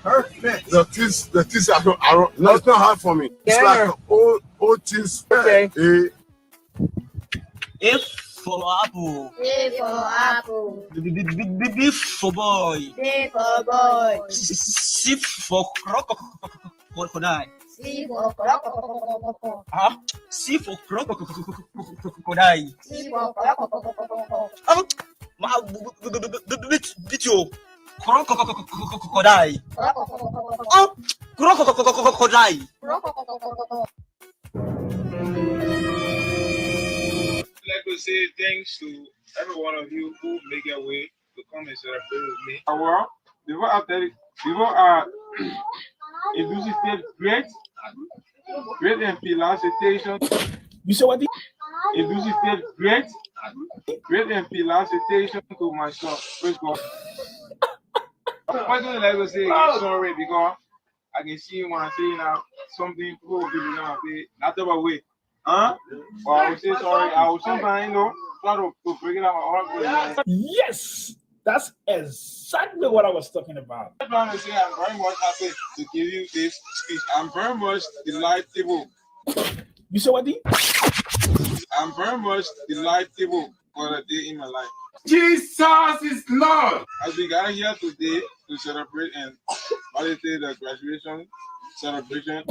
Perfect. The things I don't, no, it's not hard for me. It's like old things. Okay. A for apple. A for apple. B for boy. B for boy. C for crocodile. C for crocodile. C for crocodile. C for crocodile. Video. Crocodile. Crocodile. I'd like to say thanks to every one of you who make your way to come and celebrate with me. Well, before I introduce it, great and felicitation. You say what? Introduce it, great and felicitation to my son. Praise God. I'm like to say sorry because I can see when I say now something people will be gonna say not the way. Or I will say sorry. I will sometimes try to bring it out my heart. Yes, that's exactly what I was talking about. I'm trying to say I'm very much happy to give you this speech. I'm very much delightful. You say what? I'm very much delightful for the day in my life. Jesus is Lord. As we gather here today to celebrate and validate the graduation celebration,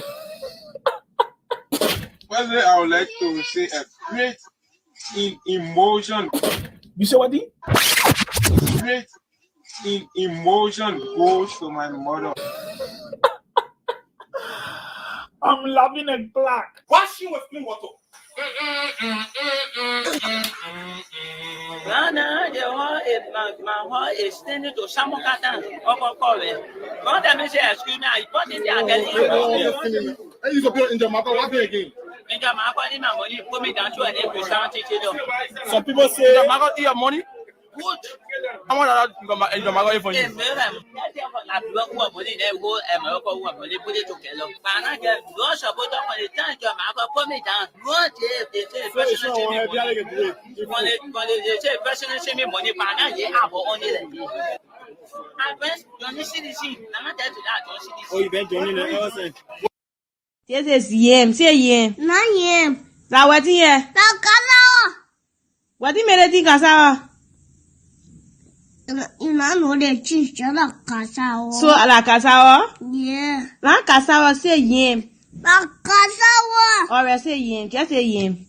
firstly, I would like to say a great emotion. You say what? Great emotion goes to my mother. I'm loving a black. Washing with clean water. Ghana, my heart is extended to Samokatan, Okokowe. God, I may say, excuse me, I put in the And you go in the matter, what again? my money, put me down to an empty sound. Some people say, The mago your money. Good. I want that in the mago for you. I block what money they go and Morocco money put it together. But I get lots of put up on the time to Marco put me down. What if they say personal they say personal me money, but I have only like this. I went to the CDC. I'm not there to that on CDC. Oh, you been joining the person. This is yam. Say yam. Na yam. That what here? Na cassava. What you made it cassava? You know the cheese la cassava. So la cassava? Yeah. La cassava say yam. La cassava. Or say yam. Just say yam.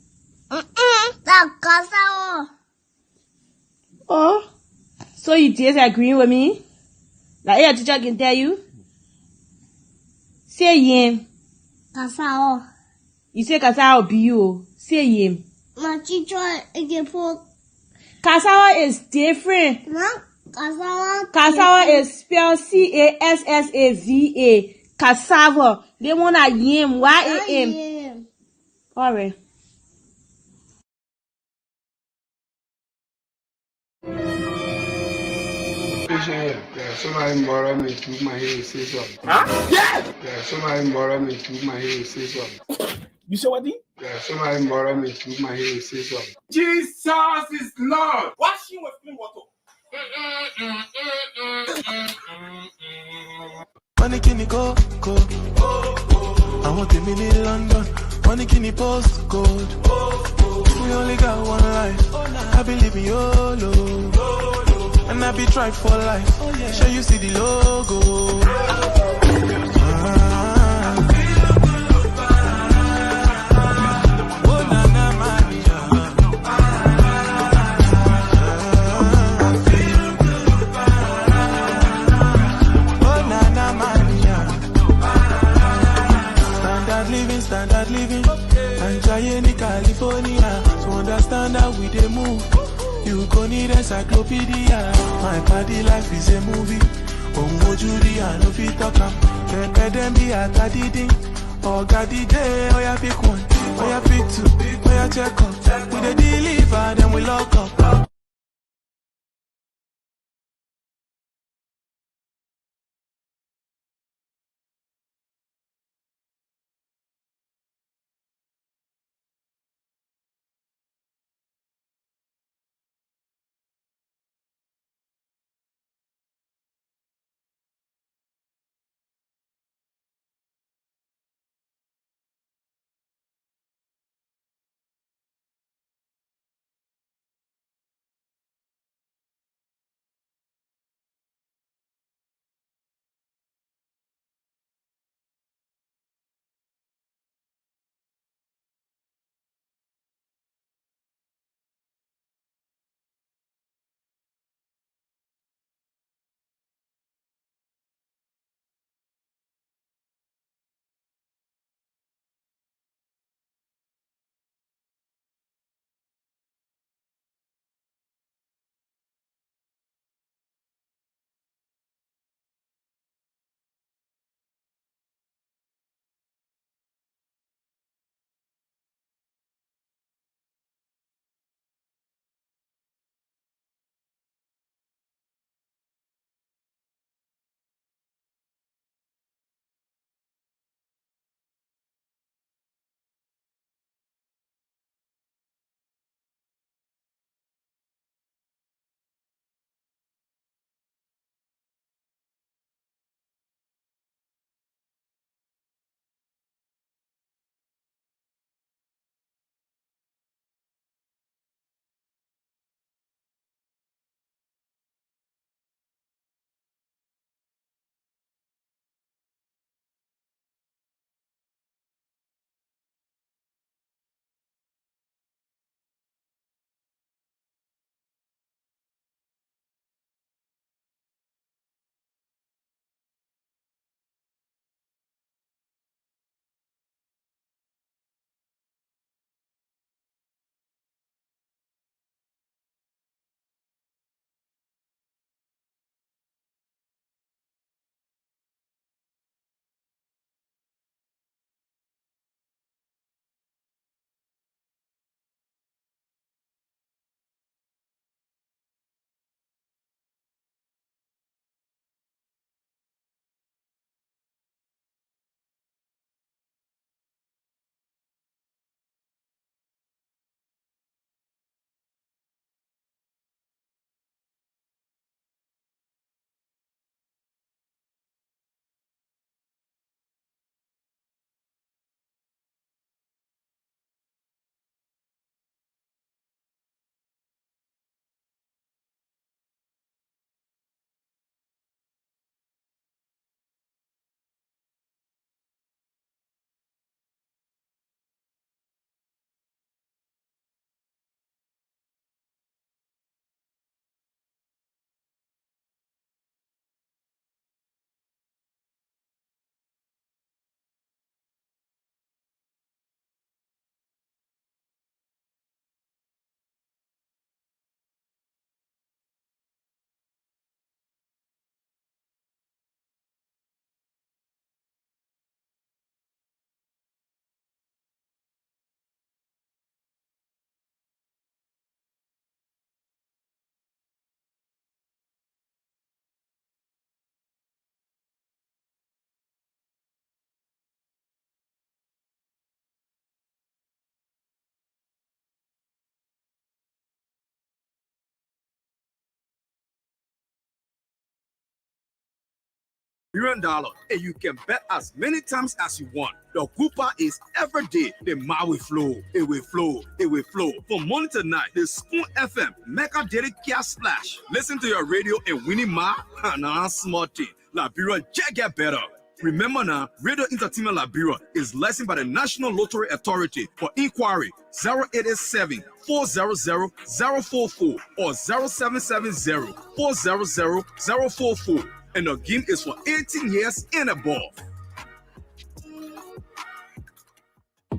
La cassava. Oh. So you just agree with me? Like your teacher can tell you? Say yam. Cassava. You say cassava be you. Say yam. My teacher again put Cassava is different. na cassava. Cassava is spelled Cassava. Cassava. They want a yam. Y-A-M. Yam. Alright. Yeah, somebody borrow me to my hair, say something. Huh? Yeah, somebody borrow me to my hair, say something. You say what? Yeah, somebody borrow me to my hair, say something. Jesus is Lord. Washing with clean water. Money can you go? I want a minute in London. Money can you post code? We only got one life. I believe in YOLO. And I be tried for life. Sure you see the logo. Standard living, and Giant in California. To understand how we dey move, you go need encyclopedia. My body life is a movie. Judy, I no fit talk am. Let them be a gadiding. Oh, gadide, oh yeah, pick one. Oh yeah, pick two. Oh yeah, check up. We dey deliver, then we lock up. $1 and you can bet as many times as you want. The Cooper is every day. The ma will flow, it will flow, it will flow. From morning to night, the Spoon FM Mega Daily Cash Splash. Listen to your radio and winning ma, nah, smart thing. Liberia get better. Remember now, Radio Entertainment Liberia is licensed by the National Lottery Authority. For inquiry, 0887-400-044 or 0770-400-044. And the game is for 18 years and above.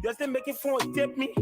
You're still making phone tip me.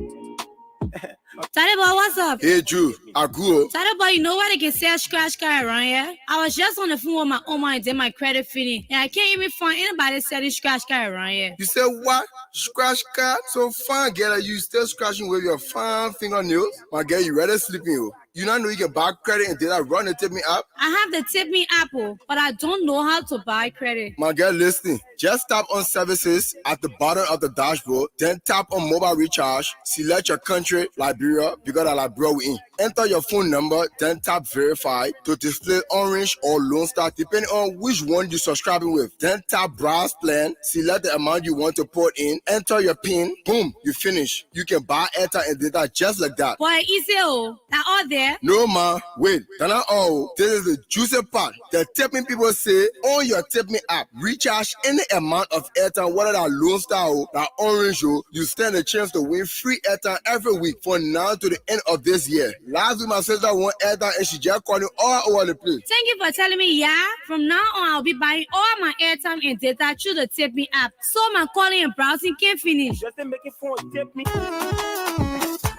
Taddy boy, what's up? Hey, Drew, I grew up. Taddy boy, you know where they can sell scratch card around here? I was just on the phone with my Oma and did my credit feeding, and I can't even find anybody selling scratch card around here. You said what? Scratch card? So fine, girl, you still scratching with your fine fingernails? My girl, you rather sleeping, you. You not know you can buy credit and did I run the Tip Me app? I have the Tip Me app, but I don't know how to buy credit. My girl, listen. Just tap on services at the bottom of the dashboard, then tap on mobile recharge, select your country, Liberia, because of Liberia we in. Enter your phone number, then tap verify to display orange or Lone Star, depending on which one you're subscribing with. Then tap browse plan, select the amount you want to put in, enter your PIN, boom, you finish. You can buy airtime and data just like that. Boy, easy, that all there. No, ma, wait, that's not all. This is the juicy part. The tipping people say on your Tip Me app, recharge any amount of airtime, whether that Lone Star or that Orange, you stand a chance to win free airtime every week from now to the end of this year. Last week, my sister won airtime and she just called you all over the place. Thank you for telling me, yeah. From now on, I'll be buying all my airtime and data through the Tip Me app, so my calling and browsing can finish. You're still making phone tip me.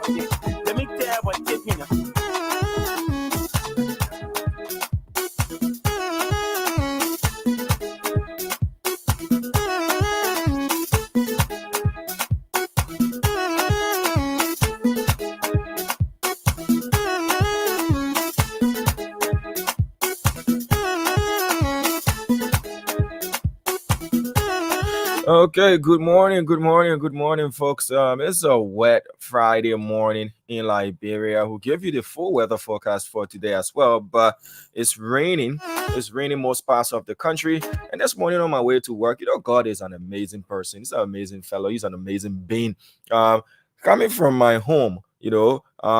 Okay, let me tell you what tip me now. Okay, good morning, folks. It's a wet Friday morning in Liberia. We'll give you the full weather forecast for today as well, but it's raining. It's raining most parts of the country. And this morning on my way to work, God is an amazing person. He's an amazing fellow. He's an amazing being. Coming from my home,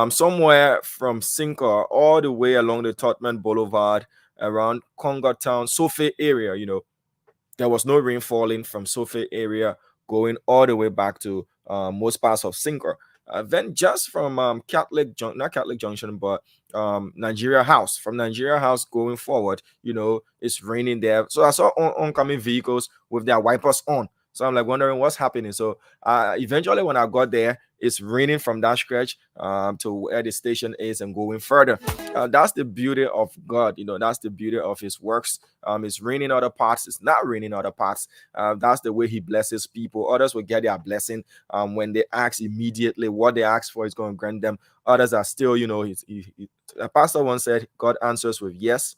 somewhere from Sinker all the way along the Totman Boulevard, around Congo Town, Sofe area, there was no rain falling from Sofe area going all the way back to most parts of Sinker. Then just from not Catholic Junction, but Nigeria House. From Nigeria House going forward, it's raining there. So I saw oncoming vehicles with their wipers on. So I'm like wondering what's happening. So eventually when I got there, it's raining from that stretch to where the station is and going further. That's the beauty of God. That's the beauty of his works. It's raining other parts. It's not raining other parts. That's the way he blesses people. Others will get their blessing when they ask immediately. What they ask for is going to grant them. Others are still, a pastor once said, God answers with yes,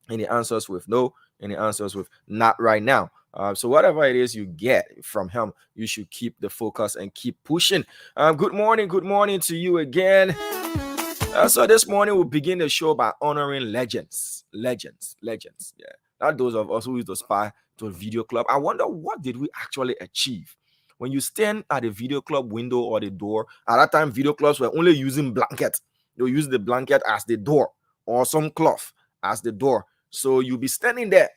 and he answers with no, and he answers with not right now. So whatever it is you get from him, you should keep the focus and keep pushing. Good morning to you again. So this morning we'll begin the show by honoring legends. Yeah, not those of us who used to aspire to a video club. I wonder, what did we actually achieve? When you stand at a video club window or the door, at that time video clubs were only using blanket. They'll use the blanket as the door or some cloth as the door. So you'll be standing there.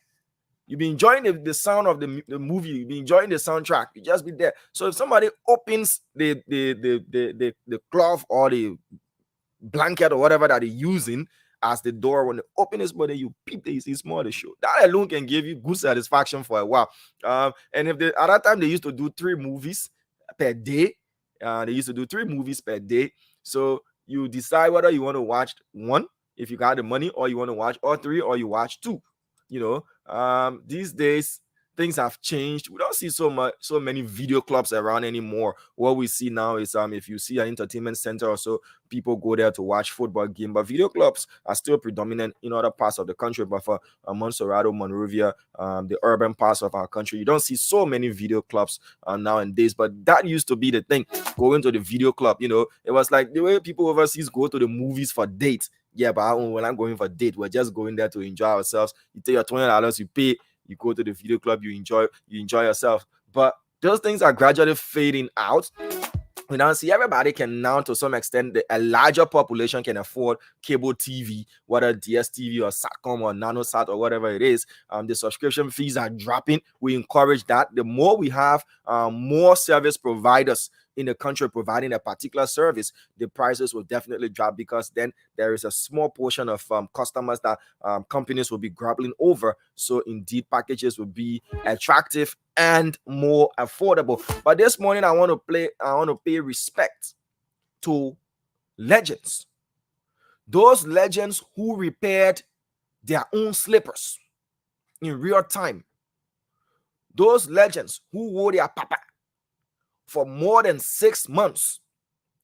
You'll be enjoying the sound of the movie. You'll be enjoying the soundtrack. You just be there. So if somebody opens the cloth or the blanket or whatever that they're using as the door, when they open this body, you peep there, you see small the show. That alone can give you good satisfaction for a while. And if at that time they used to do 3 movies per day. So you decide whether you want to watch 1 if you got the money, or you want to watch all 3, or you watch 2. These days things have changed. We don't see so many video clubs around anymore. What we see now is if you see an entertainment center or so, people go there to watch football game. But video clubs are still predominant in other parts of the country. But for Montserrado, Monrovia, the urban parts of our country, you don't see so many video clubs nowadays. But that used to be the thing, going to the video club. It was like the way people overseas go to the movies for dates. Yeah, but when I'm going for date, we're just going there to enjoy ourselves. You take your $20, you pay, you go to the video club, you enjoy yourself. But those things are gradually fading out. We now see everybody can now, to some extent, a larger population can afford cable TV, whether DSTV or Satcom or NanoSat or whatever it is. The subscription fees are dropping. We encourage that. The more we have more service providers in the country providing a particular service, the prices will definitely drop, because then there is a small portion of customers that companies will be grappling over. So indeed, packages will be attractive and more affordable. But this morning, I want to pay respect to legends. Those legends who repaired their own slippers in real time. Those legends who wore their papa for more than 6 months.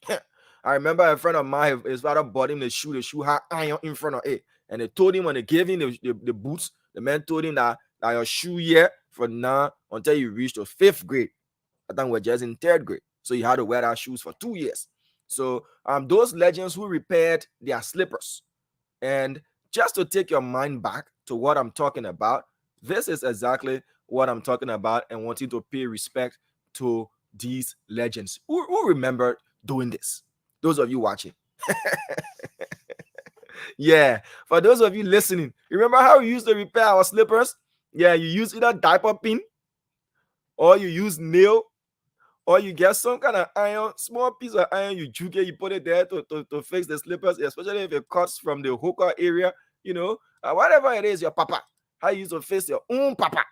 I remember a friend of mine, his father bought him the shoe had iron in front of it. And they told him, when they gave him the boots, the man told him that your shoe here from now until you reach the 5th grade. I think we're just in 3rd grade. So you had to wear that shoes for 2 years. So those legends who repaired their slippers. And just to take your mind back to what I'm talking about, this is exactly what I'm talking about, and wanting to pay respect to these legends who remember doing this. Those of you watching. Yeah, for those of you listening, remember how we used to repair our slippers? Yeah, you use either diaper pin, or you use nail, or you get some kind of iron, small piece of iron, you juke it, you put it there to fix the slippers, especially if it cuts from the hooker area, whatever it is, your papa, how you used to fix your own papa.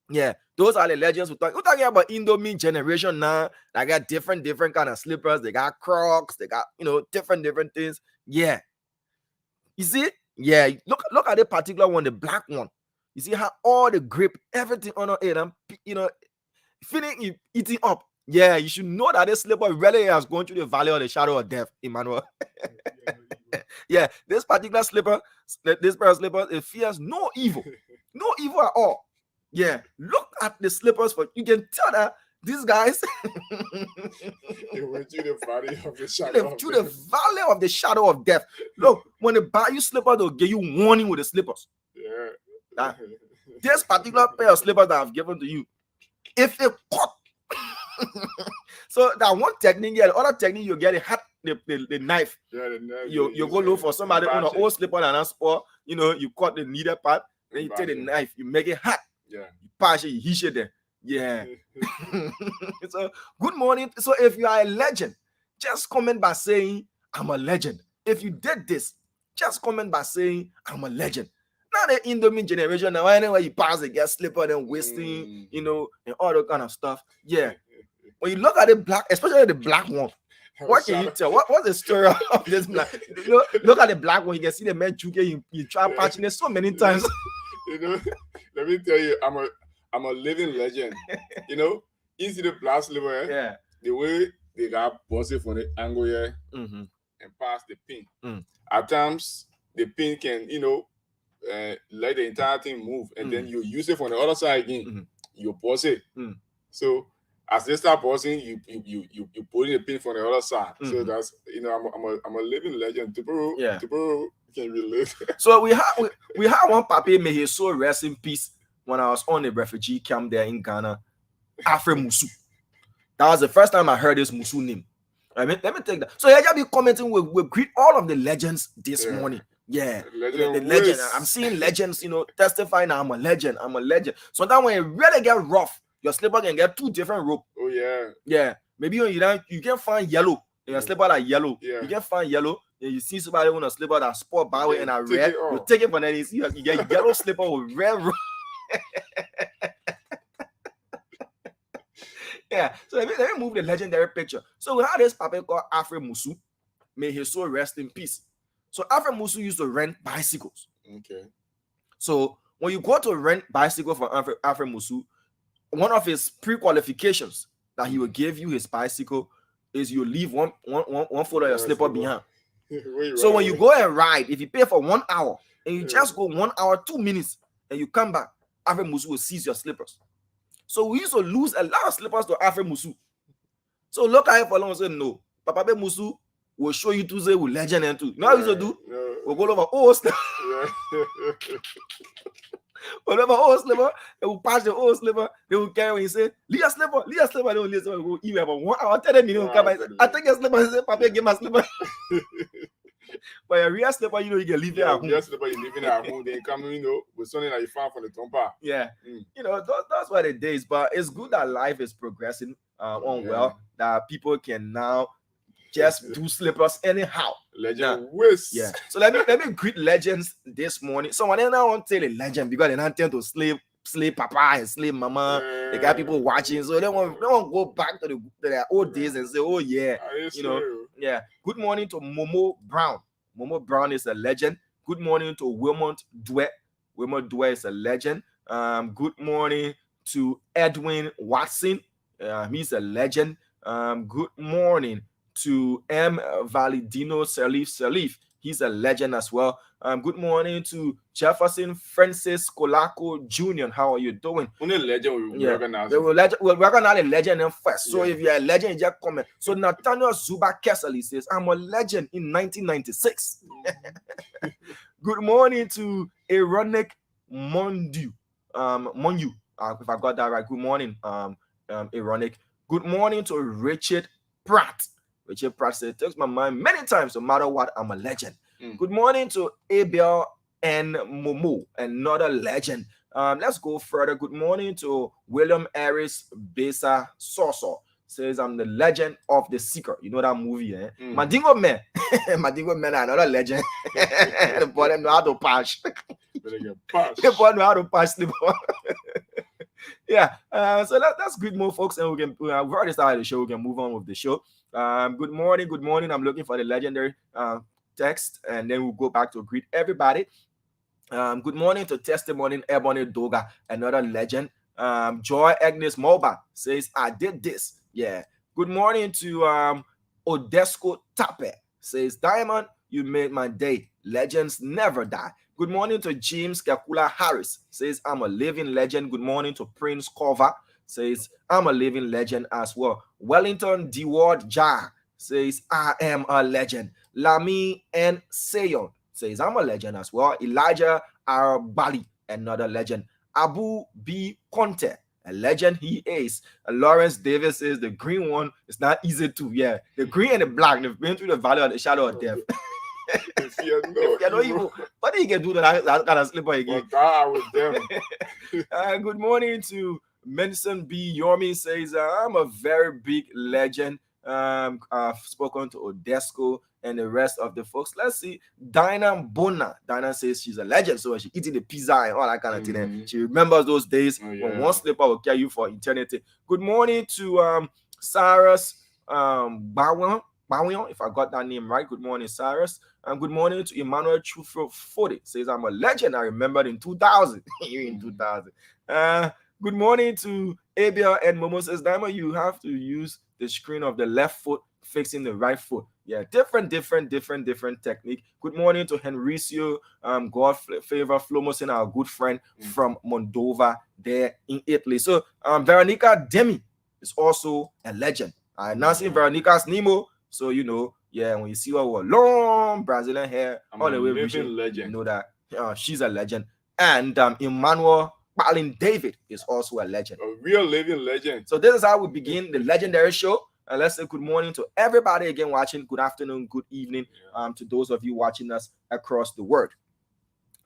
Yeah, those are the legends we're talking about. Indomie generation now. They got different kind of slippers. They got Crocs. They got, different things. Yeah. You see? Yeah. Look at the particular one, the black one. You see how all the grip, everything on it, feeling eating up. Yeah, you should know that this slipper really has gone through the valley of the shadow of death, Emmanuel. Yeah, this particular slipper, this pair of slippers, it fears no evil. No evil at all. Yeah, look at the slippers, but you can tell that these guys they went through the valley of the shadow of death. Look, when they buy you slippers, they'll give you warning with the slippers. Yeah. This particular pair of slippers that I've given to you, if it cut, so that one technique, the other technique, you get it hot the knife. Yeah, the knife. You go look for somebody on an old slipper and that's all. You cut the needle part, then you take the knife, you make it hot. Yeah, you pass it, you hit it there. Yeah. So good morning. So if you are a legend, just comment by saying I'm a legend. If you did this, just comment by saying I'm a legend. Not the Indomie generation now. Anyway, you pass it, get slipper, then wasting, and all that kind of stuff. Yeah. When you look at the black, especially the black one, what can you tell? What's the story of this black? Look at the black one. You can see the man juking. You try patching it so many times. Let me tell you, I'm a living legend. You see the black slipper, yeah. The way they got busted from the angle here and pass the pin. At times, the pin can, let the entire thing move, and then you use it from the other side again. You pause it. So as they start pausing, you put in the pin from the other side. So that's I'm a living legend. Tupuru can relate. So we had one papi, may his soul rest in peace, when I was on a refugee camp there in Ghana, Afre Musu. That was the first time I heard this Musu name. Let me take that. So just be commenting. We greet all of the legends this morning. Yeah, the legend. I'm seeing legends, testifying. I'm a legend. Sometimes when it really get rough, your slipper can get 2 different rope. Oh yeah. Yeah. Maybe when you can find yellow. Your slipper like yellow. Yeah. You can find yellow. And you see somebody with a slipper that sport by way and a red. You take it from there. You see you get yellow slipper with red rope. Yeah. So let me move the legendary picture. So we had this papi called Afre Musu. May his soul rest in peace. So Afre Musu used to rent bicycles. Okay. So when you go to rent bicycle from Afre Musu, one of his pre-qualifications that he will give you his bicycle is you leave one foot of your slipper behind. So when you go and ride, if you pay for 1 hour and you just go 1 hour, 2 minutes, and you come back, Afre Musu will seize your slippers. So we used to lose a lot of slippers to Afre Musu. So look at it for long and say, no, Papa Musu will show you Tuesday with legend and two. You know how we used to do? We'll go over old stuff. Whatever old slipper, they will patch the old slipper. They will carry when you say, Leah slipper. They will listen. They will even have 1 hour. Tell them, you know, come. I take your slipper. I say, Papa, give my slipper. But a real slipper, you know, you can leave it at home. Real slipper, you leave it at home. They come, you know, with something that you found from the tompa. Yeah, you know, that's what it is. But it's good that life is progressing well. That people can now just do slippers anyhow. Legend whiz. Yeah. So let me greet legends this morning. Someone I won't tell a legend because they don't tend to slave papa and slave mama. They got people watching, so they won't go back to their old days and say, oh yeah, you know, yeah. Good morning to Momo Brown. Momo Brown is a legend. Good morning to Wilmot Dwe. Wilmot Dwe is a legend. Good morning to Edwin Watson. He's a legend. Good morning to M. Validino Salif. He's a legend as well. Good morning to Jefferson Francis Colaco Jr. How are you doing? Only legend we recognize. We'll recognize a legend first. So if you're a legend, you just comment. So Nathaniel Zuba Kessel says, I'm a legend in 1996. Good morning to Ironic Mondu. Mondu. If I got that right. Good morning, Ironic. Good morning to Richard Pratt. Richard Pratt said, it takes my mind many times, no matter what, I'm a legend. Good morning to Abel and Momo, another legend. Let's go further. Good morning to William Harris Besa Soso. Says, I'm the legend of the seeker. You know that movie, eh? Mandingo Man. Mandingo Man, another legend. The boy them know how to pass. The boy know how to pass the ball. Yeah. So that's good, more folks. And we've already started the show. We can move on with the show. Good morning. I'm looking for the legendary text, and then we'll go back to greet everybody. Good morning to Testimony Ebony Doga, another legend. Joy Agnes Moba says, I did this. Yeah. Good morning to Odesco Tape says, Diamond, you made my day. Legends never die. Good morning to James Kakula Harris says, I'm a living legend. Good morning to Prince Cover says, I'm a living legend as well. Wellington Deward Jar says, I am a legend. Lami N. Sayon says, I'm a legend as well. Elijah Arbali, another legend. Abu B. Conte, a legend he is. Lawrence Davis says, the green one is not easy to, yeah. The green and the black, they've been through the valley of the shadow of death. If you know evil, what do you can do that kind of slipper again? Good morning to Menson B. Yormi says, I'm a very big legend. I've spoken to Odesco and the rest of the folks. Let's see. Dinah Bona. Dinah says she's a legend. So she eating the pizza and all that kind of thing. She remembers those days when one slipper will carry you for eternity. Good morning to Cyrus Bawion, if I got that name right. Good morning, Cyrus. And good morning to Emmanuel Trufro 40. Says, I'm a legend. I remembered in 2000. In 2000. Good morning to Abel and Momo says, Diamond, you have to use the screen of the left foot fixing the right foot. Yeah, different technique. Good morning to Henricio, God favor Flomosin, our good friend from Moldova there in Italy. So Veronica Demi is also a legend. Nancy Veronica's Nemo. So you know, yeah, when you see her with long Brazilian hair, all the way legend. You know that she's a legend. And Emmanuel Palin David is also a legend. A real living legend. So this is how we begin the legendary show. And let's say good morning to everybody again watching. Good afternoon, good evening to those of you watching us across the world.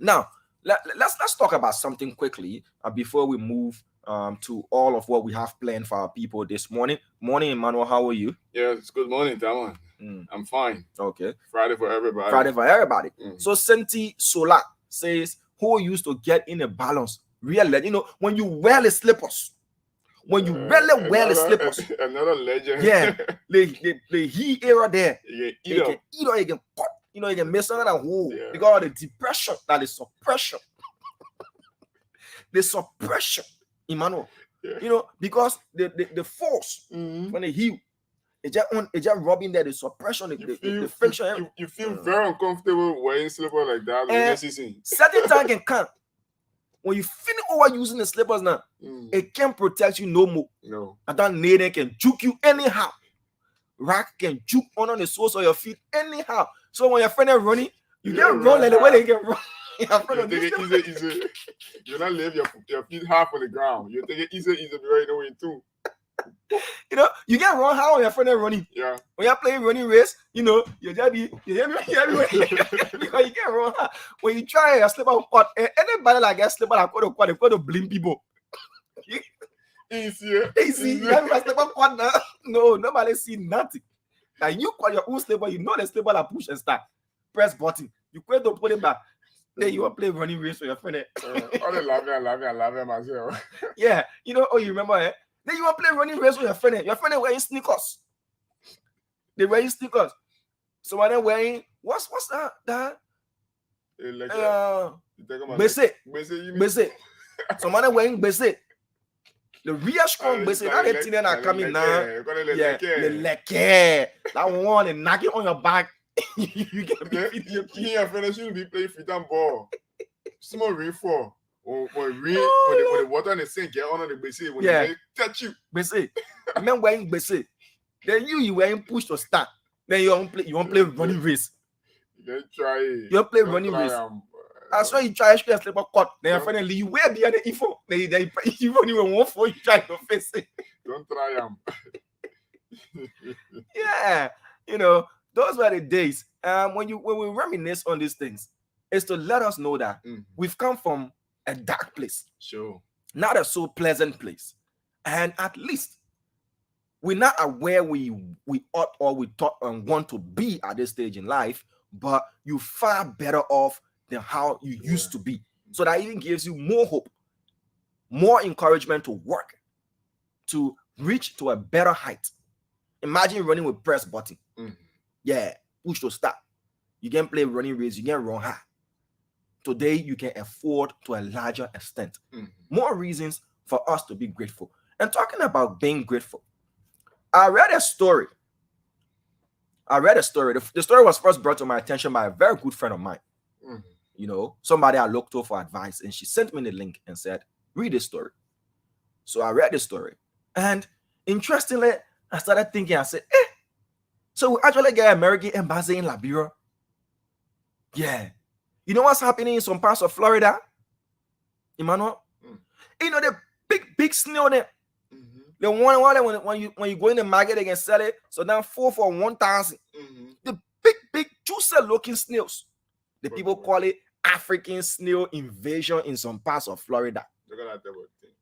Now, let's talk about something quickly before we move to all of what we have planned for our people this morning. Morning, Emmanuel, how are you? Yeah, it's good morning, Damon. I'm fine. Okay. Friday for everybody. So Senti Sola says, who used to get in a balance? Real, you know, when you wear the slippers, really wear the slippers. Another legend. Yeah, the heat era there. You can eat or you can cut. You know, you can miss another hole. Yeah. Because of the depression, that is suppression. The suppression, Emmanuel. Yeah. You know, because the force when they heal, it's just rubbing there, the suppression, the friction. You feel very uncomfortable wearing slippers like that. Certain time can come. When you finish overusing the slippers now, it can't protect you no more. No. And that nail can juke you anyhow. Rock can juke on the soles of your feet anyhow. So when your friend is running, you can't run like the way they can run. in front You of take it newspaper. easy. You not leave your feet half on the ground. You take it easy because you know when too. You know, you get run how when your friend running. Yeah. When you're playing running race, you know, you just be because you get run hard. When you try a slip out quad, anybody like a slip out quad, they've got to blame people. Easy. You have a slip out quad now. No, nobody see nothing. And you call your own slipper, you know the slipper that push and start. Press button. You quit to put it back. Then you want to play running race with your friend. All the love myself. Yeah, you know, you remember it? Then you want to play running race with your friend. Your friend wearing sneakers. They wearing sneakers. So when they're wearing what's that? Bese. So when they're wearing bese. The real strong bese. That the thing that coming now. Yeah, the leke. That one and knock it on your back. You get me. Your friend shouldn't be playing fit and ball. Small rain fall. When the water and the sink get on the base, when they touch you. Bese. Men wearing bese. Then you wearing push to start. Then you want play running race. You try. You play running race. I saw you try to slip a cut. Then your friend leave you way behind the info. Then you only one for you try to face it. Don't try Yeah, you know, those were the days. When we reminisce on these things, is to let us know that we've come from a dark place. Sure. Not a so pleasant place. And at least we're not aware we ought or we thought and want to be at this stage in life, but you're far better off than how you used to be. So that even gives you more hope, more encouragement to work, to reach to a better height. Imagine running with press button. Yeah, push to start. You can play running race, you can run hard. Today, you can afford to a larger extent. More reasons for us to be grateful. And talking about being grateful, I read a story. The story was first brought to my attention by a very good friend of mine. You know, somebody I looked to for advice, and she sent me the link and said, read this story. So I read the story. And interestingly, I started thinking, I said, so we actually get American embassy in Liberia. Yeah. You know what's happening in some parts of Florida? Emmanuel? You know, the big snail there. The one when you go in the market, they can sell it. So now 4 for 1,000. The big juicy looking snails. The people call it African snail invasion in some parts of Florida.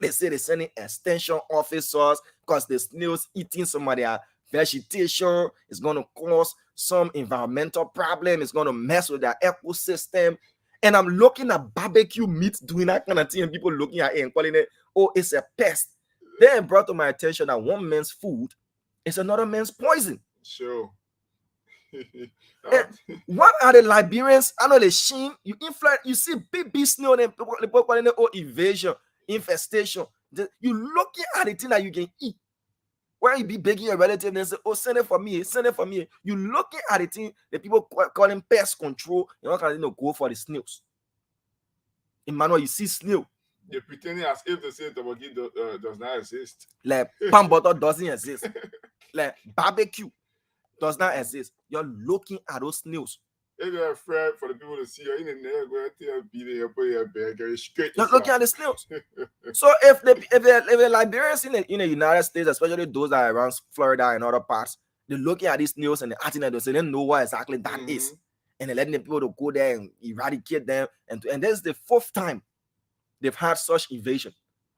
They say they're sending extension officers because the snails eating some of their vegetation. It's going to cause some environmental problem. It's going to mess with their ecosystem. And I'm looking at barbecue meat doing that kind of thing, and people looking at it and calling it, oh, it's a pest. Then it brought to my attention that one man's food is another man's poison. Sure. What are the Liberians? I know the sheen. You see big snail, they calling it invasion, infestation. You looking at the thing that you can eat. When you be begging your relative and say, oh, send it for me, send it for me. You looking at the thing, the people calling pest control, you know, go for the snails. Emmanuel, you see snail. You're pretending as if the same toboggy does not exist. Like palm butter doesn't exist. Like barbecue does not exist. You're looking at those snails. If you're afraid for the people to see you in the neck, you're straight. You're looking at the snails. So if the Liberians in the United States, especially those that are around Florida and other parts, they're looking at these snails and they're acting like they don't know what exactly that is. And they're letting the people to go there and eradicate them. And this is the 4th time they've had such invasion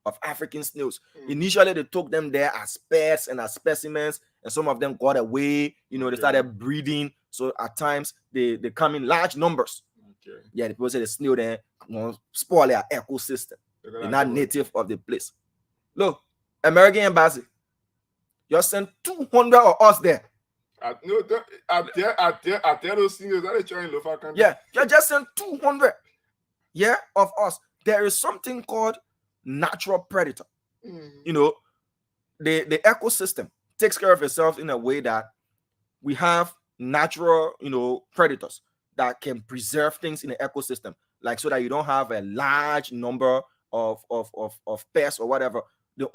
of African snails. Initially, they took them there as pets and as specimens, and some of them got away. You know, they started breeding. So at times, they come in large numbers. Yeah, the people say the snail there won't spoil their ecosystem. They're not native of the place. Look, American embassy, you sent 200 of us there. I tell those singers that they trying to look for. Yeah, you just sent 200. Yeah, of us. There is something called natural predator. You know, the ecosystem takes care of itself in a way that we have natural, predators that can preserve things in the ecosystem, like so that you don't have a large number of pests or whatever. The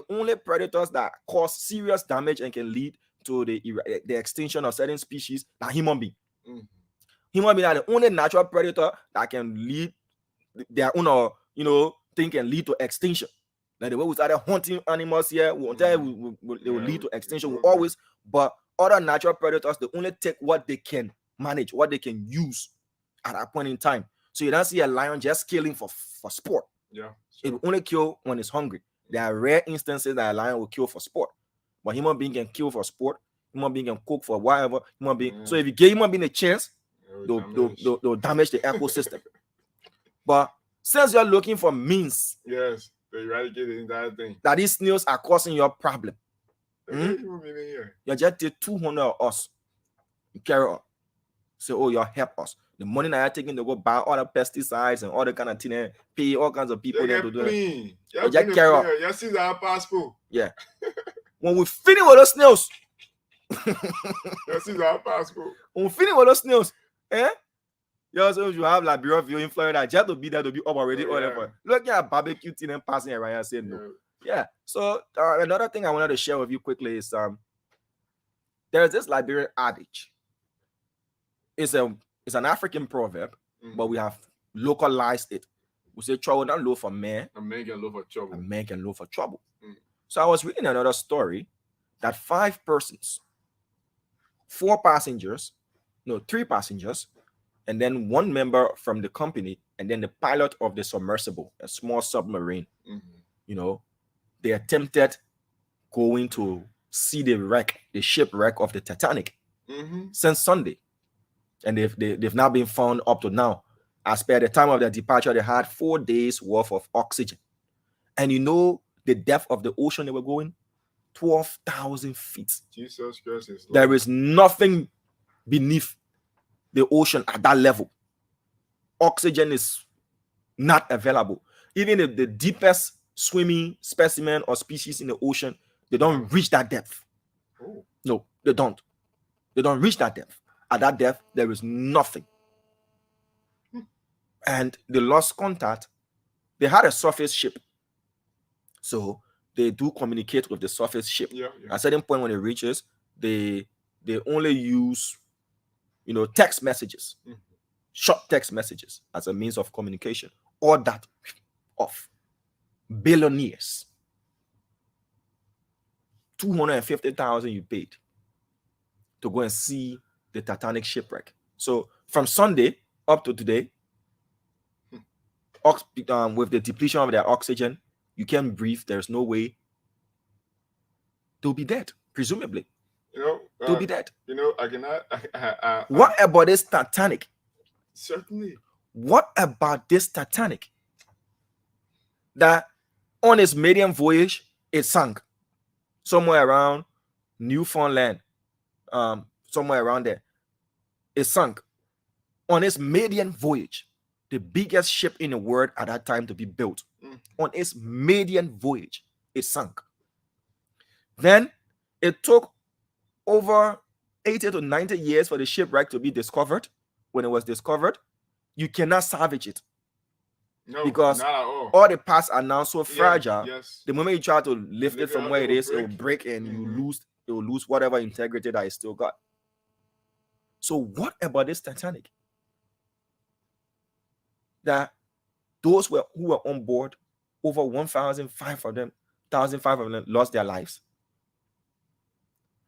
only predators that cause serious damage and can lead to the extinction of certain species are human beings. Human beings are the only natural predator that can lead their own, thing can lead to extinction. Like the way we started hunting animals here, we they will lead to extinction. We always, but other natural predators, they only take what they can manage, what they can use at that point in time. So you don't see a lion just killing for sport. Yeah, it will only kill when it's hungry. There are rare instances that a lion will kill for sport, but human being can kill for sport. Human being can cook for whatever. Human being. So if you give human being a chance, they'll damage the ecosystem. But since you're looking for means, yes, to eradicate the entire thing, that these snails are causing your problem, you just take 200 of us, you carry up. Say, oh, you help us. The money that you're taking to go buy all the pesticides and all the kind of thing, pay all kinds of people there to do it. You just carry up. You see our passport. Yeah. When we finish with those snails, you see our passport. When we finish with those snails, you also you have like Bureau of View in Florida, just to be there to be up already. Look at barbecue thing and passing around and saying no. Yeah. So another thing I wanted to share with you quickly is there's this Liberian adage. It's an African proverb, but we have localized it. We say trouble don't look for man. A man can look for trouble. A man can look for trouble. So I was reading another story that 5 persons, 3 passengers, and then 1 member from the company, and then the pilot of the submersible, a small submarine. They attempted going to see the shipwreck of the Titanic since Sunday. And they've now been found up to now. As per the time of their departure, they had 4 days worth of oxygen. And the depth of the ocean they were going? 12,000 feet. Jesus Christ is Lord. There is nothing beneath the ocean at that level. Oxygen is not available. Even if the deepest swimming specimen or species in the ocean, they don't reach that depth. Oh. No, they don't. They don't reach that depth. At that depth, there is nothing. And they lost contact. They had a surface ship. So they do communicate with the surface ship. Yeah. At a certain point when it reaches, they only use, text messages, short text messages as a means of communication. All that off. Billionaires. 250,000 you paid to go and see the Titanic shipwreck. So from Sunday up to today, with the depletion of their oxygen, you can't breathe. There's no way. They'll be dead, presumably. They'll be dead. I cannot. What about this Titanic? Certainly. What about this Titanic? That on its maiden voyage, it sank somewhere around Newfoundland, somewhere around there. It sank on its maiden voyage, the biggest ship in the world at that time to be built. On its maiden voyage, it sank. Then it took over 80 to 90 years for the shipwreck to be discovered. When it was discovered, you cannot salvage it. No, because not at all the parts are now so fragile. Yes. The moment you try to lift it from where it is, it will break and it will lose whatever integrity that it still got. So what about this Titanic? That those who were on board, over 1,500 of them lost their lives.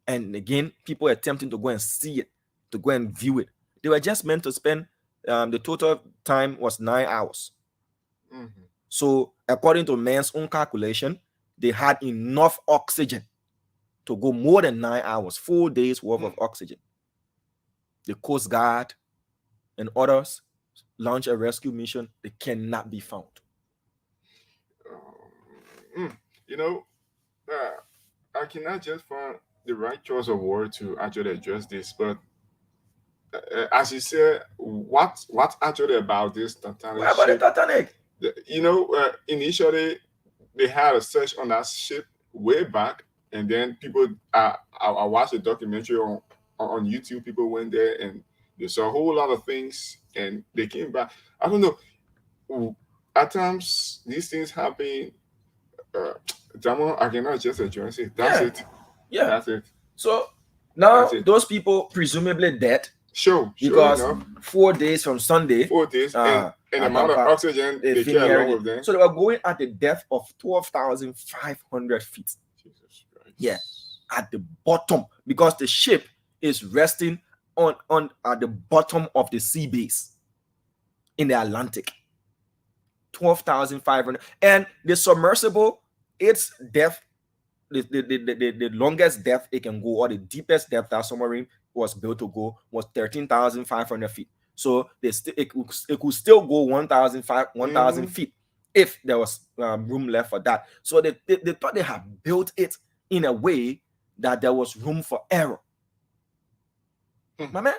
And again, people attempting to go and see it, to go and view it. They were just meant to spend, the total time was 9 hours. So according to man's own calculation, they had enough oxygen to go more than 9 hours, 4 days worth of oxygen. The Coast Guard and others launch a rescue mission. They cannot be found. I cannot just find the right choice of word to actually address this, but as you said, what actually about this Titanic? What about the Titanic? Initially they had a search on that ship way back, and then people I watched a documentary on YouTube. People went there and they saw a whole lot of things, and they came back. I don't know. At times these things happen. I cannot just address it. That's it. Yeah, that's it. So now those people presumably dead. Sure because enough. 4 days from Sunday, 4 days, and the I amount of don't oxygen they they carry along finished with them. So they were going at the depth of 12,500 feet. Jesus Christ. Yeah, at the bottom, because the ship is resting on at the bottom of the sea base in the Atlantic. 12,500, and the submersible, its depth, the longest depth it can go, or the deepest depth that submarine was built to go, was 13,500 feet. So it could still go 1,000 feet if there was room left for that. So they thought they had built it in a way that there was room for error. My man,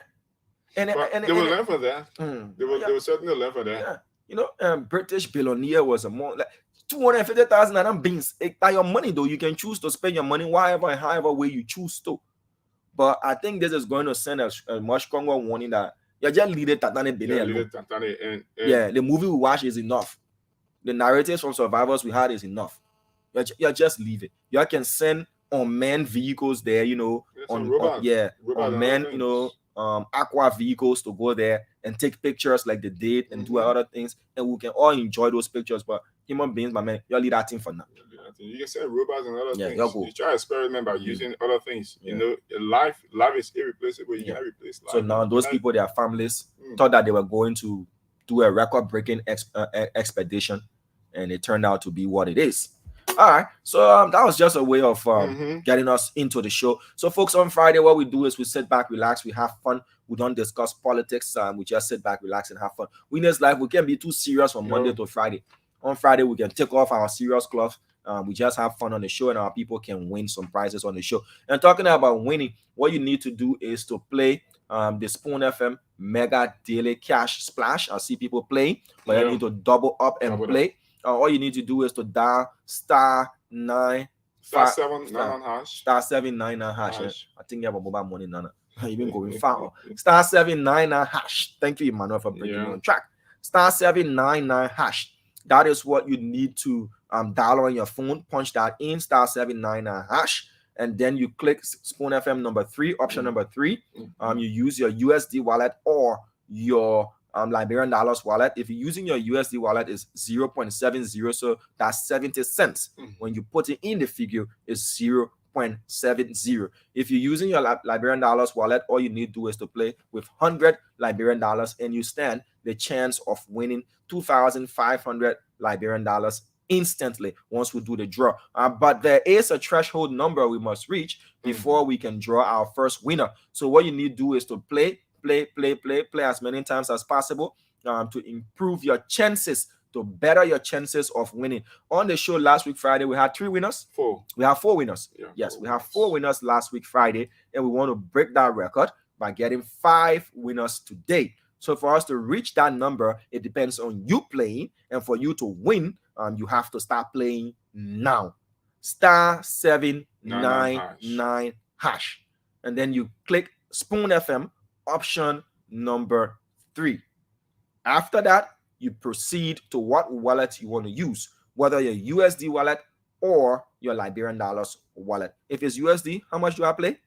and they will learn for that. They will certainly learn for that. Yeah. You know, British billionaire was a more like 250,000 of them beans. By your money though, you can choose to spend your money wherever and however way you choose to. But I think this is going to send a much stronger warning that you just leave it Tatane Bene. Yeah, the movie we watch is enough. The narratives from survivors we had is enough. You just leave it. You can send unmanned vehicles there, you know, unmanned, you know, aqua vehicles to go there and take pictures like they did and do other things, and we can all enjoy those pictures. But human beings, my man, you leave that thing for now. You can send robots and other things. You try to experiment by using other things. You know, life is irreplaceable. You can't replace life. So now those people, their families, thought that they were going to do a record-breaking expedition, and it turned out to be what it is. All right, so that was just a way of getting us into the show. So folks, on Friday, what we do is we sit back, relax, we have fun. We don't discuss politics. We just sit back, relax, and have fun. Winners Life, we can't be too serious from Monday to Friday. On Friday, we can take off our serious cloth. We just have fun on the show, and our people can win some prizes on the show. And talking about winning, what you need to do is to play the Spoon FM Mega Daily Cash Splash. I see people playing, but you need to double up and play. All you need to do is to dial *799# hash. I think you have a mobile money, Nana. You've been going far. *799#. Thank you, Emmanuel, for bringing me on track. *799#. That is what you need to dial on your phone. Punch that in, *799#, and then you click Spoon FM number 3, option number 3. You use your USD wallet or your Liberian dollars wallet. If you're using your USD wallet, is 0.70, so that's 70 cents. When you put it in the figure, it's 0.70. If you're using your Liberian dollars wallet, all you need to do is to play with 100 Liberian dollars, and you stand the chance of winning 2,500 Liberian dollars instantly once we do the draw. But there is a threshold number we must reach before we can draw our first winner. So what you need to do is to play as many times as possible to improve your chances, to better your chances of winning. On the show last week Friday, we had 3 winners. 4. We have 4 winners. Yes, we have 4 winners last week Friday, and we want to break that record by getting 5 winners today. So for us to reach that number, it depends on you playing, and for you to win, you have to start playing now. *799#, and then you click Spoon FM option number 3. After that, you proceed to what wallet you want to use, whether your USD wallet or your Liberian dollars wallet. If it's USD, how much do I play?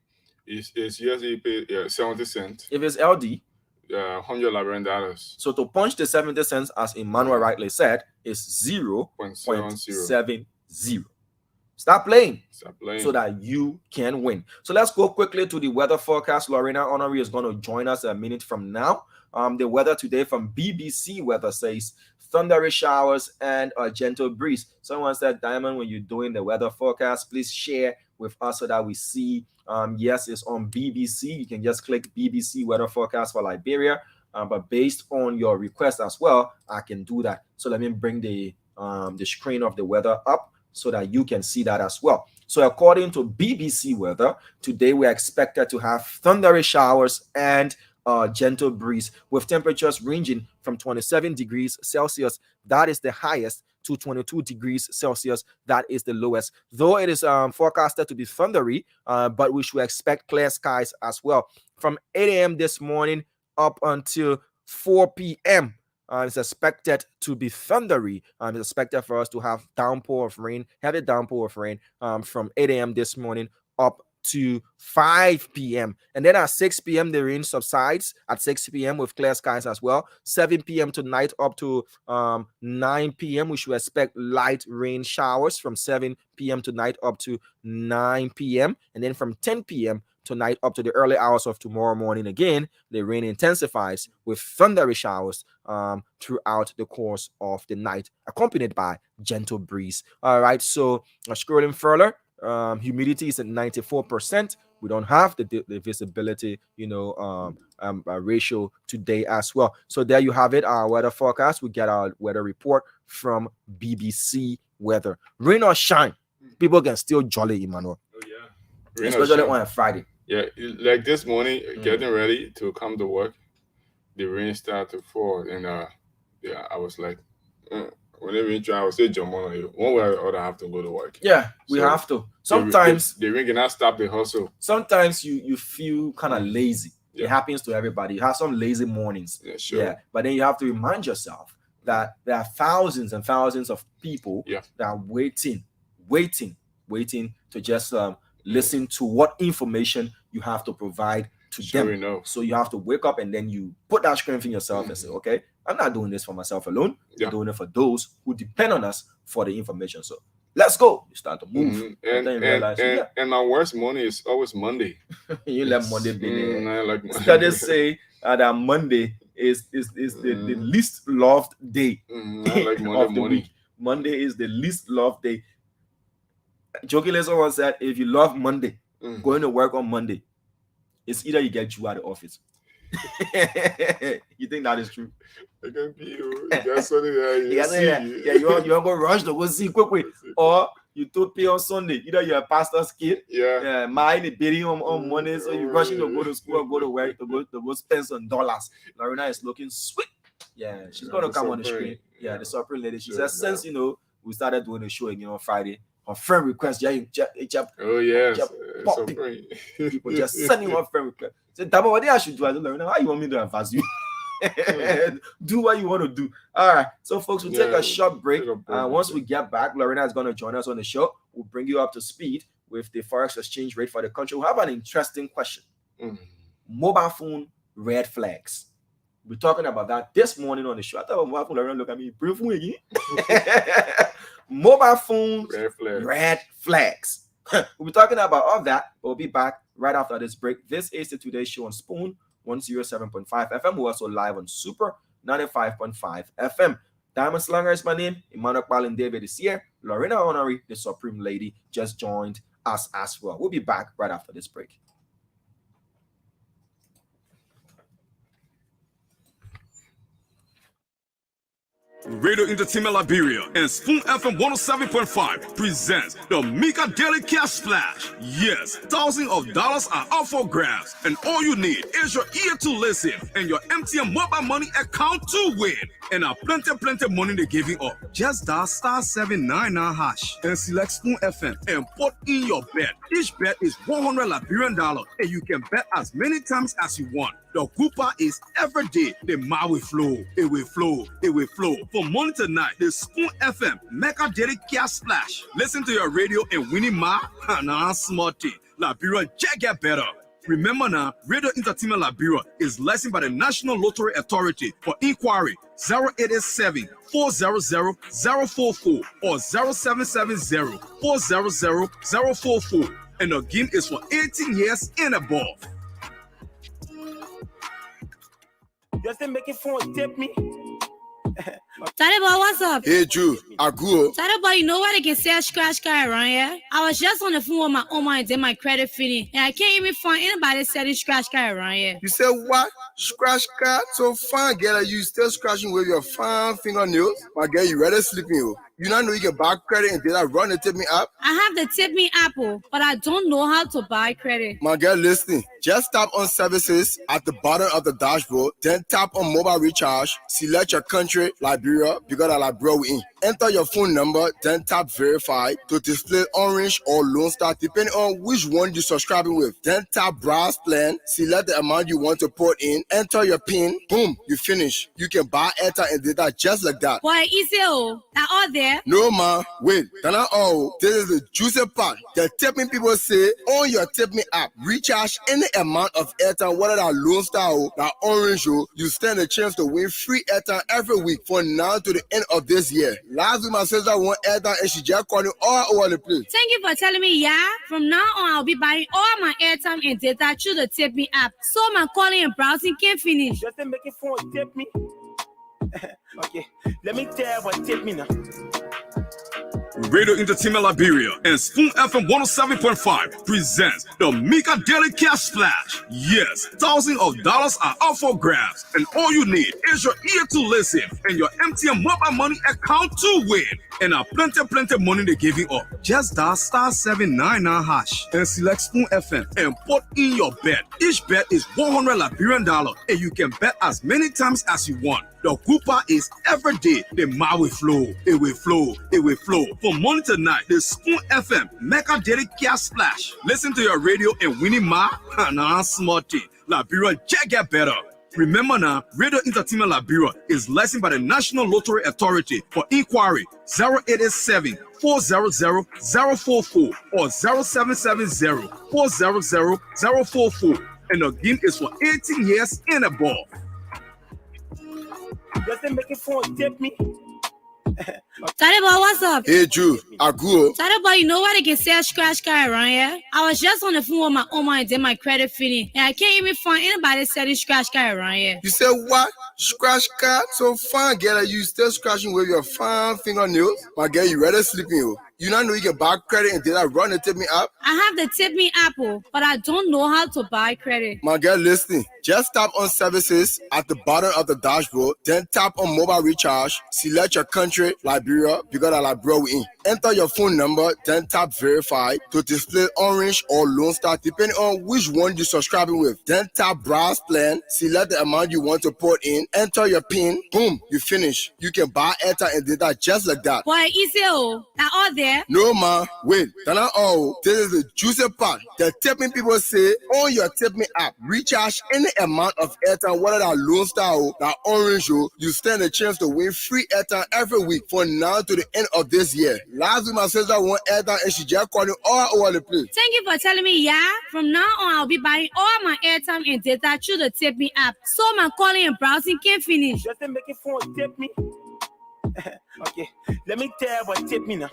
It's USD, pay 70 cents. If it's LD, 100 Liberian dollars. So to punch the 70 cents, as Emmanuel rightly said, is 0.70. Start playing so that you can win. So let's go quickly to the weather forecast. Lorena Honoré is going to join us a minute from now. The weather today from BBC Weather says thundery showers and a gentle breeze. Someone said, Diamond, when you're doing the weather forecast, please share with us so that we see. Yes, it's on BBC. You can just click BBC weather forecast for Liberia. But based on your request as well, I can do that. So let me bring the screen of the weather up so that you can see that as well. So according to BBC weather, today we're expected to have thundery showers and gentle breeze with temperatures ranging from 27 degrees Celsius, that is the highest, to 22 degrees Celsius, that is the lowest. Though it is forecasted to be thundery, but we should expect clear skies as well. From 8 a.m. this morning up until 4 p.m., it's expected to be thundery. It's expected for us to have downpour of rain, heavy downpour of rain from 8 a.m. this morning up to 5 p.m. And then at 6 p.m., the rain subsides at 6 p.m. with clear skies as well. 7 p.m. tonight up to 9 p.m. We should expect light rain showers from 7 p.m. tonight up to 9 p.m. And then from 10 p.m. tonight up to the early hours of tomorrow morning, again, the rain intensifies with thundery showers throughout the course of the night, accompanied by gentle breeze. All right, so scrolling further, humidity is at 94%. We don't have the visibility, ratio today as well. So there you have it, our weather forecast. We get our weather report from BBC Weather. Rain or shine, people can still jolly, Emmanuel. Oh yeah, especially on a Friday. Yeah, like this morning, getting ready to come to work, the rain started to fall, and I was like, when the rain I was say, John, one way or the other, I have to go to work. Yeah, we have to. Sometimes the rain cannot stop the hustle. Sometimes you feel kind of lazy. Yeah. It happens to everybody. You have some lazy mornings. Yeah, sure. Yeah, but then you have to remind yourself that there are thousands and thousands of people that are waiting to just listen to what information you have to provide to them. Enough. So you have to wake up and then you put that strength in yourself and say, okay, I'm not doing this for myself alone. I'm doing it for those who depend on us for the information. So let's go. You start to move. And my worst morning is always Monday. You let Monday be there. I like Monday. Studies say that Monday is the least loved day I like Monday of the week. Monday is the least loved day. Jokingly, someone said, if you love Monday, going to work on Monday, it's either you get you out of the office. You think that is true? It can be you. Got something there. You want to go rush to go see quick. Or you told pay on Sunday. Either you're a pastor's kid, mind the bidding on Monday, so you're rushing to go to school or go to work to go spend some dollars. Lorena is looking sweet. Yeah, she's gonna come on the screen. Yeah, the Supreme lady. She says, since we started doing the show again on Friday, her friend request, oh yes, people just sending one friend request. Say, Dabo, what I should do? I don't know. How you want me to advise you? Do what you want to do. All right. So, folks, we'll take a short break. Once we get back, Lorena is going to join us on the show. We'll bring you up to speed with the forex exchange rate for the country. We'll have an interesting question. Mobile phone red flags. We're talking about that this morning on the show. I thought mobile phone, Lorena, look at me. Mobile phones, red flags. We'll be talking about all that. We'll be back right after this break. This is the Today Show on Spoon 107.5 FM. We're also live on Super 95.5 FM. Diamond Slanger is my name. Emmanuel Kbalin David is here. Lorena Honorary, the Supreme Lady, just joined us as well. We'll be back right after this break. Radio Entertainment Liberia and Spoon FM 107.5 presents the Mika Daily Cash Splash. Yes, thousands of dollars are up for grabs, and all you need is your ear to listen and your MTN mobile money account to win. And plenty money they're giving up. Just dial *799# and select Spoon FM and put in your bet. Each bet is $100 Liberian, and you can bet as many times as you want. The Cooper is every day. The money will flow. It will flow. It will flow. For morning to night, the Spoon FM Mega Daily Cash Splash. Listen to your radio and winning my smarty. Liberia, get better. Remember now, Radio Entertainment Liberia is licensed by the National Lottery Authority. For inquiry, 0887-400-044 or 0770-400-044. And the game is for 18 years and above. Just making phone tip me. Taddy boy, what's up? Hey, Drew, I grew up. Taddy boy, you know what they can sell scratch card around here? I was just on the phone with my Oma and did my credit fitting, and I can't even find anybody selling scratch card around here. You said what? Scratch card? So fine, girl, you still scratching with your fine fingernails? My girl, you rather sleeping, You not know you can buy credit and did I run the Tip Me app? I have the Tip Me app, but I don't know how to buy credit. My girl, listen. Just tap on services at the bottom of the dashboard, then tap on mobile recharge, select your country, Liberia, because of Liberia we in. Enter your phone number, then tap verify to display orange or Lone Star depending on which one you're subscribing with. Then tap browse plan, select the amount you want to put in, enter your PIN, boom, you finish. You can buy airtime and data just like that. Boy, easy oh. That all there. No man, wait, that's not all. This is the juicy part. The tipping people say on your Tip Me app, recharge any amount of airtime, whether that Lone Star or that Orange, you stand a chance to win free airtime every week from now to the end of this year. Last week my sister won airtime and she just called you all over the place. Thank you for telling me, yeah. From now on, I'll be buying all my airtime and data through the Tip Me app, so my calling and browsing can finish. Just make it phone Tip Me. Okay, let me tell you what Tip Me now. Radio Entertainment Liberia and Spoon FM 107.5 presents the Mika Daily Cash Splash. Yes, thousands of dollars are up for grabs, and all you need is your ear to listen and your MTN mobile money account to win. And plenty money they're giving up. Just dial *799# and select Spoon FM and put in your bet. Each bet is $100 Liberian, and you can bet as many times as you want. The Cooper is every day. The ma will flow. It will flow. It will flow. From morning to night, the Spoon FM Mega Daily Cash Splash. Listen to your radio and winning ma. Nah, smarty. Liberia get better. Remember now, Radio Entertainment Liberia is licensed by the National Lottery Authority. For inquiry, 0887-400-044 or 0770-400-044. And the game is for 18 years and above. Just make it phone Tip Me. Taddy boy, what's up? Hey Drew, I grew up. Taddy boy, you know why they can sell scratch card around here? I was just on the phone with my Oma and did my credit fitting, and I can't even find anybody selling scratch card around here. You said what? Scratch card? So fine, girl, you still scratching with your fine fingernails? My girl, you rather sleeping, You not know you can buy credit and did I run the Tip Me app? I have the Tip Me app, but I don't know how to buy credit. My girl, listen. Just tap on services at the bottom of the dashboard, then tap on mobile recharge, select your country, Liberia, because that Liberia we in. Enter your phone number, then tap verify to display orange or Lone Star depending on which one you're subscribing with. Then tap browse plan, select the amount you want to put in, enter your PIN, boom, you finish. You can buy airtime and data just like that. Boy, easy oh. That all there. No man, wait, that's not all. This is the juicy part. The tipping people say on your Tip Me app, recharge any amount of airtime, whether that Lone Star or that Orange, you stand a chance to win free airtime every week from now to the end of this year. Last week my sister won airtime and she just called you all over the place. Thank you for telling me, yeah. From now on, I'll be buying all my airtime and data through the Tip Me app, so my calling and browsing can finish. Just make it phone Tip Me. Okay, let me tell you what Tip Me now.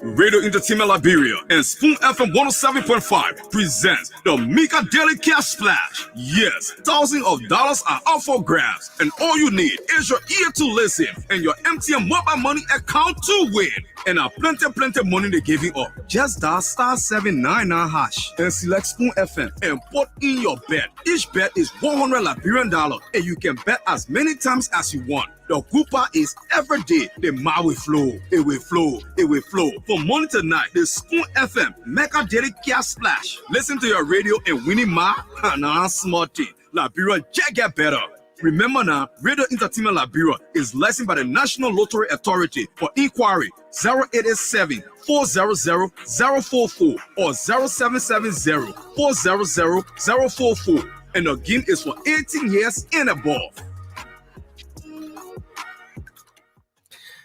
Radio Entertainment Liberia and Spoon FM 107.5 presents the Mika Daily Cash Splash. Yes, thousands of dollars are up for grabs, and all you need is your ear to listen and your MTN mobile money account to win. And plenty money they're giving up. Just dial *799# and select Spoon FM and put in your bet. Each bet is $100 Liberian, and you can bet as many times as you want. The Cooper is every day. The ma will flow. It will flow. It will flow. From morning to night, the Spoon FM Mega Daily Cash Splash. Listen to your radio and winning ma. Nah, smarty. Liberia get better. Remember now, Radio Entertainment Liberia is licensed by the National Lottery Authority. For inquiry, 0887-400-044 or 0770-400-044. And the game is for 18 years and above.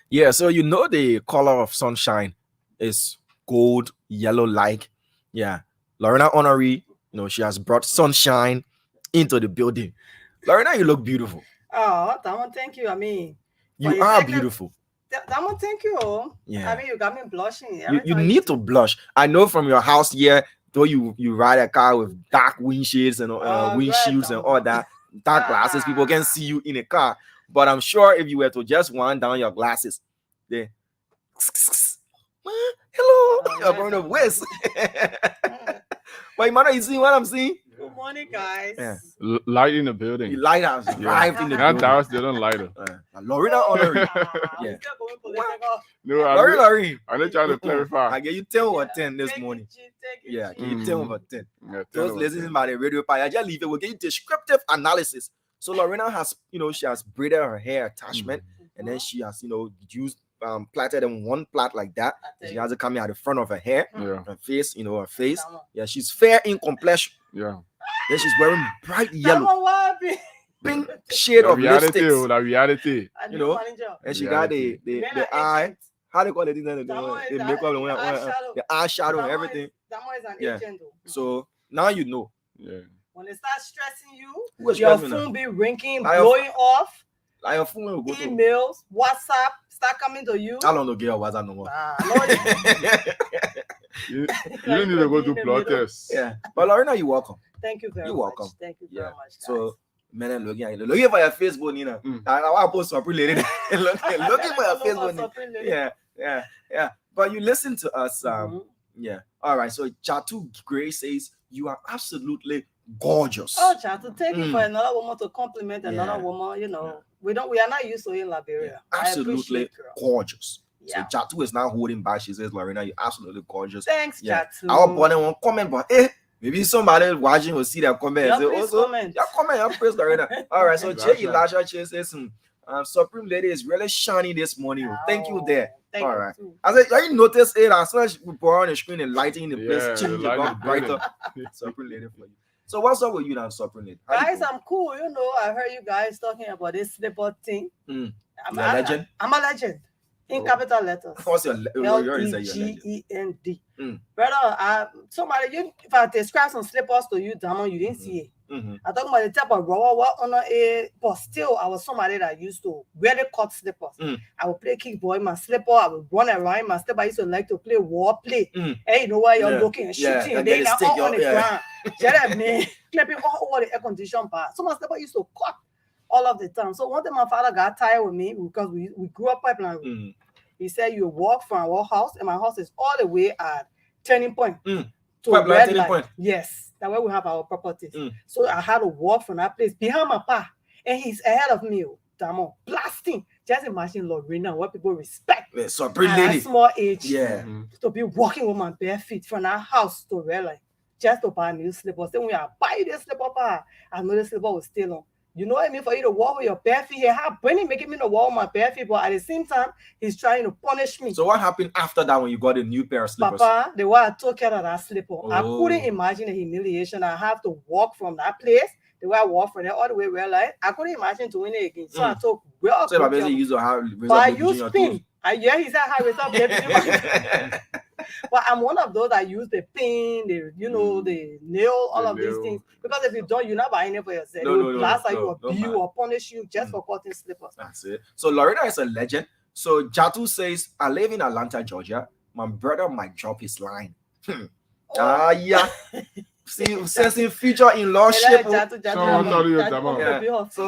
Yeah, so you know the color of sunshine is gold, yellow like. Yeah, Lorena Honoré, she has brought sunshine into the building. Lorena, you look beautiful. Oh, Damon, thank you. I mean, you are beautiful. Damon, thank you. Yeah. I mean, you got me blushing. You need to blush. I know from your house here, though you ride a car with dark windshields and windshields and all that, dark glasses, people can see you in a car. But I'm sure if you were to just wind down your glasses, they hello, you're going to whiz. My mother, you see what I'm seeing? Good morning, guys. Yeah. Light in the building. The lighthouse arrived in the building. That house didn't light up. Lorena Honoré. Yeah. Laurie. I'm not trying to clarify. I gave you 10 over 10 this morning. Yeah, I gave you 10 over 10. Those listening by the radio, I just leave it. We'll get you descriptive analysis. So Lorena has, she has braided her hair attachment, and then she has, used plaited in one plait like that. She has it coming at the front of her hair, her face, her face. Yeah, she's fair in complexion. Yeah. Then she's wearing bright yellow, pink shade of lipstick. The reality. And she got the eye. How they call it? The makeup, the eyeshadow and everything. Yeah. So now you know. Yeah. When it starts stressing you, Who your stressing phone now? be ringing, blowing off. Like your phone will go to. Emails, WhatsApp start coming to you. How long to get your WhatsApp no more? You don't need to go do blood tests. Yeah. But Lorena, you're welcome. Thank you very You're much. welcome. Thank you very much. Guys. So, man, looking for your Facebook, Nina. I want to post some pretty lady. Looking for your Facebook. Yeah. But you listen to us. Yeah. All right. So Chatu Gray says you are absolutely gorgeous. Oh, Chatu, thank you for another woman to compliment another woman. We are not used to it in Liberia. Absolutely gorgeous. So Chatu is now holding back. She says, Lorena, you're absolutely gorgeous. Thanks, Chatu. Our brother won't comment, but maybe somebody watching will see that comment. Comment. Praise Lorena. All right. So Jay Elijah says, Supreme Lady is really shiny this morning. Oh, thank you there. All right. I said, you notice it as soon as we put on the screen and lighting the place, change it brighter. Supreme Lady for you. So what's up with you now, Supreme Lady? Guys, I'm cool. I heard you guys talking about this slipper thing. I'm a legend. I'm a legend. In capital letters. What's your Legend? Brother, somebody, if I describe some slippers to you, Damon, you didn't see it. I talk about the type of rubber on but still, I was somebody that used to wear the cut slippers. I would play kickball in my slipper. I would run around in my slipper. I used to like to play war play. Hey, you know why you're looking and shooting and then all on the ground. Shut man, clapping all over the air condition part. So my slipper used to cut all of the time. So one day my father got tired with me because we grew up pipeline. He said you walk from our house, and my house is all the way at Turning Point. To Red Light. Point. Yes, that's where we have our properties. So I had to walk from that place behind my pa, and he's ahead of me, Damon, blasting. Just imagine Lorena, what people respect. So at small age, to be walking with my bare feet from our house to Red Light, just to buy new slippers. Then when I buy this slipper, I know the slipper was still on. You know what I mean? For you to walk with your bare feet here, how Brenny making me to walk with my bare feet, but at the same time, he's trying to punish me. So what happened after that when you got a new pair of slippers? Papa, the way I took care of that slipper, I couldn't imagine the humiliation. I have to walk from that place, the way I walk from there all the way where I couldn't imagine doing it again. So I took so basically use I use pin. He said how it's up. But I'm one of those that use the pin, the nail, all of these things. Because if you don't, you're not buying it for yourself. They will blast you or beat you or punish you just for cutting slippers. That's it. So Lorena is a legend. So Jatu says, I live in Atlanta, Georgia. My brother might drop his line. Yeah. See, sensing future in-law shape. Someone told you So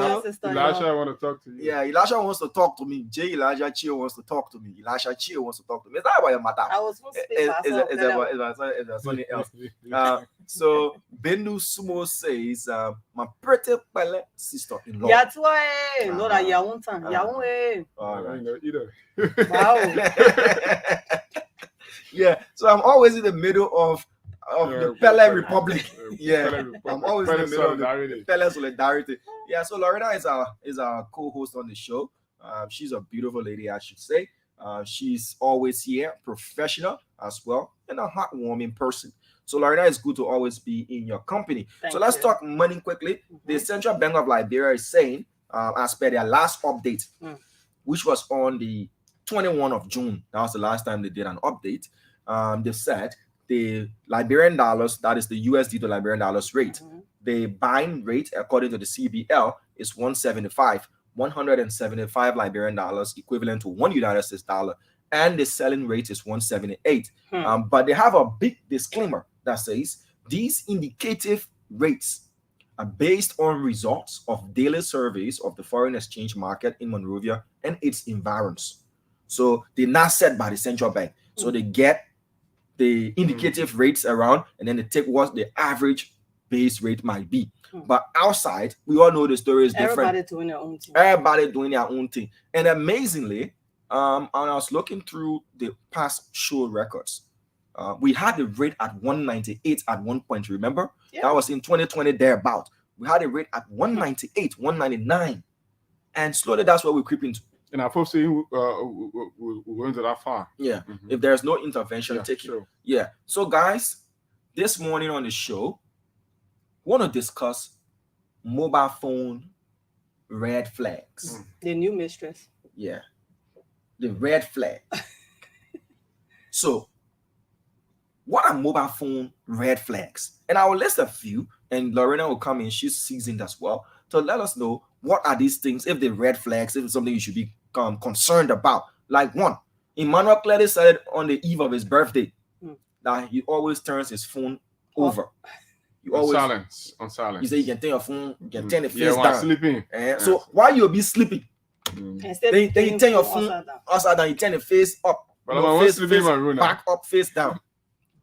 Elisha want to talk to you. Yeah, Elisha wants to talk to me. J. Elijah Chio wants to talk to me. Elisha Chio wants to talk to me. Is that about your matter? I was supposed to is something else? So Bendu Sumo says, my pretty pale sister-in-law. Yeah, that's why. No, that your own time. All right. Wow. Yeah, so I'm always in the middle of the Pele Republic. I'm always in the middle of the Pele Solidarity. Yeah, so Lorena is our co-host on the show. She's a beautiful lady, I should say. She's always here, professional as well, and a heartwarming person. So Lorena, it's good to always be in your company. So let's talk money quickly. The Central Bank of Liberia is saying, as per their last update, which was on the 21st of June, that was the last time they did an update. They said the Liberian dollars, that is the USD to Liberian dollars rate, the buying rate according to the CBL is 175 Liberian dollars, equivalent to $1 United States dollar, and the selling rate is 178. But they have a big disclaimer that says these indicative rates are based on results of daily surveys of the foreign exchange market in Monrovia and its environs. So they're not set by the central bank. So they get the indicative rates around, and then they take what the average base rate might be. But outside, we all know the story is different. Everybody doing their own thing. Everybody doing their own thing. And amazingly, and I was looking through the past show records. We had the rate at 198 at one point, remember? That was in 2020 thereabout. We had a rate at 198, 199. And slowly that's what we're creeping to. And I hope we went that far. Yeah. If there's no intervention taken. Sure. Yeah. So guys, this morning on the show, we want to discuss mobile phone red flags. The new mistress. Yeah. The red flag. So, what are mobile phone red flags? And I will list a few, and Lorena will come in. She's seasoned as well to let us know what are these things, if they're red flags, if it's something you should be concerned about. Like one, Emmanuel clearly said on the eve of his birthday that he always turns his phone over. You always on silence. You say you can turn your phone, you can turn the face while down. Sleeping. So while you'll be sleeping, then you turn your phone upside down, you turn the face up. Well, face back up, face down.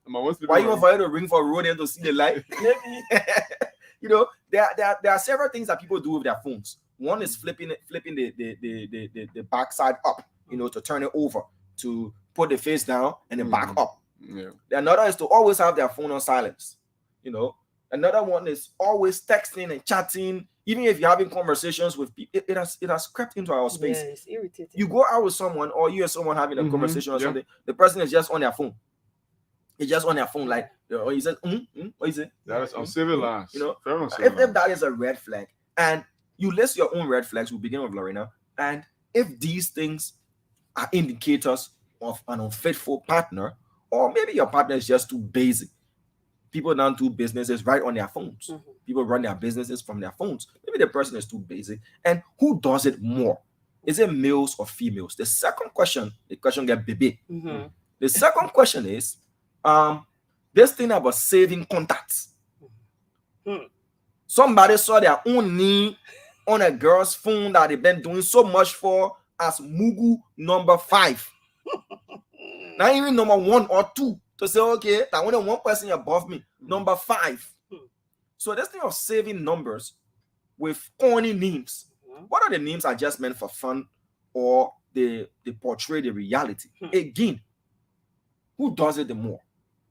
Why you want for you to ring for a road and to see the light? You know, there are several things that people do with their phones. One is flipping the back side up, you know, to turn it over, to put the face down and then back up. Yeah. Another is to always have their phone on silence. You know, another one is always texting and chatting, even if you're having conversations with people. It has crept into our space. Yeah, it's irritating. You go out with someone, or you and someone having a conversation or something. The person is just on their phone. It's just on their phone, like, or he says, what is it? That is uncivilized. You know, if that is a red flag, and you list your own red flags, we'll begin with Lorena. And if these things are indicators of an unfaithful partner, or maybe your partner is just too basic. People now do businesses right on their phones. People run their businesses from their phones. Maybe the person is too basic. And who does it more? Is it males or females? The second question, the question get baby. The second question is, this thing about saving contacts. Somebody saw their own name on a girl's phone that they've been doing so much for as Mugu number 5. Not even number 1 or 2. To say, okay, I want one person above me, number 5. So this thing of saving numbers with corny names. What are the names are just meant for fun, or they portray the reality? Again, who does it the more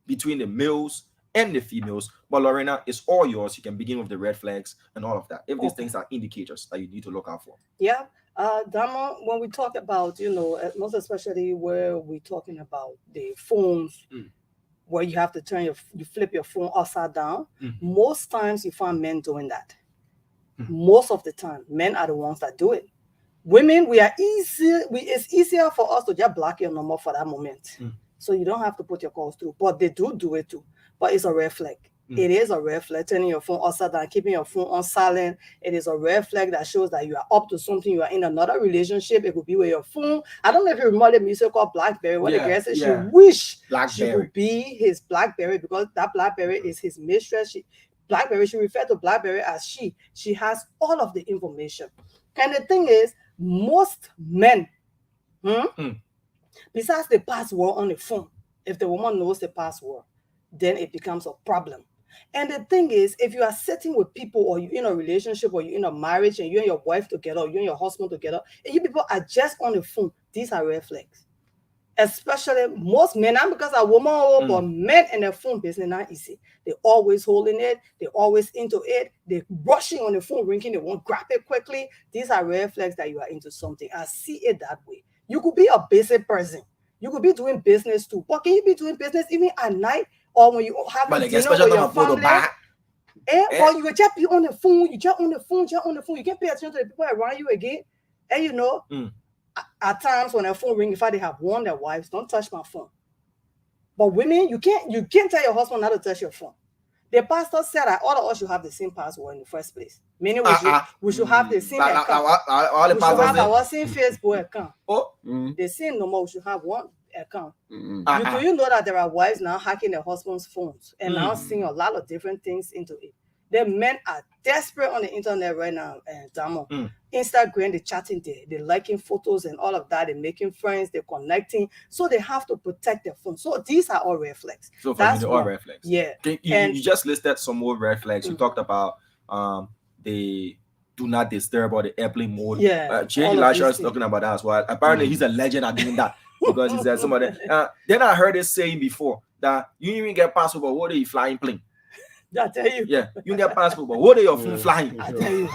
between the males and the females? But Lorena, it's all yours. You can begin with the red flags and all of that. If these things are indicators that you need to look out for. Yeah. Dama, when we talk about, you know, most especially where we're talking about the phones, where you have to you flip your phone upside down, most times you find men doing that. Most of the time, men are the ones that do it. Women, it's easier for us to just block your number for that moment. So you don't have to put your calls through, but they do it too. But it's a red flag. It is a red flag, turning your phone upside down, keeping your phone on silent. It is a red flag that shows that you are up to something. You are in another relationship. It could be with your phone. I don't know if you remember the music called Blackberry. When the girl said she wish she could be his Blackberry, because that Blackberry is his mistress. Blackberry, she referred to Blackberry as she. She has all of the information. And the thing is, most men, besides the password on the phone, if the woman knows the password, then it becomes a problem. And the thing is, if you are sitting with people, or you're in a relationship, or you're in a marriage, and you and your wife together, or you and your husband together, and you people are just on the phone, these are red flags. Especially most men, not because a woman, but men in the phone business not easy. They're always holding it. They're always into it. They're rushing on the phone, ringing. They won't grab it quickly. These are red flags that you are into something. I see it that way. You could be a basic person. You could be doing business too. But can you be doing business even at night, or when you have dinner with your family? Or you will just be on the phone. You just on the phone. You can't pay attention to the people around you again. And you know, at times when a phone rings, if they have warned their wives, don't touch my phone. But women, you can't tell your husband not to touch your phone. The pastor said that all of us should have the same password in the first place. Meaning we should have the same account. We should have our same Facebook account. The same number, we should have one account. Do you know that there are wives now hacking their husband's phones and now seeing a lot of different things into it? The men are desperate on the internet right now, Damo. Instagram, they're chatting, they're liking photos and all of that. They're making friends, they're connecting. So they have to protect their phone. So these are all red flags. So that's all red flags. Yeah. You just listed some more red flags. You talked about the do not disturb or the airplane mode. Yeah. Jay Elisha is talking about that as well. Apparently, he's a legend at doing that because he said somebody. Then I heard this saying before that you even get password, but what are you flying plane? I tell you. Yeah, you get passport, but what are your phone flying? I tell you.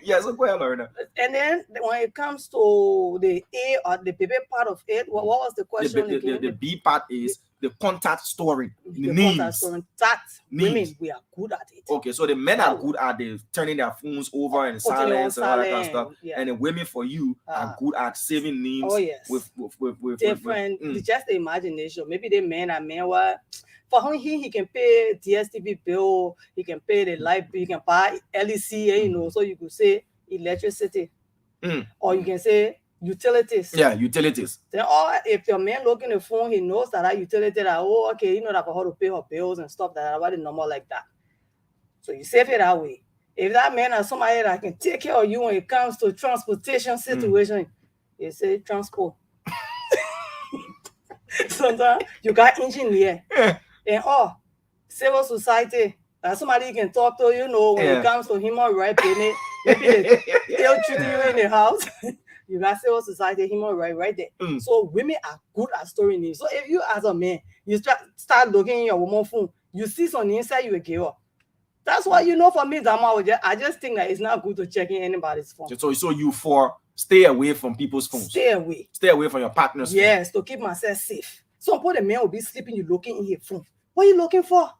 Yeah, so go ahead, Lorena. And then when it comes to the A or the B part of it, what was the question again? The B part is the contact story. The contact story. That women, we are good at it. Okay, so the men are good at the turning their phones over and silence and all that kind of stuff. Yeah. And the women for you are good at saving names. Oh yes. With different. Just the imagination. Maybe the men are men were. For him, he can pay DSTV bill, he can pay the light bill, he can buy LEC, you know, so you could say electricity. Or you can say utilities. Yeah, utilities. Then, or if your man looking at the phone, he knows that utility that, oh, okay, you know that for how to pay her bills and stuff that about the normal like that. So you save it that way. If that man is somebody that can take care of you when it comes to transportation situation, you say transport. Sometimes you got engineer. And civil society, somebody you can talk to, you know, when it comes to human rights, maybe they'll treat you in the house. You got civil society, human rights right there. So women are good at storing names. So if you as a man, you start looking in your woman phone, you see something inside, you will give up. That's why, you know, for me, I just think that it's not good to check in anybody's phone. So you stay away from people's phones. Stay away. Stay away from your partner's phone. Yes, to keep myself safe. Some point the man will be sleeping, you looking in your phone. What are you looking for?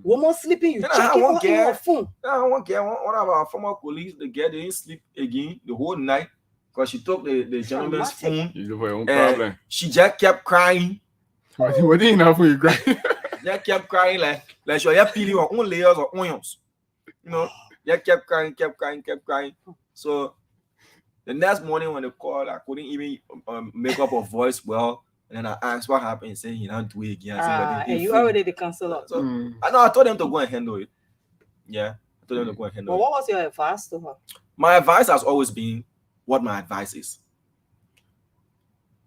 Woman sleeping, you checking on your phone. I won't get one of our former colleagues, the girl didn't sleep again the whole night because she took the gentleman's phone. You do for your own problem. She just kept crying. What do you know for you crying? Just kept crying like she was peeling her own layers of onions. You know, just kept crying. So the next morning when they called, I couldn't even make up a voice well. And then I asked what happened. He said he don't do it again. And you already the counselor. So I told them to go and handle it. Yeah, I told them to go and handle it. But what was your advice to her? My advice has always been what my advice is.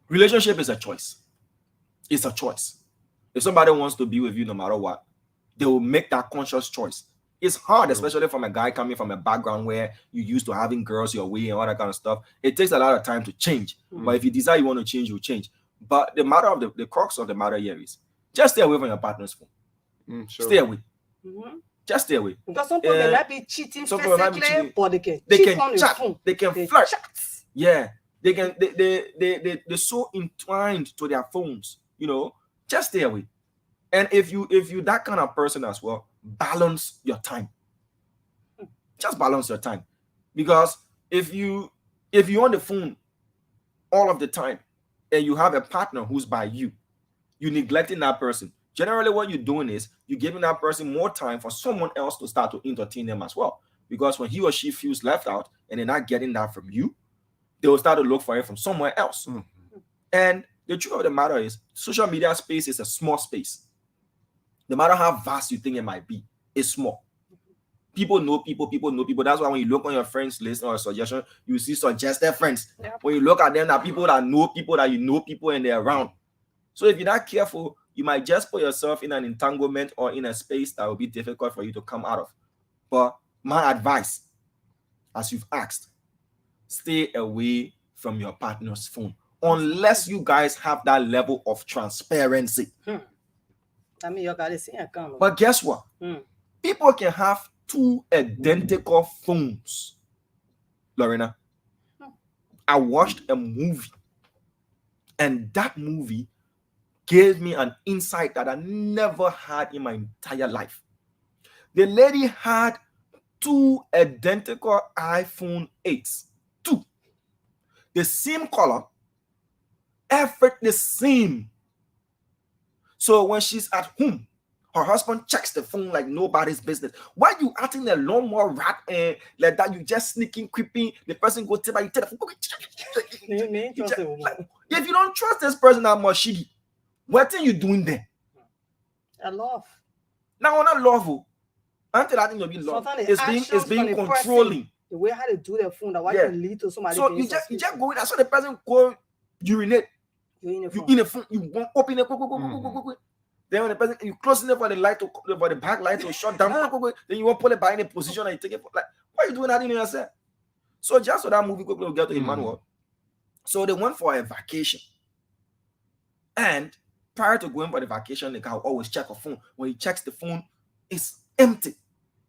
Relationship is a choice. It's a choice. If somebody wants to be with you no matter what, they will make that conscious choice. It's hard, especially from a guy coming from a background where you used to having girls your way and all that kind of stuff. It takes a lot of time to change. But if you decide you want to change, you'll change. But the matter of the crux of the matter here is just stay away from your partner's phone. Sure. Stay away. Just stay away. Because some people they might be cheating physically, but they can chat. Phone. They can flirt. Yeah. They can they're so entwined to their phones, you know. Just stay away. And if you that kind of person as well, balance your time. Just balance your time. Because if you on the phone all of the time and you have a partner who's by you neglecting that person. Generally, what you're doing is you're giving that person more time for someone else to start to entertain them as well. Because when he or she feels left out and they're not getting that from you, they will start to look for it from somewhere else. And the truth of the matter is, social media space is a small space. No matter how vast you think it might be, it's small. People know people. That's why when you look on your friends list or a suggestion, you see suggested friends. When you look at them, that people that know people, that you know people and they're around. So if you're not careful, you might just put yourself in an entanglement or in a space that will be difficult for you to come out of. But my advice, as you've asked, stay away from your partner's phone unless you guys have that level of transparency. I mean, you got to see it come. But guess what? People can have two identical phones. Lorena, I watched a movie, and that movie gave me an insight that I never had in my entire life. The lady had two identical iPhone 8s. Two. The same color, effort the same. So when she's at home, her husband checks the phone like nobody's business. Why you acting a lawnmower rat and like that? You just sneaking, creeping. The person go tell you telephone. If you don't trust this person that much, what are you doing there? I love. Now, not love. Until I think you'll be love. It's being controlling. The way how to do their phone, that why you lead to somebody. So you just go in. I saw the person go urinate. You in the phone. You won't open it. Then when the person you closing it for the light to for the back light to shut down, then you won't pull it by any position and you take it. Like, why are you doing that in yourself? So just so that movie quickly will get to Emmanuel. So they went for a vacation, and prior to going for the vacation, the guy will always check her phone. When he checks the phone, It's empty.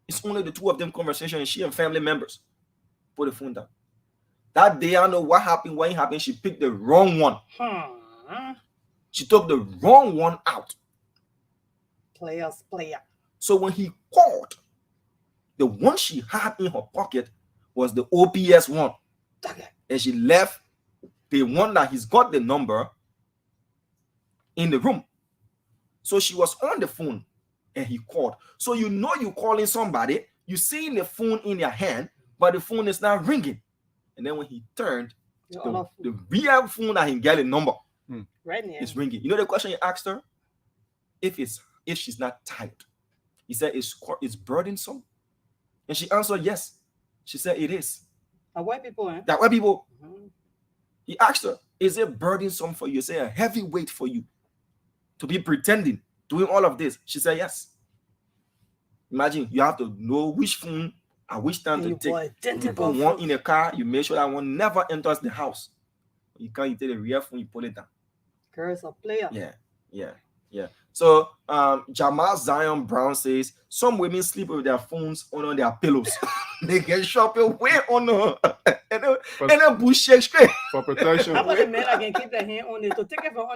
It's only the two of them conversation, and she and family members. Put the phone down. That day, I know what happened. When it happened, she picked the wrong one. She took the wrong one out. Player. So when he called, the one she had in her pocket was the OPS one. And she left the one that he's got the number in the room. So she was on the phone and he called. So you know you're calling somebody, you seeing the phone in your hand, but the phone is not ringing. And then when he turned, the real phone that he got the number is ringing. You know the question you asked her? If she's not tired. He said it's burdensome. And she answered yes. She said it is. That white people, eh? That white people. He asked her, is it burdensome for you? Say a heavy weight for you to be pretending, doing all of this? She said yes. Imagine you have to know which phone at which time to take. You put one in a car, you make sure that one never enters the house. You take the real phone, you pull it down. Girls are player. Yeah. So Jamal Zion Brown says some women sleep with their phones under their pillows. They get shot away on her and then bush shake straight for protection. How about the men that can keep their hand on it? To take it for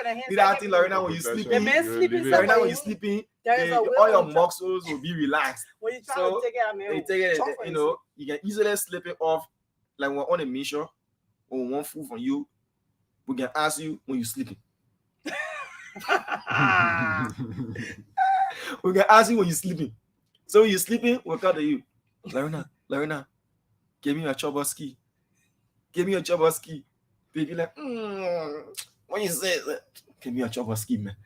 the hand. That thing like now when you're sleeping. The men sleeping. Right now when you're sleeping, all your muscles will be relaxed. When you try to take it, you take it, you can easily slip it off. Like we're on a mission or one food from you, we can ask you when you're sleeping. We can ask you when you're sleeping. So when you're sleeping, we'll call to you. Larina, give me a Choboski. Give me a Choboski. Baby, like, when you say that, give me a Choboski, man.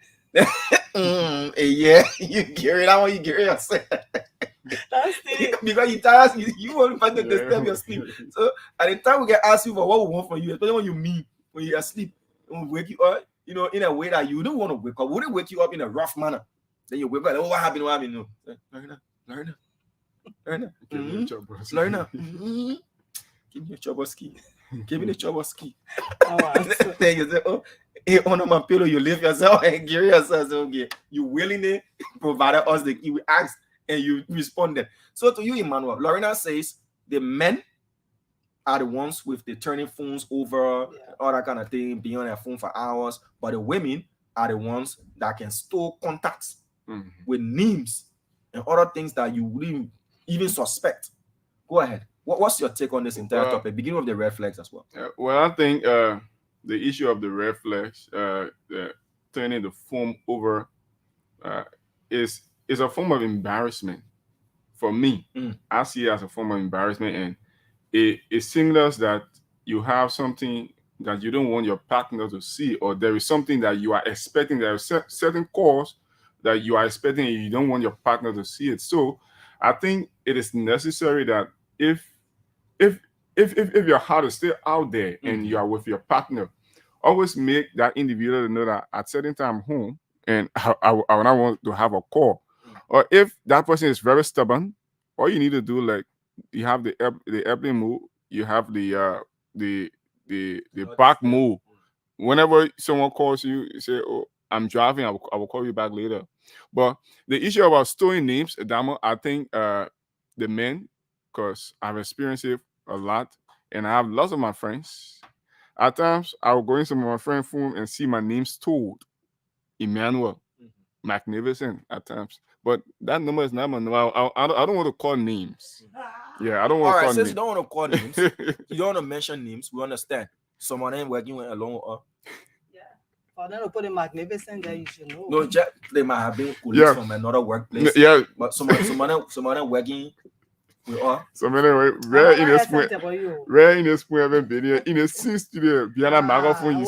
Yeah, you get it out when you get it yourself. That's it. Because you tired, you won't find to disturb your sleep. So at the time we can ask you for what we want from you, especially when you mean when you're asleep, when we wake you up, in a way that you don't want to wake up. We wouldn't wake you up in a rough manner. Then you wake up, like, what happened? No. Larina. Larina. Give me a Choboski. Give me the Choboski. Then you say, hey, on my pillow, you live yourself and give yourself. Okay. You willingly provided us the key. We asked and you responded. So to you, Emmanuel, Lorena says the men are the ones with the turning phones over, all that kind of thing, being on their phone for hours. But the women are the ones that can store contacts with names and other things that you wouldn't even suspect. Go ahead. What's your take on this entire topic? Beginning with the red flags as well. Well, I think the issue of the red flags, turning the phone over, is a form of embarrassment for me. I see it as a form of embarrassment, and it signals that you have something that you don't want your partner to see, or there is something that you are expecting. There are certain calls that you are expecting and you don't want your partner to see it. So I think it is necessary that if your heart is still out there and you are with your partner, always make that individual know that at certain time I'm home and I want to have a call. Or if that person is very stubborn, all you need to do, like, you have the airplane mode, you have the back move. Whenever someone calls you, you say, "Oh, I'm driving. I will call you back later." But the issue about storing names, Adamo, I think the men, because I've experienced it a lot, and I have lots of my friends. At times, I will go into my friend's phone and see my name stored, Emmanuel, Magnificent. At times, but that number is not my number. I don't want to call names. Yeah, I don't want to call names. All right, since you don't want to call names, you don't want to mention names. We understand. Someone ain't working with alone. For them to put a Magnificent there, you should know. No, they might have been colleagues from another workplace. Yeah, but someone working with us. Somebody rare in this point, haven't been here in a since today. Biana microphone, you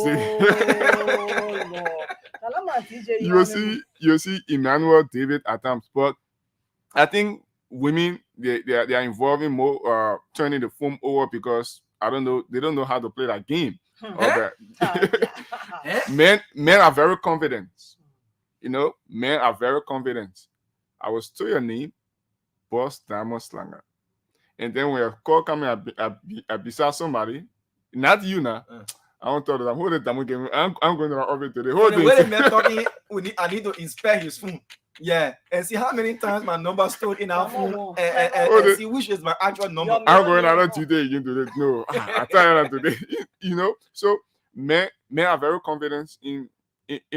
see. You see Emmanuel David at times, but I think women they are involving more turning the phone over because they don't know how to play that game. Men are very confident. Men are very confident. I was to your name, Boss Diamond Slanger. And then when a call coming beside somebody, not you now. I don't tell them, hold it, I'm going to the office today. Hold it. I need to inspect his phone. Yeah, and see how many times my number stored in our phone and see which is my actual number. I'm going out today. You do it. No, I tell you today. You know, so men are very confident in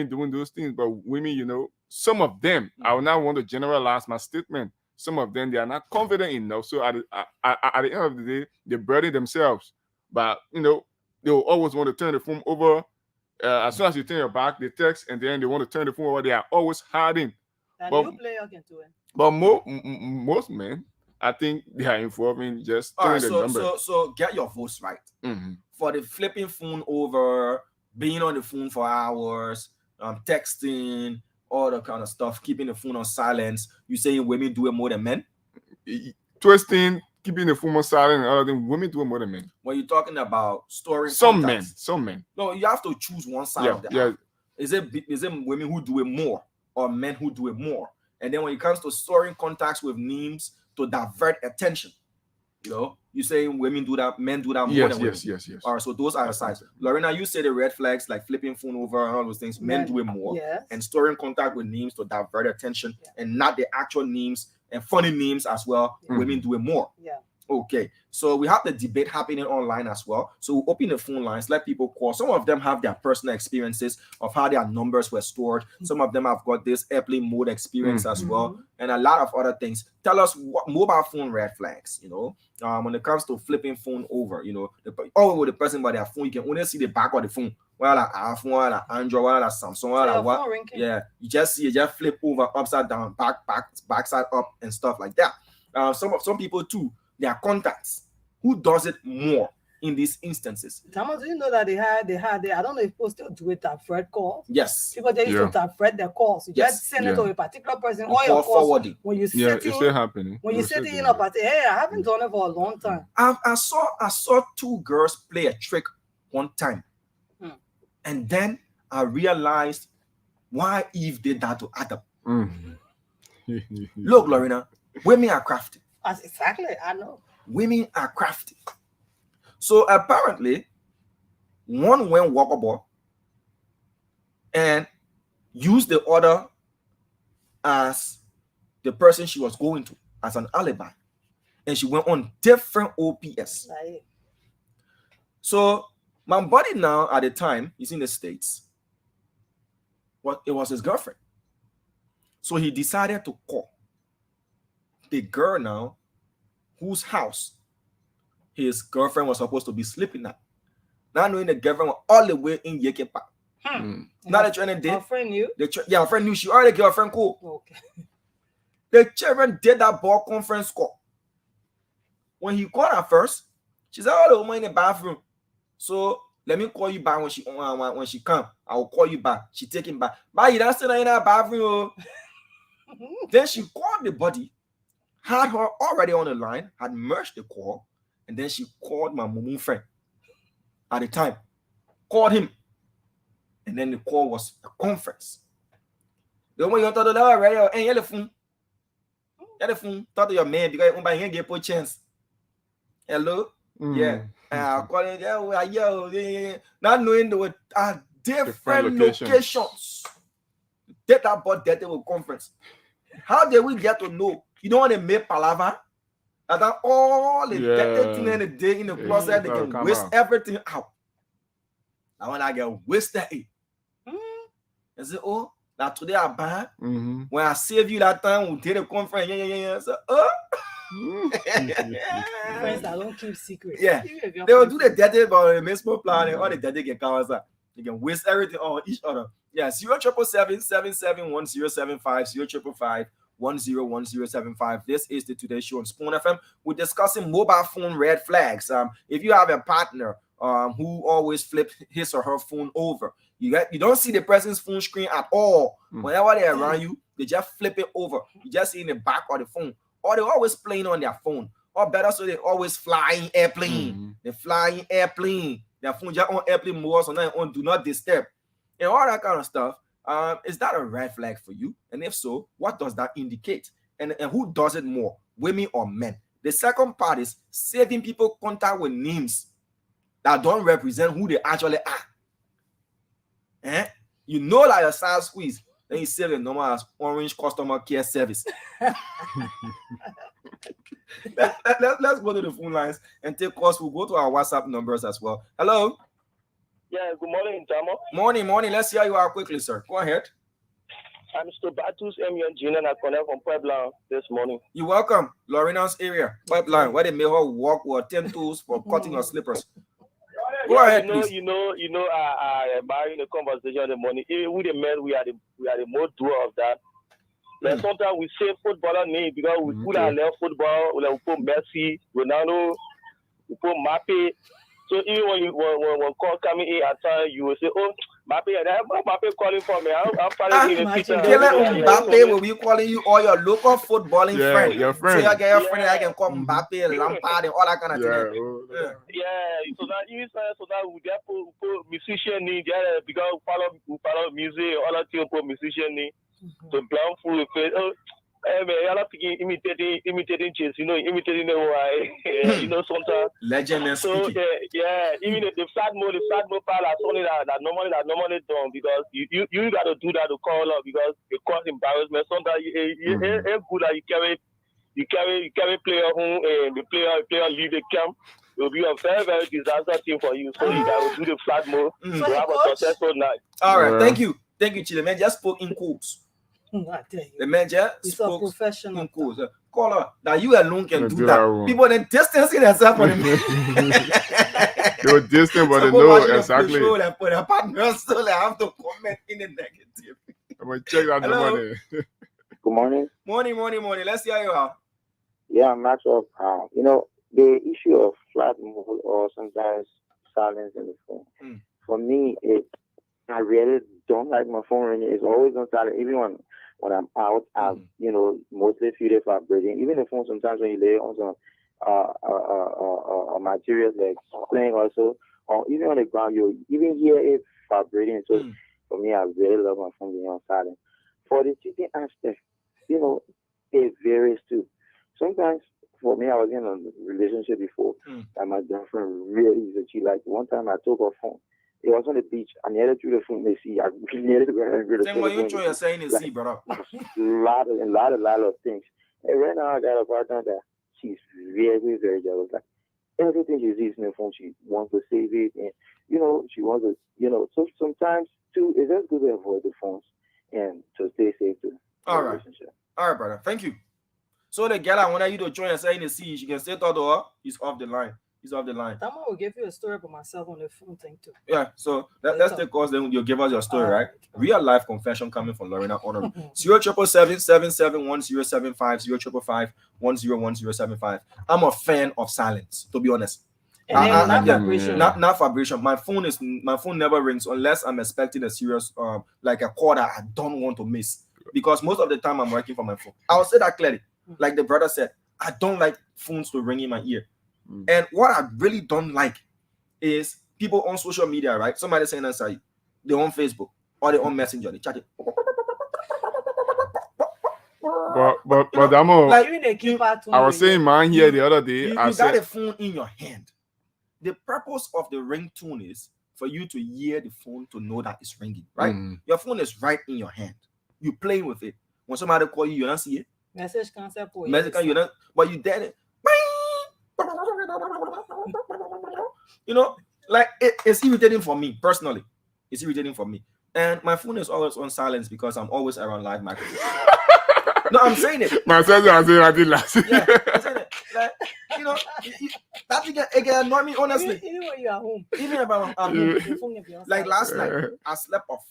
doing those things, but women, you know, some of them, I will not want to generalize my statement. Some of them, they are not confident enough. So at the end of the day, they burden themselves. But you know, they will always want to turn the phone over. As soon as you turn your back, they text, and then they want to turn the phone over. They are always hiding. But most men, I think they are involving just turning the number. So get your voice right. For the flipping phone over, being on the phone for hours, texting, all the kind of stuff, keeping the phone on silence. You saying women do it more than men? Twisting, keeping the phone on silent, and other things, women do it more than men. When you're talking about storing some contacts, men. No, you have to choose one side of the app. Is it women who do it more or men who do it more? And then when it comes to storing contacts with names to divert attention, you know, you saying women do that, men do that more than women. Yes. All right, so those are the sides. Lorena, you say the red flags like flipping phone over and all those things, men do it more. And storing contact with names to divert attention and not the actual names and funny names as well. Women do it more. Okay, so we have the debate happening online as well. So we'll open the phone lines, let people call. Some of them have their personal experiences of how their numbers were stored. Some of them have got this airplane mode experience as well, and a lot of other things. Tell us what mobile phone red flags, you know, when it comes to flipping phone over, you know, with the person by their phone, you can only see the back of the phone. Well, like iPhone, well, like Android, well, like Samsung, well, like what? Yeah, you just see it, just flip over, upside down, backside up, and stuff like that. Some people too. Their contacts. Who does it more in these instances? Thomas, do you know that they had I don't know if people still do it at Fred calls. Yes. People they used to Fred their calls. You just send it to a particular person or your calls forwarding. When you it's still happening. When you sit in a party, hey, I haven't done it for a long time. I saw two girls play a trick one time. And then I realized why Eve did that to Adam. Look, Lorena, women are crafty. Exactly, I know. Women are crafty. So apparently, one went walkable and used the other as the person she was going to, as an alibi. And she went on different OPS. Right. So my buddy now at the time, he's in the States. It was his girlfriend. So he decided to call the girl now whose house his girlfriend was supposed to be sleeping at. Not knowing the girlfriend was all the way in Yekepa. Now the children did. Her friend knew? Her friend knew. She already girlfriend call. Okay. The children did that ball conference call. When he called her first, she said, "Oh, the woman in the bathroom. So let me call you back when she come. I will call you back." She take him back. But you don't still in that bathroom. Then she called the body. Had her already on the line, had merged the call, and then she called my mumu friend at the time. Called him. And then the call was a conference. The one you thought of that right, and you the phone, talk to your man because you ain't get a chance. Hello? Yeah. I call it, not knowing there were different locations. Did that but that they were conference. How did we get to know? You don't want to make palaver. And then all the thing in the day in the closet, they can waste everything out. And when I get wasted, I say, "Oh, now today I buy. When I save you that time, we'll take a conference." Yeah. So, Friends that don't keep secrets. Yeah. They will do the dirty, but the mismo plan and all the dirty can come outside. They can waste everything on each other. Yeah, 077771075 055101075. This is the Today Show on Spoon FM. We're discussing mobile phone red flags. If you have a partner who always flips his or her phone over, you don't see the person's phone screen at all. Whenever they're around you, they just flip it over. You just see in the back of the phone, or they're always playing on their phone, or better, so they're always flying airplane. They're flying airplane. Their phone just on airplane mode, so now on do not disturb, and all that kind of stuff. Is that a red flag for you? And if so, what does that indicate? And who does it more, women or men? The second part is saving people contact with names that don't represent who they actually are. You know, like a side squeeze. Then you save the number as Orange Customer Care Service. Let's go to the phone lines and take calls. We'll go to our WhatsApp numbers as well. Hello. Yeah, good morning, Tamo. Morning. Let's see how you are quickly, sir. Go ahead. I'm Mr. Batus M.U.N. Junior and I connect from Puebla this morning. You're welcome. Lorena's area, pipeline, where they may have walk or 10 tools for cutting your slippers. Go ahead, please. I in the conversation in the morning. Even with the men, we are the most doer of that. But sometimes we say footballer name because we put our left football, we put Messi, Ronaldo, we put Mbappe. So even when call coming in at time, you will say, "Oh, Mbappe, Mbappe calling for me." I'm following in the future. Mbappe will be calling you all your local footballing friend. Your friend. So you get your friend, I can call Mbappe, Lampard, and all that kind of thing. Yeah. So now we there put musician name there because we follow music, all that thing put musician name. So blind food, hey man, y'all not imitating chase, imitating the why, sometimes. Legend and so even the flat mode file is only that normally done because you got to do that to call up because it causes embarrassment. Sometimes it's good that you carry player home and the player leave the camp. It will be a very, very disaster thing for you. So you got to do the flat mode to have a successful night. All right, thank you, Chile. Man, just spoke in quotes. The man just spoke professional in quotes. Caller, that you alone can do that. People then distancing themselves from the They were distant, but they know exactly. And put a partner, so they have to comment in the negative. I'm gonna check that number. Good morning. Morning. Let's see how you are. Yeah, match up. The issue of flat mode or sometimes silence in the phone. For me, I really don't like my phone ringing. It's always on silent, even when I'm out. I'm mostly feel it vibrating. Even the phone sometimes when you lay on some materials like playing also, or even on the ground, you even hear it vibrating. So for me, I really love my phone being on silent. For the cheating aspect, it varies too. Sometimes for me, I was in a relationship before, and my girlfriend really used to cheat. Like one time, I took her phone. It was on the beach. I nearly threw the phone in the sea. I nearly threw the phone. What you trying to say in the sea, brother? A lot of things. And right now, I got a partner that she's very, very jealous. Like everything she sees in the phone, she wants to save it, and she wants to, So sometimes too, it's just good to avoid the phones and to stay safe too. All right, brother. Thank you. So the girl I wanted you to join and say in the sea, she can say to her, he's off the line. That one will give you a story about myself on the phone thing too. Yeah, so let's take calls, then you'll give us your story, right? Real life confession coming from Lorena Honor. 0777-71075, 0555-101075. I'm a fan of silence, to be honest. Not vibration. Not vibration. My phone never rings unless I'm expecting a serious like a call that I don't want to miss. Because most of the time I'm working from my phone. I'll say that clearly. Like the brother said, I don't like phones to ring in my ear. And what I really don't like is people on social media, right? Somebody saying answer, they're on Facebook or they're on Messenger, they chat it. But Damo, like, I was saying mine here the other day. You got a phone in your hand. The purpose of the ringtone is for you to hear the phone to know that it's ringing, right? Your phone is right in your hand. You playing with it. When somebody call you don't see it. Message concept. You don't, but you did it. Like it's irritating for me personally. It's irritating for me, and my phone is always on silence because I'm always around live microphones. No, I'm saying it. My sister, I did last. Yeah, I'm saying it. Like, that it can annoy me honestly. Even when you're at home. Even if I'm home. Like last night, I slept off.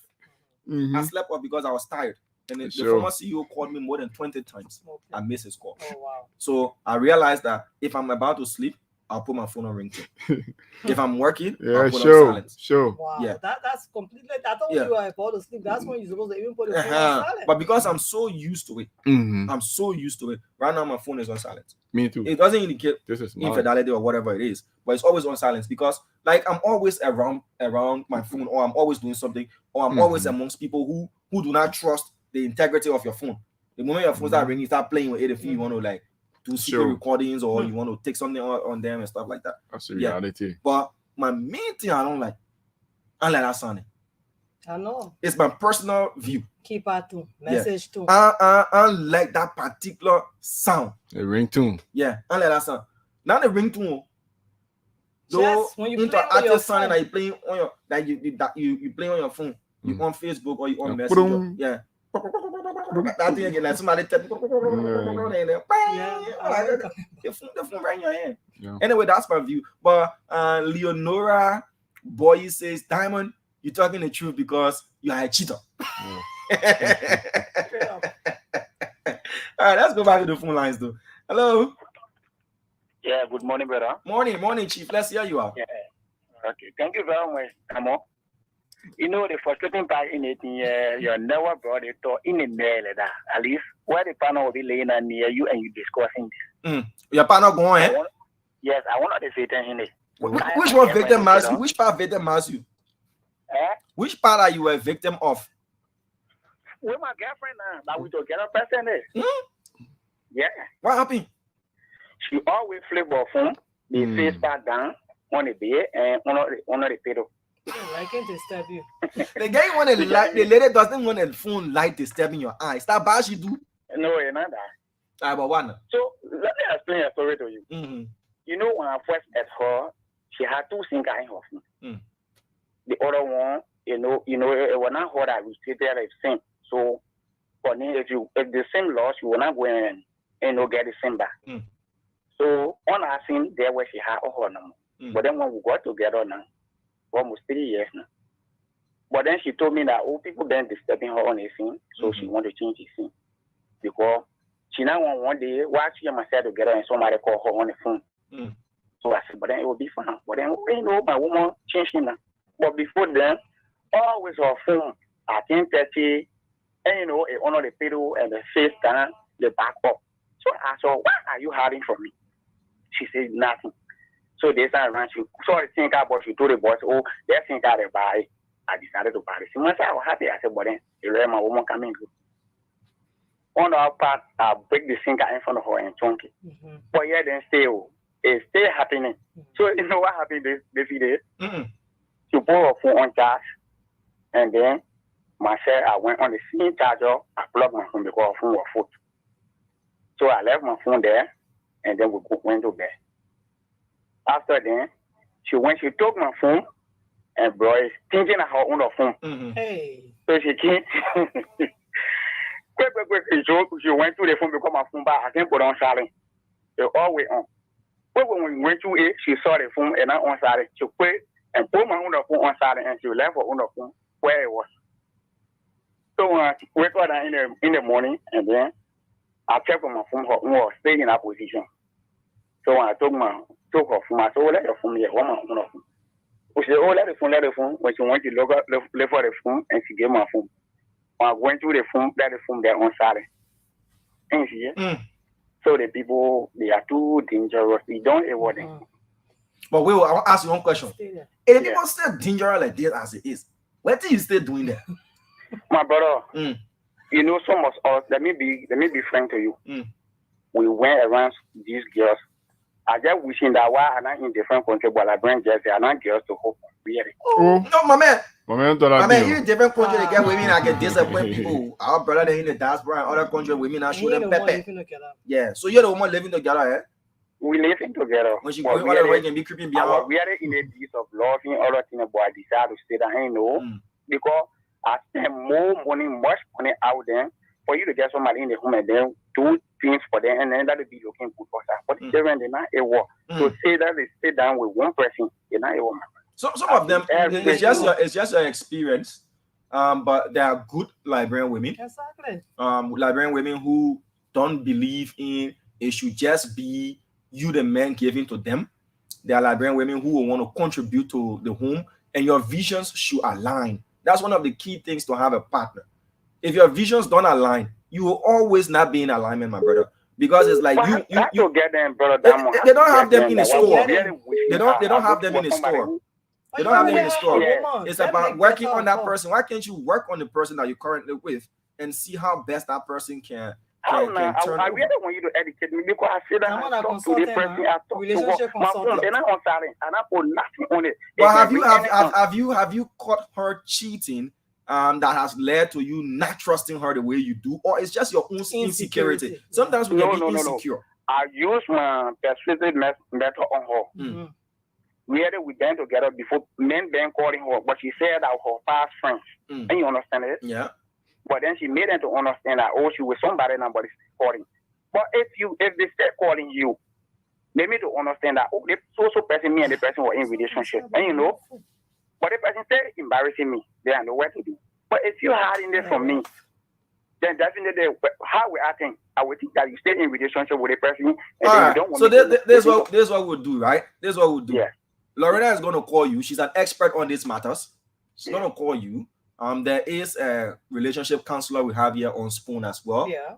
I slept off because I was tired. And the former CEO called me more than 20 times. I missed his call. Oh, wow. So I realized that if I'm about to sleep, I'll put my phone on ringtone. If I'm working, I'll put on silence. Wow. Yeah. That's completely. I thought you were about to sleep. That's when you're supposed to even put the phone on silent. But because I'm so used to it, right now my phone is on silent. Me too. It doesn't indicate infidelity or whatever it is, but it's always on silence because, like, I'm always around my phone, or I'm always doing something, or I'm always amongst people who do not trust the integrity of your phone. The moment your phone start ringing, you start playing with it. If you want to like do secret recordings or you want to take something on them and stuff like that. That's the reality. But my main thing I don't like that sounding. I know. It's my personal view. Keep out too. Message too. Unlike that particular sound. The ringtone. Yeah, unlike that sound. Not the ringtone. Just when you play on your phone. That you playing on your you play on your phone. You on Facebook or you on Messenger. Yeah. That thing again, like somebody tell me. The phone right in your hand. Yeah. Anyway, that's my view. But Leonora Boy says, Diamond, you're talking the truth because you are a cheater. Yeah. All right, let's go back to the phone lines though. Hello. Yeah, good morning, brother. Morning, Chief. Let's hear you out. Yeah. Okay, thank you very much, Amo. You know, the frustrating part in it, you never brought it to in the mail that at least where the panel will be laying near you and you discussing this. Your panel going, eh? Yes, I want to say that in it. Which one victim has you? Which part victim has you? Which part are you a victim of? With my girlfriend now, that we together person is. Yeah. What happened? She always flip her phone, the face back down on the bed and on the pillow. I can't disturb you. The guy want to light. The lady doesn't want the phone light disturbing your eyes. That bad she do? No, you're not that. But one. So let me explain a story to you. You know, when I first met her, she had 2 SIM cards in her phone. The other one, you know, it was not her that we sit there the same. So, for me, if the same loss, you will not go in and get the same back. So on our SIM, there where she had her number. But then when we got together now, almost 3 years now. But then she told me that people then disturbing her on the SIM, so she wanted to change the SIM because she now one day while she and myself together and somebody called her on the phone. So I said, but then it will be fine. But then my woman changed now. But before then, always her phone at 10:30, and it on the pillow and the face down, the back up. So I said, what are you hiding from me? She said nothing. So they started around. She saw the thing about she told the boss, they think I buy. I decided to buy it. She must say, I was happy. I said, but then my woman coming. On our part, I break the sink in front of her and chunk it. But yeah, then it's still happening. So you know what happened this day? She put her phone on charge, and then myself, I went on the same charger. I plugged my phone because her phone was full. So I left my phone there, and then we went to bed. After then, she took my phone, and bro, is thinking of her own phone. Hey. So she came. Quick. She went to the phone because my phone back. I can't put on silent. They always on. But when we went to it, she saw the phone and I on silent. She quit and put my own phone on silent, and she left her own phone where it was. So when I wake up in the morning, and then I checked on my phone, her phone was staying in that position. So when I took her phone, I said, let the phone here, one my own phone. She said, let the phone. When she went to look for the phone, and she gave my phone. When I went to the phone, let the phone there on silent. And she, so the people, they are too dangerous. We don't avoid them. But I will ask you one question. If people still dangerous like this as it is, what are you still doing there? My brother, you know, some of us, let me be frank to you. We went around these girls. I just wishing that while I'm not in different country, but I bring girls, I'm not girls to hope. Really. No, my man. My man, you in different country, they get women, I get disappoint people. Our brother, they in the diaspora and other country, women, I show them pepper. Yeah, so you're the one living together, eh? We living together. When she go all the way, can be creeping behind. We are in the days of loving other things, but I decided to stay there, I know, because I spend much money out there for you to get somebody in the home and then do things for them, and then that will be looking good for that. But the children, they're not able to say that they stay down with one person, they're not able. Some of them, it's just your experience, but there are good Liberian women. Exactly. Liberian women who don't believe in it should just be you, the man, giving to them. There are Liberian women who will want to contribute to the home, and your visions should align. That's one of the key things to have a partner. If your visions don't align, you will always not be in alignment, my brother. Because it's like you get them, brother. They don't have them in the store. They don't have them in the store. They don't have them in the store. It's about working on that person. Why can't you work on the person that you're currently with and see how best that person can turn I really want you to educate me because I feel that I talk to the person, I talk to my phone, and I on silent, and I put nothing on it. But have you caught her cheating that has led to you not trusting her the way you do, or it's just your own insecurity? Sometimes we can be insecure. I use my persuasive method on her. We had it with them together before men been calling her, but she said that her past friends. And you understand it? Yeah. But then she made them to understand that she was somebody nobody's calling. But if they start calling you, they need to understand that the social person, me and the person were in relationship. And but the person said embarrassing me, they don't know what to do. But if you're hiding this from me, then definitely how we acting, I would think that you stay in relationship with a person. And right. You don't want so this is what we'll do, right? This is what we'll do. Yeah. Lorena is going to call you. She's an expert on these matters. She's going to call you. There is a relationship counselor we have here on Spoon as well. Yeah.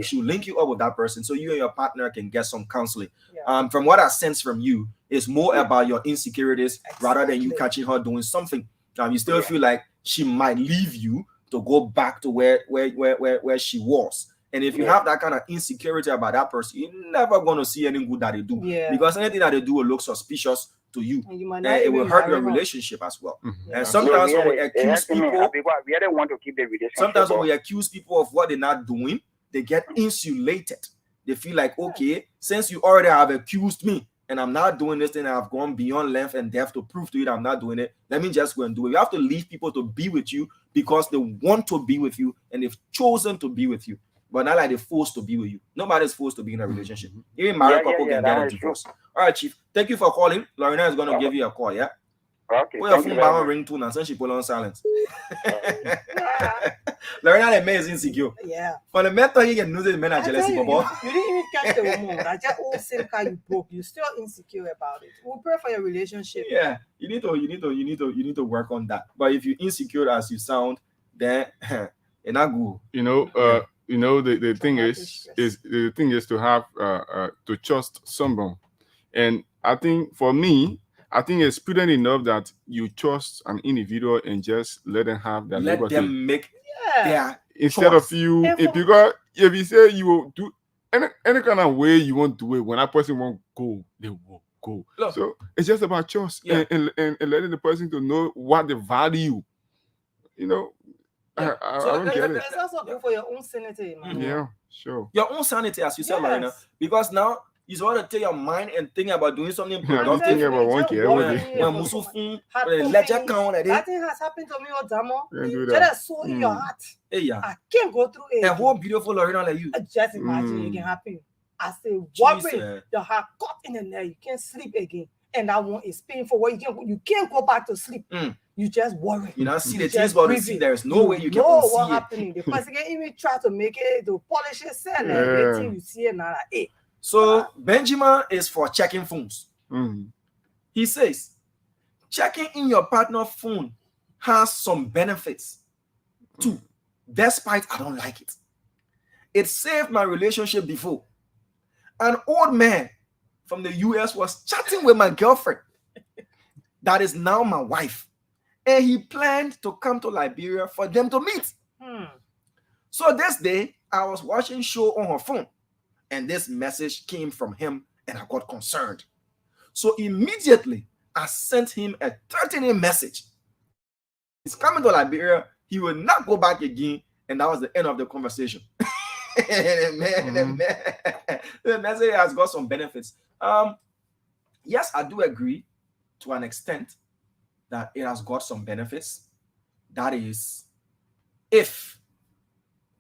She'll link you up with that person so you and your partner can get some counseling. Yeah. From what I sense from you, it's more about your insecurities rather than you catching her doing something. You still feel like she might leave you to go back to where she was. And if you have that kind of insecurity about that person, you're never going to see any good that they do. Yeah. Because anything that they do will look suspicious to you. And it will hurt your relationship as well. And sometimes when we accuse people, we don't want to keep the relationship. Sometimes when we accuse people of what they're not doing, they get insulated. They feel like, okay, since you already have accused me and I'm not doing this, and I've gone beyond length and depth to prove to you that I'm not doing it, let me just go and do it. You have to leave people to be with you because they want to be with you and they've chosen to be with you. But not like they're forced to be with you. Nobody's forced to be in a relationship. Even married couple can get a divorce. All right, Chief. Thank you for calling. Lorena is going to give you a call, yeah? Okay. Put your phone back on ringtone and send she put on silence. Lorena is amazing insecure. Yeah. For the mentor, you can know the men are jealous. You didn't even catch the woman. I just all same car you broke. You're still insecure about it. We'll pray for your relationship. Yeah. You need to work on that. But if you're insecure as you sound, then you're not good. The thing is to have to trust someone, and I think for me, it's prudent enough that you trust an individual and just let them have their liberty. Let them make their instead choice. Of you, because if you say you will do any kind of way you want to do it, when that person won't go, they will go. Look, so it's just about trust and letting the person to know what they value. I don't get it. It's also good for your own sanity, man. Yeah, sure. Your own sanity, as you said, Lorena, because now you want to take your mind and think about doing something productive. Think about one kid. That thing has happened to me, Odamo. Just so in your heart. I can't go through it. A whole beautiful Lorena like you. Just imagine it can happen. I say, worry, your heart caught in the nail. You can't sleep again. And that one is painful. You can't go back to sleep. You just worry. You don't see the things, but you see there's no way you can see what's happening. The person can even try to make it to polish it, sell it. Everything you see it now. So Benjamin is for checking phones. He says, checking in your partner's phone has some benefits too, despite I don't like it. It saved my relationship before. An old man from the US was chatting with my girlfriend that is now my wife, and he planned to come to Liberia for them to meet. So this day I was watching show on her phone and this message came from him and I got concerned. So immediately I sent him a threatening message. He's coming to Liberia, he will not go back again, and that was the end of the conversation. The message has got some benefits. Yes, I do agree to an extent that it has got some benefits. That is, if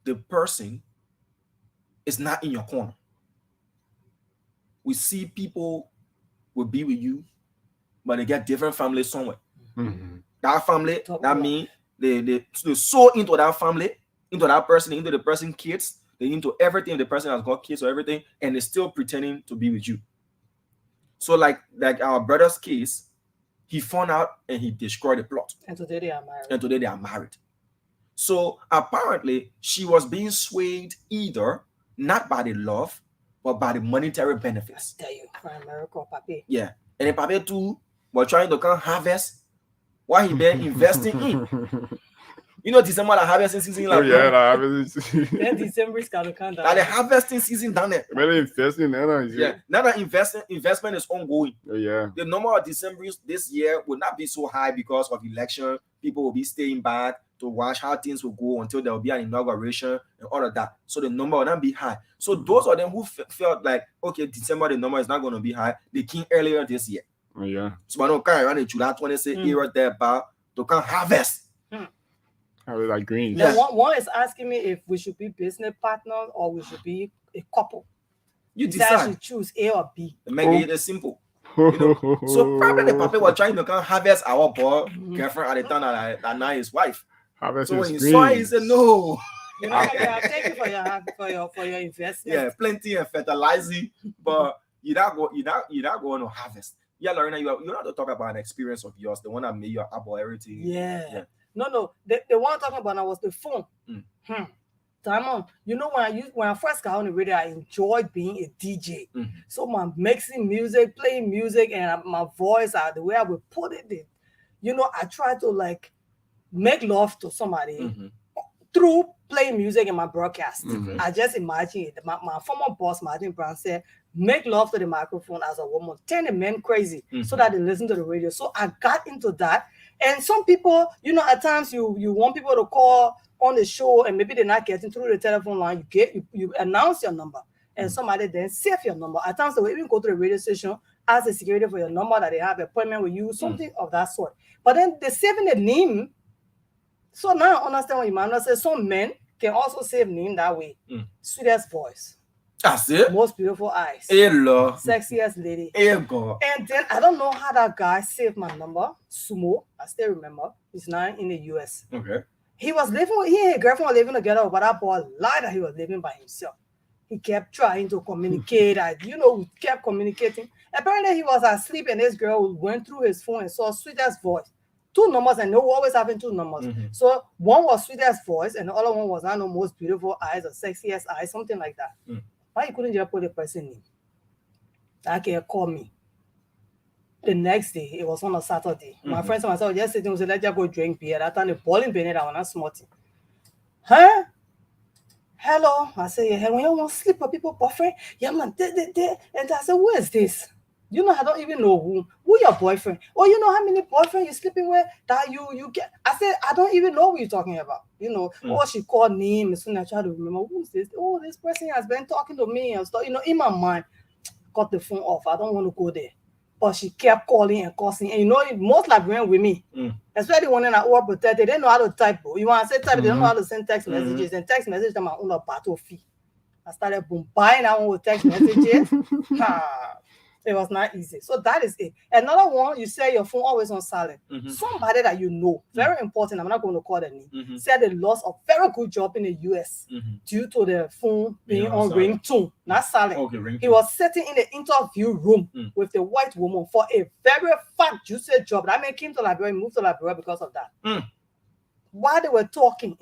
the person is not in your corner. We see people will be with you, but they get different families somewhere. That family, that means they so into that family, into that person, into the person's kids, they into everything. The person has got kids or everything, and they're still pretending to be with you. So like our brother's case, he found out and he destroyed the plot. And today they are married. So apparently she was being swayed either not by the love, but by the monetary benefits. I tell you, from America, Papi. Yeah. And then Papi too was trying to come harvest what he been investing in. You know, December the harvesting season. Like, the harvesting season. Then December is going to come down. Like the harvesting season down there. Investing, yeah. Now that investment is ongoing. Yeah. The number of December this year will not be so high because of election. People will be staying back to watch how things will go until there will be an inauguration and all of that. So the number will not be high. So those of them who felt like, okay, December, the number is not going to be high, they came earlier this year. Oh, yeah. So I don't carry around in July 26 era there about to come harvest. I was like green. Yeah. One is asking me if we should be business partners or we should be a couple. You He said I decide. should choose A or B. Make it simple. You know? So probably the papa was trying to come harvest our boy girlfriend at the time that now his wife. Harvest So his when he saw it, he greens. said no. You know, thank you for your investment. Yeah, plenty and fertilizing, but you're not going to harvest. Yeah, Lorena, you have to talk about an experience of yours, the one that made you about everything. Yeah. No. The one I'm talking about now was the phone. Diamond, you know, when I first got on the radio, I enjoyed being a DJ. So my mixing music, playing music, and my voice, the way I would put it, you know, I try to like make love to somebody through playing music in my broadcast. I just imagine it. My former boss, Martin Brown, said, make love to the microphone as a woman, turn the men crazy so that they listen to the radio. So I got into that. And some people, you know, at times you want people to call on the show and maybe they're not getting through the telephone line. You announce your number and somebody then save your number. At times they will even go to the radio station, ask the security for your number, that they have an appointment with you, something of that sort. But then they're saving the name. So now I understand what Emmanuel says. Some men can also save name that way. Sweetest voice. That's it. Most beautiful eyes. Hello. Sexiest lady. Hey, God. And then I don't know how that guy saved my number. Sumo, I still remember. He's now in the US. Okay. He was living with, he and his girlfriend were living together, but that boy lied that he was living by himself. He kept trying to communicate. We kept communicating. Apparently, he was asleep, and this girl went through his phone and saw sweetest voice. 2 numbers, and they were always having 2 numbers. So one was sweetest voice, and the other one was, I don't know, most beautiful eyes or sexiest eyes, something like that. Why you couldn't just put the person name? That guy called me. The next day, it was on a Saturday. My friends and myself were just sitting and said, let's just go drink beer. That time, the bowling Benet, I was not smarting. Huh? Hello? I said, yeah, when you want to sleep with people, boyfriend? Yeah, man, And I said, who is this? You know, I don't even know who your boyfriend. Oh, you know how many boyfriends you sleeping with that you get? I said, I don't even know what you're talking about. You know, oh, she called name. As soon as I try to remember, who's this? Oh, this person has been talking to me and stuff. You know, in my mind, cut the phone off. I don't want to go there. But she kept calling and cussing. And you know, most Liberians with me, especially when they're overprotected, they don't know how to type. You want to say type, they don't know how to send text messages. And text messages are my own battlefield. I started buying that one with text messages. It was not easy. So that is it. Another one, you say your phone always on silent. Somebody that you know, very important, I'm not going to call their name, said they lost a very good job in the US due to the phone being on ringtone, not silent. Okay, ringtone. He was sitting in the interview room with the white woman for a very fat, juicy job. That man came to Liberia, moved to Liberia because of that. While they were talking,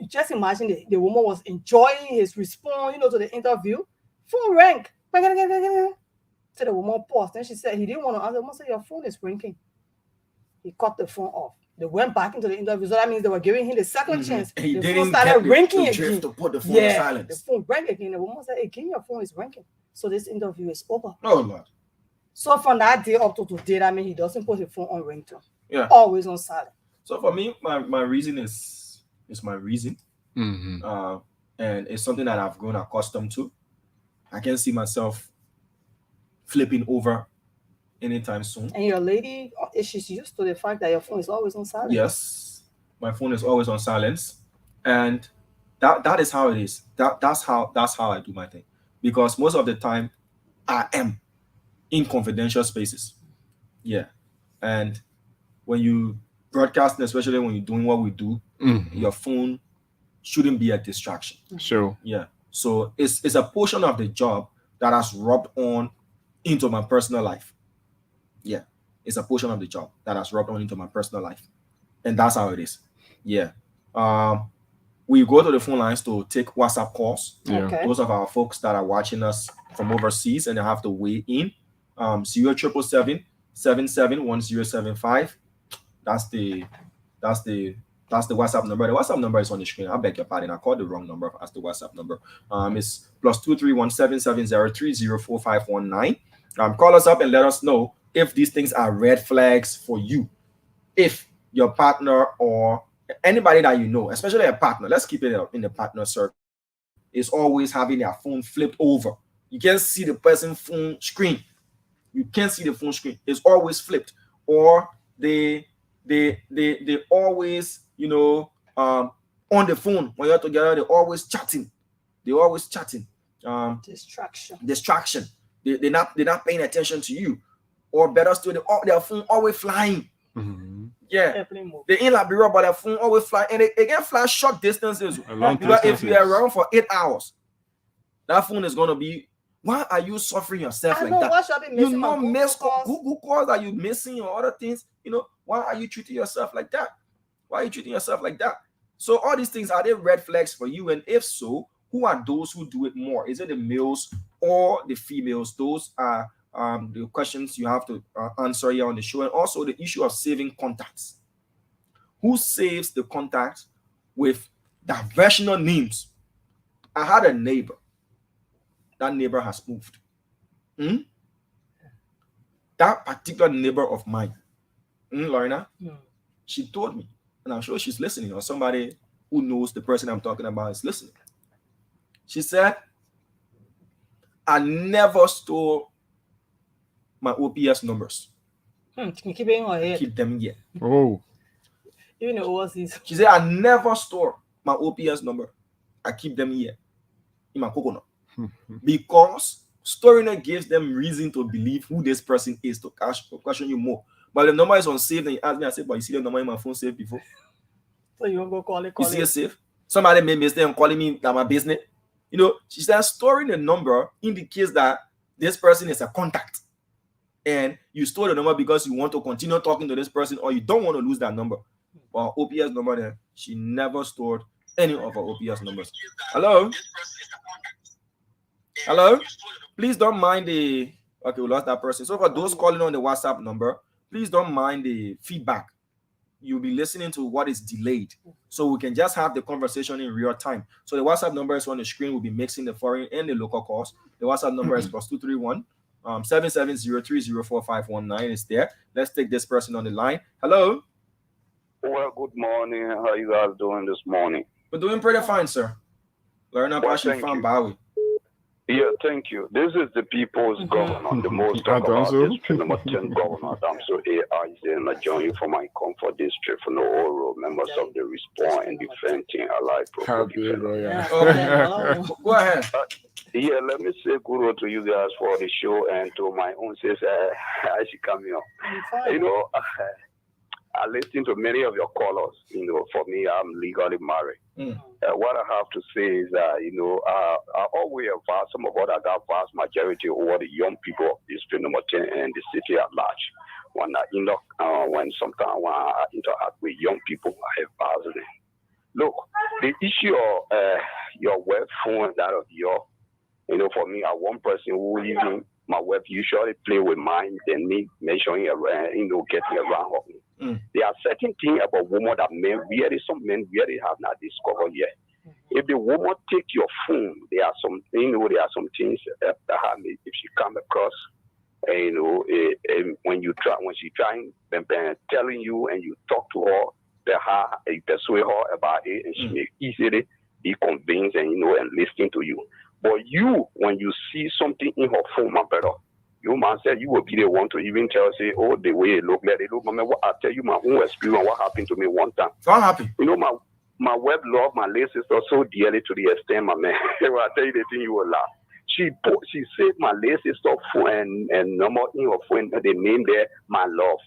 just imagine the woman was enjoying his response, you know, to the interview. Phone rang. So the woman paused. Then she said he didn't want to answer. The woman said, your phone is ringing. He cut the phone off. They went back into the interview. So that means they were giving him the second chance. He the didn't phone started ringing to again. to put the phone on silence. The phone rang again. The woman said, again, your phone is ringing. So this interview is over. Oh, Lord. So from that day up to today, that means he doesn't put his phone on ringtone. Yeah. Always on silent. So for me, my reason is my reason. And it's something that I've grown accustomed to. I can't see myself flipping over anytime soon. And your lady, she's used to the fact that your phone is always on silent. Yes, my phone is always on silence, and that is how it is. That's how I do my thing, because most of the time I am in confidential spaces. Yeah, and when you broadcast, especially when you're doing what we do, your phone shouldn't be a distraction. Sure. Yeah. So it's a portion of the job that has rubbed on into my personal life. Yeah. It's a portion of the job that has rubbed on into my personal life. And that's how it is. Yeah. We go to the phone lines to take WhatsApp calls. Yeah. Okay. Those of our folks that are watching us from overseas and they have to weigh in. 0777 771075. That's the WhatsApp number. The WhatsApp number is on the screen. I beg your pardon. I called the wrong number as the WhatsApp number. It's +231 770304519. Call us up and let us know if these things are red flags for you. If your partner or anybody that you know, especially a partner, let's keep it in the partner circle, is always having their phone flipped over. You can't see the person's phone screen. You can't see the phone screen. It's always flipped. Or they always, on the phone when you're together, they're always chatting. Distraction. They're not paying attention to you. Or better still, their phone always flying. Yeah, they in Liberia, but their phone always fly, and they can fly short distances. Because if you're around for 8 hours, that phone is gonna be. Why are you suffering yourself like that? You know, Google calls are you missing or other things? Why are you treating yourself like that? So all these things, are they red flags for you? And if so, who are those who do it more? Is it the males or the females? Those are the questions you have to answer here on the show. And also the issue of saving contacts. Who saves the contacts with diversional names? I had a neighbor. That neighbor has moved. That particular neighbor of mine, Lorna, she told me, and I'm sure she's listening, or somebody who knows the person I'm talking about is listening. She said, I never store my OPS numbers. Keep them here. Oh. Even the overseas. She said, I never store my OPS number. I keep them here in my coconut. Because storing it gives them reason to believe who this person is, to question you more. But the number is unsaved, and you ask me, I say, but you see the number in my phone saved before? So you won't go call it. You see it safe? Somebody made mistake and calling me that my business. She said storing the number indicates that this person is a contact. And you store the number because you want to continue talking to this person, or you don't want to lose that number. But OPS number there, she never stored any of her OPS numbers. Hello? Please don't mind the... Okay, we lost that person. So for those calling on the WhatsApp number, please don't mind the feedback. You'll be listening to what is delayed, so we can just have the conversation in real time. So the WhatsApp number is on the screen. We'll be mixing the foreign and the local calls. The WhatsApp number is +231 770-304519. It's there. Let's take this person on the line. Hello. Well, good morning. How you guys doing this morning? We're doing pretty fine, sir. Learn passion from Bowie. Yeah, thank you. This is the people's governor, the most talk about district number 10 governor. I'm so AI and I join you for my comfort district for no oral members of the respond and defending allied. Go ahead. Yeah, let me say kudos to you guys for the show and to my own sister. I should come here. I listen to many of your callers. For me, I'm legally married. What I have to say is that, I always have some of what I got vast majority over the young people of District number 10 and the city at large. When I interact with young people, I have asked them. Look, the issue of your web phone, that of your, for me, I'm one person who even my web usually play with mine than me measuring around, getting around of me. There are certain things about women that some men really have not discovered yet. If the woman take your phone, there are some things that if she come across, when she trying telling you and you talk to her, you persuade her about it, and she may easily be convinced and listen to you. But when you see something in her phone, my brother, you man said you will be the one to even tell, say, oh, the way it look, let it look. I tell you my own experience, what happened to me one time. What happened? My web love my late sister so dearly to the extent, my man. I tell you the thing, you will laugh. She saved my late sister phone and number in her phone, the name there, my love.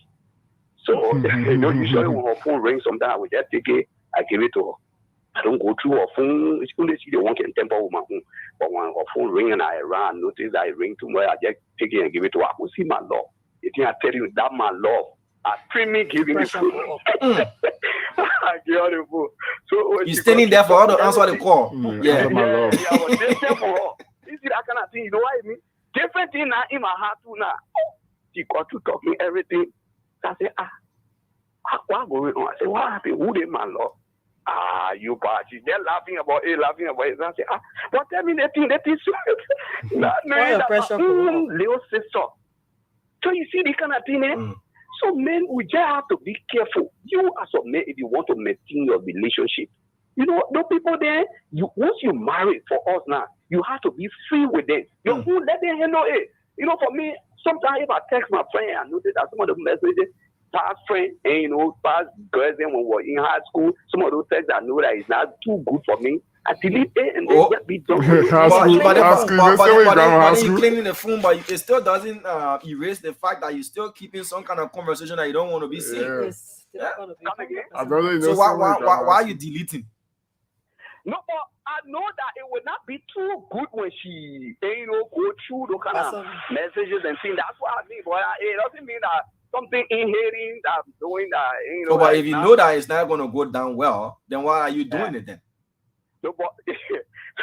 So, usually when her phone rings, sometimes I will just take it, I give it to her. I don't go through her phone. It's only the one can temper with my phone. But when her phone ring and I ran, notice I ring too much, I just take it and give it to her. I will see my love. The thing I tell you, that my love. I treat me giving the phone. I give her the phone. So you're standing there for her to answer the call. Yeah, I was there for her. You see that kind of thing, you know what I mean? Different thing now in my heart too now. She got to talk me everything. I say, what going on? I say, what happened? Who did my love? You party. They're laughing about it. I say, but tell me that is little sister. So you see the kind of thing, So men, we just have to be careful. You as a man, if you want to maintain your relationship, you know, those people there, once you marry for us now, you have to be free with them. You won't let them handle it. You know, for me, sometimes if I text my friend, I notice that some of the messages past friends and, you know, past girls when we were in high school, some of those texts I know that is not too good for me. I delete it and then just be done with it. But you claiming the phone, but it still doesn't erase the fact that you're still keeping some kind of conversation that you don't want to be seeing. Yeah. So why are you deleting? No, but I know that it would not be too good when she, you know, go through those kind of messages and things. That's what I mean. But it doesn't mean that something inhaling that I'm doing that, you know. So, but if you know that it's not going to go down well, then why are you doing it then? No, but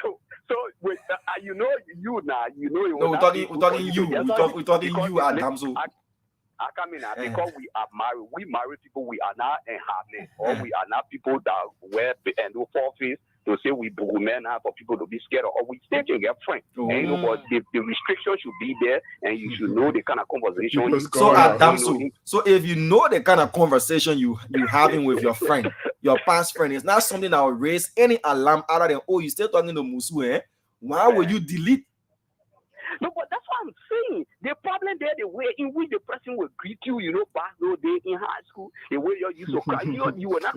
so with, you know, you now, you know. No, we're talking you. We're talking you, Adamso. I come in because we are married. We married people. We are not inhabited, or we are not people that wear and do forfeits to say we men are for people to be scared of, or we still can get friends. And you know, but the restriction should be there, and you should know the kind of conversation. So Adamso, so if you know the kind of conversation you having with your friend, your past friend, it's not something that will raise any alarm other than, oh, you still talking to Musu, eh? Why would you delete? No, but that's what I'm saying. The problem there, the way in which the person will greet you, you know, back those days in high school, the way you used to cry, you were not.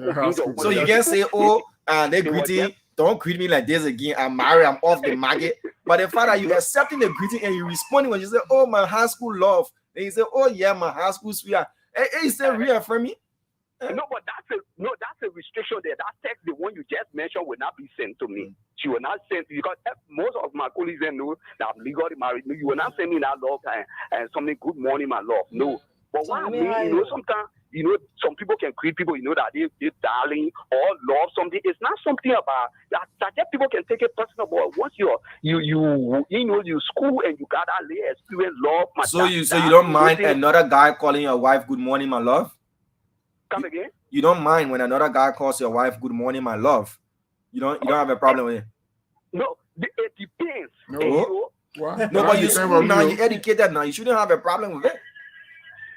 So you can say, oh, they greeting, don't greet me like this again. I'm married, I'm off the market. But the fact that you accepting the greeting and you responding when you say, oh, my high school love, and you say, oh yeah, my high school sweetheart, hey, you say reaffirm me. No, but that's a restriction there. That text, the one you just mentioned, will not be sent to me. She will not send, because most of my colleagues know that I'm legally married. You will not send me that love and something, good morning, my love. No. But what I mean, you know, sometimes, you know, some people can greet people, you know, that they're darling or love something. It's not something about that just people can take it personal. But once you know, you school and you got that little experience, love. So you don't mind another guy calling your wife good morning, my love? Come again? You don't mind when another guy calls your wife good morning, my love? You don't have a problem with it? No, it depends. No, no, but you school now, you educated now, you shouldn't have a problem with it.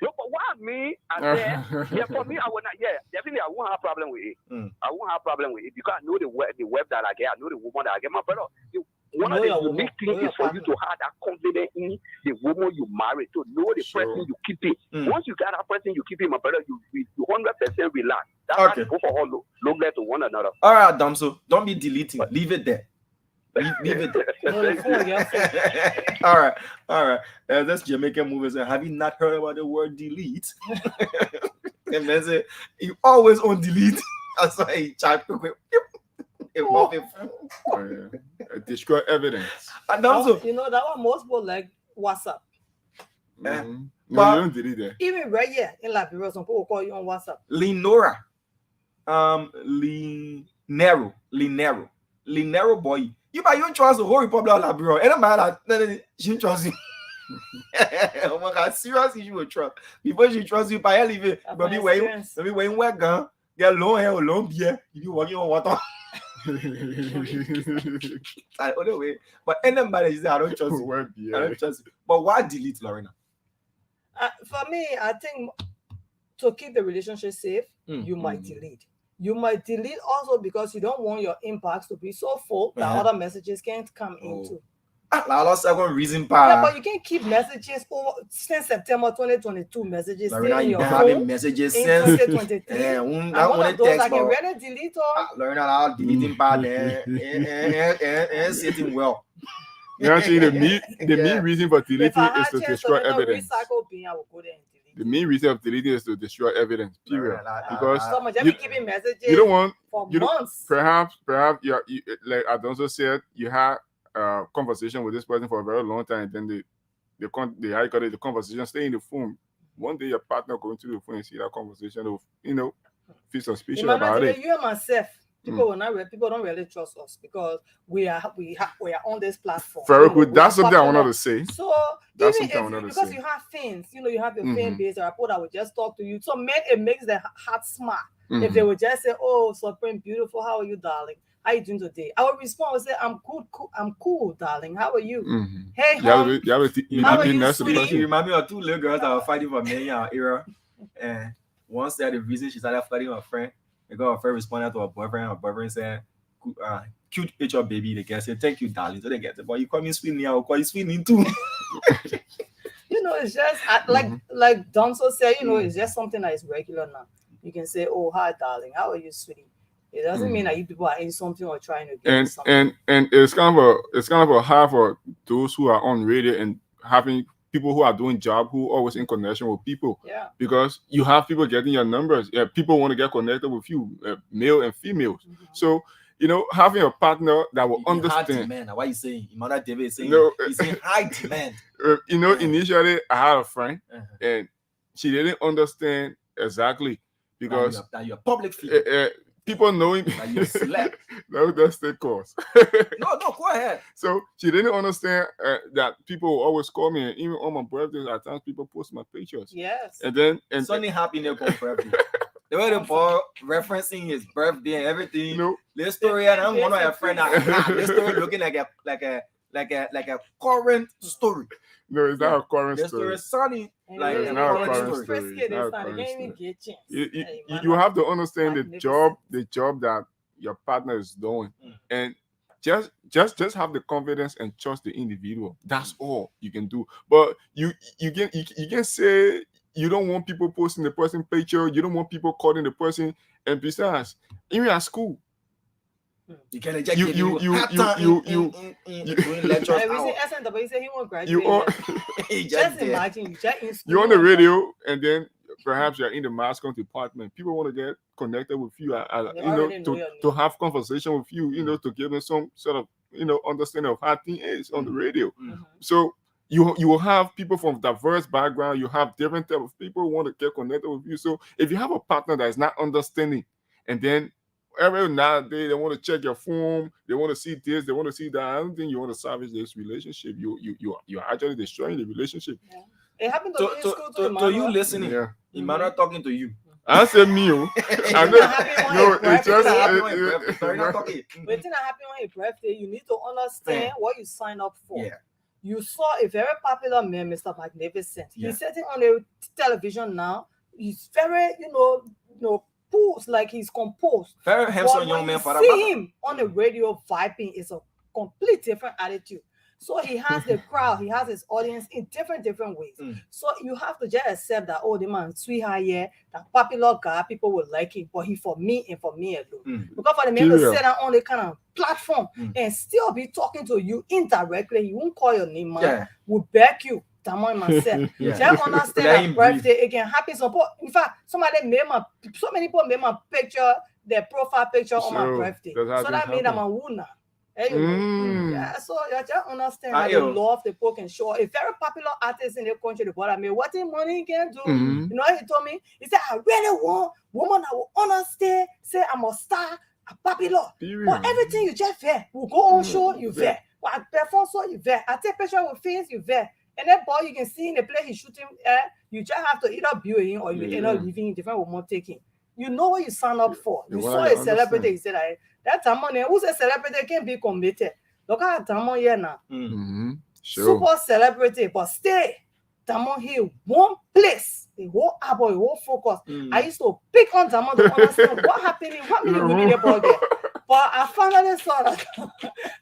No, but what I mean, yeah, for me, I would not. Yeah, definitely, I won't have a problem with it. I won't have a problem with it because I know the web that I get, I know the woman that I get. My brother, one of the unique things is for you to have that confidence in the woman you marry, to know the person you keep it. Once you got that person you keep it, my brother, you 100% relax. That's how you go for all look to one another. All right, Adamso, don't be deleting. Leave it there. Leave it there. All right. That's Jamaican movies. Have you not heard about the word delete? And then say you always on delete. That's why he chat quick. Destroy evidence. And also, you know that one most people like WhatsApp. No, you don't delete that. Even right here in Liberia, some people call you on WhatsApp. Linero boy. You don't trust the whole Republic of Liberia. And man, she trust you. Oh my God, seriously, she will trust. Before she trusts you, by leave but be wearing wet gun, get long hair or long beard, if you walking on water. Other way, but anybody say I don't trust you. I don't trust you. But why delete, Lorena? For me, I think to keep the relationship safe, you might delete. You might delete also because you don't want your inbox to be so full that other messages can't come into. Second reason, yeah, but you can't keep messages since September 2022. Messages Lorena, in you your having phone messages in since 2023. And one of those I can really delete or Lorena, I'll deleting part and sitting well. You know, see, the main reason for deleting is to destroy evidence. The main reason of deleting is to destroy evidence. Period. Because keeping messages you don't want for months. Perhaps you like Adonso said, you had a conversation with this person for a very long time, and then the conversation stay in the phone. One day your partner going to the phone and see that conversation of, you know, feel suspicious about it. You and myself, people don't really trust us because we are on this platform. Very good. That's something I wanted to say. So because you have fans, you know, you have your fan base, or people that will just talk to you. So it makes their heart smart. If they would just say, "Oh, Supreme, beautiful, how are you, darling? How are you doing today?" I would respond and say, "I'm cool, darling. How are you? Hey, home. How are you, sweetie?" You remind me of two little girls that were fighting for me in our era. And once that the reason she started flirting with her friend, because her friend responded to her boyfriend said, cute picture, baby. The girl said, thank you, darling. So they get it. But you call me sweetie, I will call you sweetie too. You know, it's just like Donso said, you know, it's just something that is regular now. You can say, oh, hi, darling. How are you, sweetie? It doesn't mean that you people are in something or trying to get something. And it's kind of a hard for those who are on radio and having people who are doing job who are always in connection with people. Yeah. Because you have people getting your numbers. Yeah, people want to get connected with you, male and females. So, you know, having a partner that will understand. High demand. Why you saying? Emmanuel David is saying, he's saying high demand. You know, initially I had a friend and she didn't understand exactly because that you're public figure. People knowing that you slept. No, that's the cause. No, go ahead. So she didn't understand that people will always call me, and even on my birthdays, at times people post my pictures. Yes. And then something happened there for birthday. The way the boy referencing his birthday and everything. You know, this story, and I'm one of your friends. This story looking like a current story. No, it's not a current story. story. It's sunny. Like it's not a current story. You have to understand the job that your partner is doing, and just have the confidence and trust the individual. That's all you can do. But you can say you don't want people posting the person picture. You don't want people calling the person. And besides, even at school, you can eject you just imagine you're on the radio and then perhaps you're in the mascot department. People want to get connected with you, to have conversation with you, to give them some sort of understanding of how things is on the radio. So you will have people from diverse background. You have different type of people who want to get connected with you. So if you have a partner that is not understanding, and then every nowadays they want to check your phone, they want to see this, they want to see that, I don't think you want to salvage this relationship. You're actually destroying the relationship. Yeah. It happened to me in school too. To you listening, Emmanuel talking to you. I said me. It's just when thing happen on your birthday, you need to understand what you sign up for. Yeah. You saw a very popular man, Mr. Magnificent. He's sitting on the television now. He's very, like he's composed. Very handsome young man. See him on the radio vibing is a complete different attitude. So he has the crowd, he has his audience in different ways. So you have to just accept that, the man sweetheart here, that popular guy, people will like him, but he for me and for me alone. Because for the man to sit down on the kind of platform and still be talking to you indirectly, he won't call your name, man. Will beg you. Myself. Just understand that birthday it can happen. In fact, so many people made my picture, their profile picture on my birthday. So that made them a winner. Yeah, so you just understand how you love the poke and show. A very popular artist in the country, what the money can do. You know what he told me? He said, I really want woman that will understand, say I'm a star, a popular. But everything you just there, will go on show, you there. I perform so you there. I take picture with face, you there. And that boy you can see in the place he's shooting, you just have to either build him or you end up leaving in different woman taking. You know what you sign up for. You saw a celebrity, you said that Tamon, who's a celebrity can be committed. Look at Tamon here now. Super celebrity, but stay. Tamon here, one place. The whole album, the whole focus. I used to pick on Tamon to understand what happened, what really about there. But I finally saw that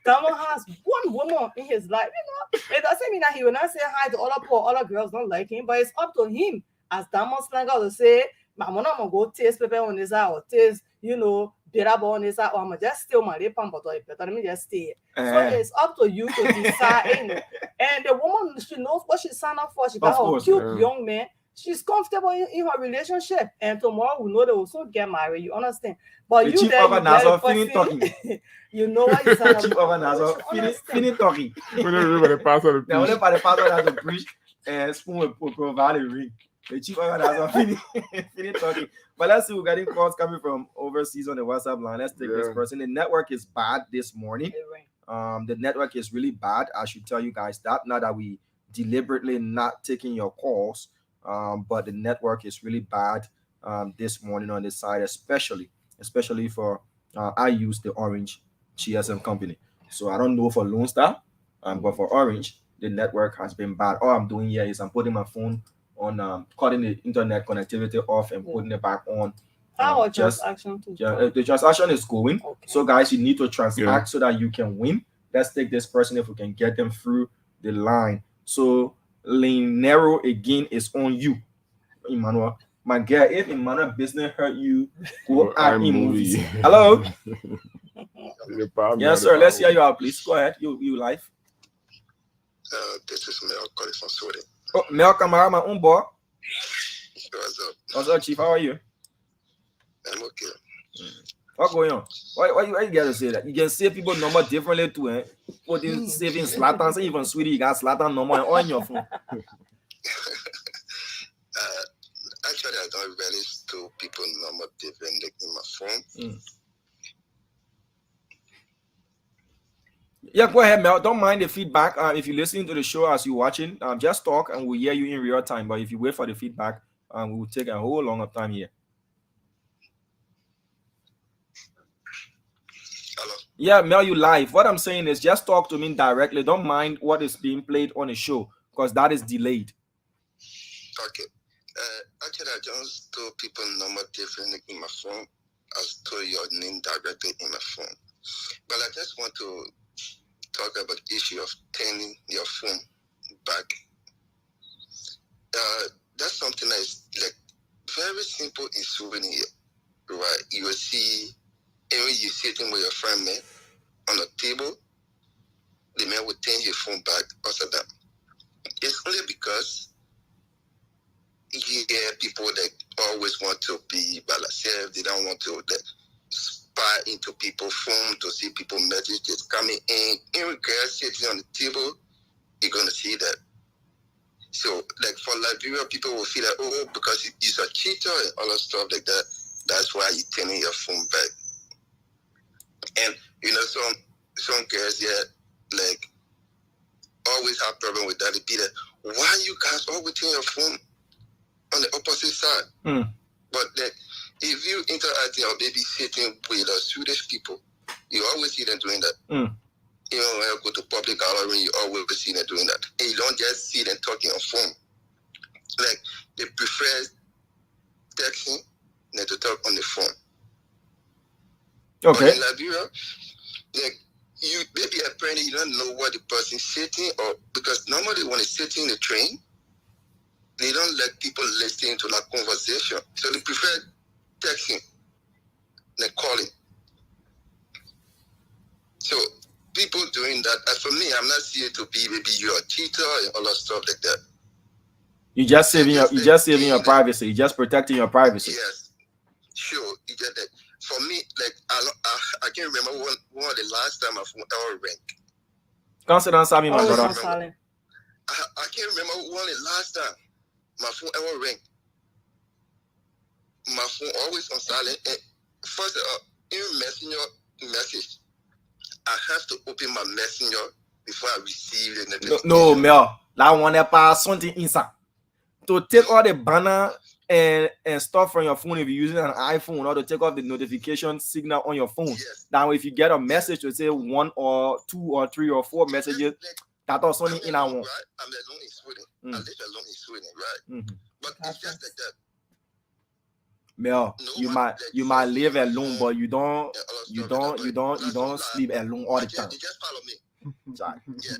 Tamon has one woman in his life. It doesn't mean that he will not say hi to other girls don't like him, but it's up to him as Tamon Slanger to say, I'm gonna go taste pepper on this side or taste, bitter on this side, or I'm just steal my lip and butter. Let me just stay. So it's up to you to decide. And the woman, she knows what she signed up for. She got a cute young man. She's comfortable in her relationship, and tomorrow we know they will soon get married. You understand? But you there, you know what you signed up for. Finish talking. When everybody pass on the preach. The only pastor has to preach and spoon will provide a ring. The chief organizer finish talking. But let's see, we're getting calls coming from overseas on the WhatsApp line. Let's take this person. The network is bad this morning. The network is really bad. I should tell you guys that. Not that we deliberately not taking your calls. But the network is really bad this morning on this side, especially for I use the Orange GSM company. So I don't know for Lone Star, but for Orange, the network has been bad. All I'm doing here is I'm putting my phone cutting the internet connectivity off and putting it back on. How a transaction to the transaction is going. Okay. So guys, you need to transact so that you can win. Let's take this person if we can get them through the line. So Linero again is on you, Emmanuel. My girl, if Emmanuel business hurt you, go act in movies. Hello. Yes, sir. Let's hear you out, please. Go ahead. You live. This is Mel calling from Sweden. Oh, Mel Camara, my own boy. What's up? What's up, Chief? How are you? I'm okay. What's going on? Why you gotta say that? You can say people number differently too, eh? Putting saving Slatan, say even Sweden, you got Slatan number on your phone. Actually, I don't really store people number differently in my phone. Yeah, go ahead, Mel. Don't mind the feedback. If you're listening to the show as you're watching, just talk and we'll hear you in real time. But if you wait for the feedback, we will take a whole longer time here. Hello? Yeah, Mel, you live. What I'm saying is just talk to me directly. Don't mind what is being played on the show because that is delayed. Okay. Actually, I just store people number differently in my phone. I store your name directly in my phone. But I just want to talk about the issue of turning your phone back. That's something that is like very simple in Sweden here, right? You will see, and when you're sitting with your friend, man, on a table, the man will turn your phone back also that. It's only because you hear people that always want to be by themselves. They don't want to spy into people's phone to see people messages coming in. In regards sitting on the table, you're gonna see that. So, like for Liberia, people will feel that because he's a cheater and all that stuff like that. That's why you're turning your phone back. And some girls, like always have problem with that. They be like, why you guys always turn your phone on the opposite side? But like, if you interacting or maybe sitting with Swedish people, you always see them doing that. You know, when you go to public gallery, you always see them doing that. And you don't just see them talking on phone. Like, they prefer texting than to talk on the phone. Okay. But in Liberia, like, you maybe apparently you don't know what the person's sitting, or because normally when it's sitting in the train, they don't let people listening to that conversation. So they prefer texting than calling. So people doing that, as for me, I'm not here to be maybe you're a cheater and all that stuff like that. You're just saving your privacy. You're just protecting your privacy. Yes, sure. You get that. For me, like I can't remember one of the last time my phone ever rang. Consider my brother. I can't remember one of the last time my phone ever rang. My phone always on silent. And first, in messenger message, I have to open my messenger before I receive the notification. No, Mel. That one that pass something inside. To take all the banner and stuff from your phone if you're using an iPhone, or to take off the notification signal on your phone. Yes. Now, if you get a message to say 1 or 2 or 3 or 4 messages, that also in our one. Right? I'm alone in Sweden. I live alone in Sweden, right? But it's just like that. Mel, you might live alone, but you don't sleep alone all the time. They just follow me. Jai. Yeah.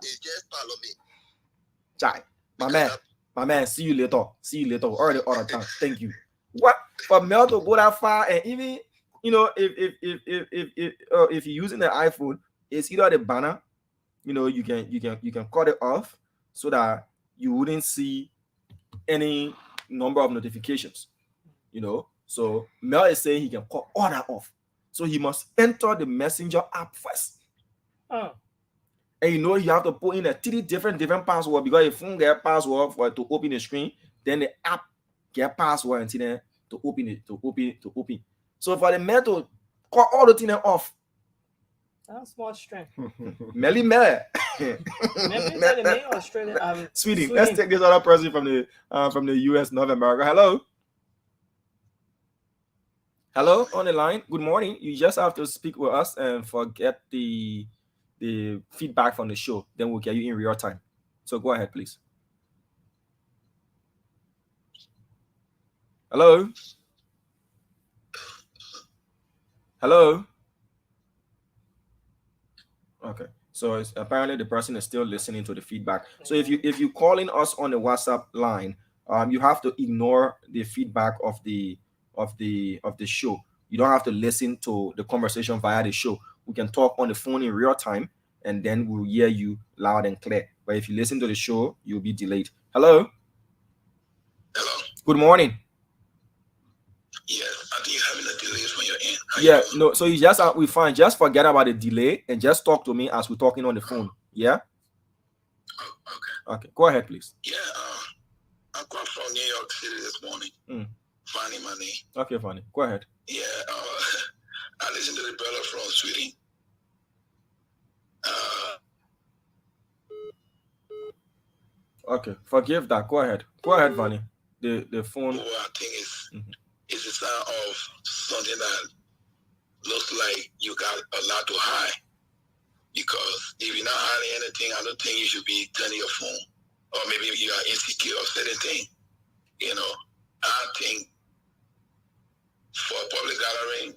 They just follow me. Jai. My man, see you later. Already all the time. Thank you. What for Mel to go that far, and even if you're using the iPhone, it's either the banner, you can cut it off so that you wouldn't see any number of notifications. So Mel is saying he can cut all that off. So he must enter the Messenger app first. And you have to put in a 3 different password, because if phone get password for to open the screen, then the app get password until then to open it, to open. So for the Mel to cut all the things off. That's more strength. Melly. Sweden. Let's take this other person from the US, North America. Hello, on the line. Good morning. You just have to speak with us and forget the feedback from the show. Then we'll get you in real time. So go ahead, please. Hello? Hello? Okay. So it's apparently the person is still listening to the feedback. So if you calling us on the WhatsApp line, you have to ignore the feedback of the show. You don't have to listen to the conversation via the show. We can talk on the phone in real time, and then we'll hear you loud and clear. But if you listen to the show, you'll be delayed. Hello? Hello? Good morning. Yes, I think you're having a delay from your end. Yeah, no, so you just we fine. Just forget about the delay and just talk to me as we're talking on the phone. Yeah? Okay, go ahead, please. Yeah, I come from New York City this morning. Fanny Money. Okay, Fanny, go ahead. Yeah, I listened to the brother from Sweden. Okay, forgive that. Go ahead. Go ahead, Fanny. The phone. What I think is a sign of something that looks like you got a lot to hide. Because if you're not hiding anything, I don't think you should be turning your phone. Or maybe you are insecure of certain thing. You know, I think for a public gathering,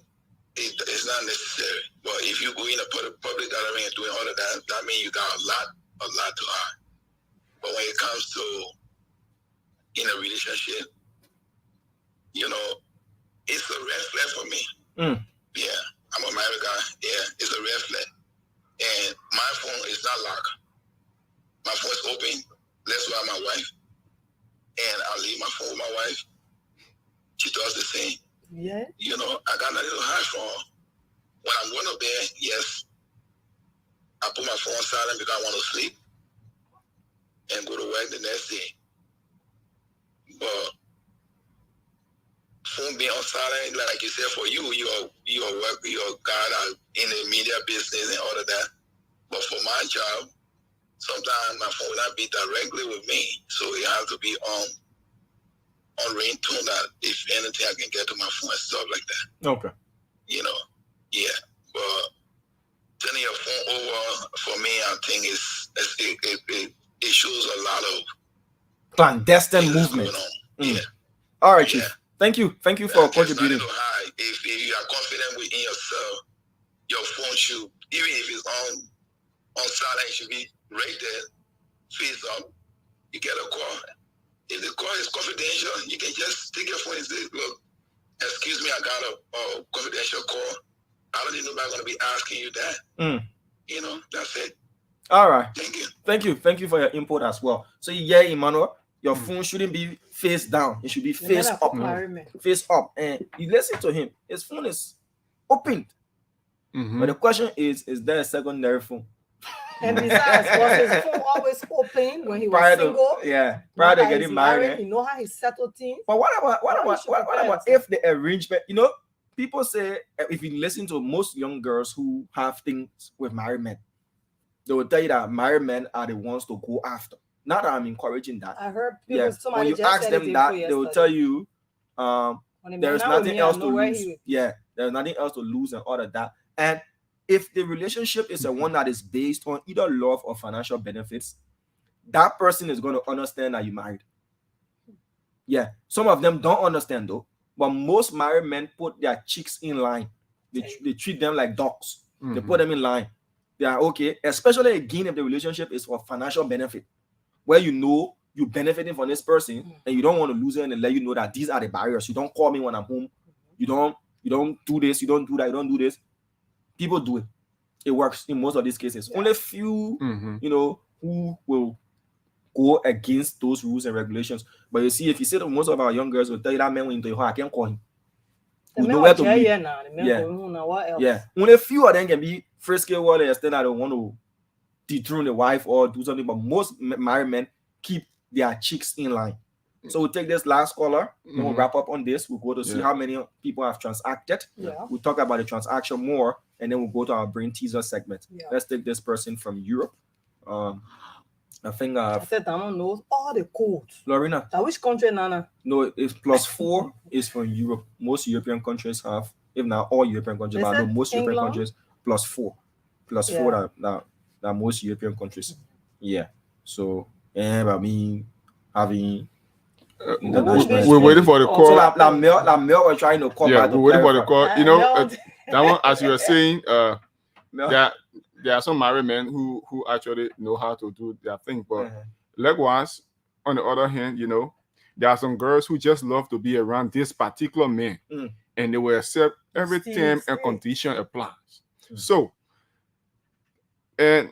it's not necessary. But if you go in a public gathering and doing all of that, that means you got a lot to hide. But when it comes to in a relationship, you know, it's a red flag for me. Yeah, I'm a married guy. Yeah, it's a red flag. And my phone is not locked. My phone is open. That's why my wife. And I leave my phone with my wife. She does the same. Yeah. You know, I got nothing to hide from her. When I'm going to bed, yes, I put my phone on silent because I want to sleep and go to work the next day. But phone being on silent, like you said, for you're work, you're God in the media business and all of that. But for my job, sometimes my phone will not be directly with me, so it has to be on ringtone that if anything I can get to my phone and stuff like that. Okay. You know, yeah. But turning your phone over for me, I think it shows a lot of clandestine movement. Yeah. All right, Chief. Thank you for contributing. If you are confident within yourself, your phone should, even if it's on silent, it should be right there, face up. You get a call. If the call is confidential, you can just take your phone and say, look, excuse me, I got a confidential call. I don't think nobody's going to be asking you that. You know, that's it. All right. Thank you. Thank you for your input as well. So, yeah, Emmanuel, your phone shouldn't be face down. It should be face up. Face up. And you listen to him. His phone is opened. But the question is there a secondary phone? And besides, was his phone always open when he was single? Prior to getting married. You know how he settled things. But what about if the arrangement, you know, people say, if you listen to most young girls who have things with married men, they will tell you that married men are the ones to go after. Not that I'm encouraging that. I heard people, when you ask them that, they will tell you there's nothing else to lose. There's nothing else to lose and all of that. And if the relationship is a one that is based on either love or financial benefits, that person is going to understand that you're married. Yeah, some of them don't understand though, but most married men put their chicks in line. They treat them like dogs. They put them in line. They are okay, especially again if the relationship is for financial benefit, where you know you're benefiting from this person and you don't want to lose it, and let you know that these are the barriers. You don't call me when I'm home. You don't do this. You don't do that. You don't do this. People do it. It works in most of these cases. Only few, you know, who will go against those rules and regulations. But you see, if you say that most of our young girls will tell you that man went into your heart, I can't call him. We know where to be. Yeah. Only few of them can be frisky while they extend that they want to dethrone the wife or do something. But most married men keep their chicks in line. So we'll take this last caller and we'll wrap up on this. We'll go to see how many people have transacted. We'll talk about the transaction more, and then we'll go to our brain teaser segment. Let's take this person from Europe. I think I said Damo knows all the codes. Lorena. That which country, Nana? No, it's +4 is from Europe. Most European countries have, if not all European countries, but I know most England? European countries +4. +4 that most European countries. Yeah. So, I mean, having We're waiting for the call. So la Mel was trying to call. Yeah, we're waiting for the call. You know, that one, as you were saying, there are some married men who actually know how to do their thing. But likewise, on the other hand, you know, there are some girls who just love to be around this particular man, and they will accept every term and condition applies. So, and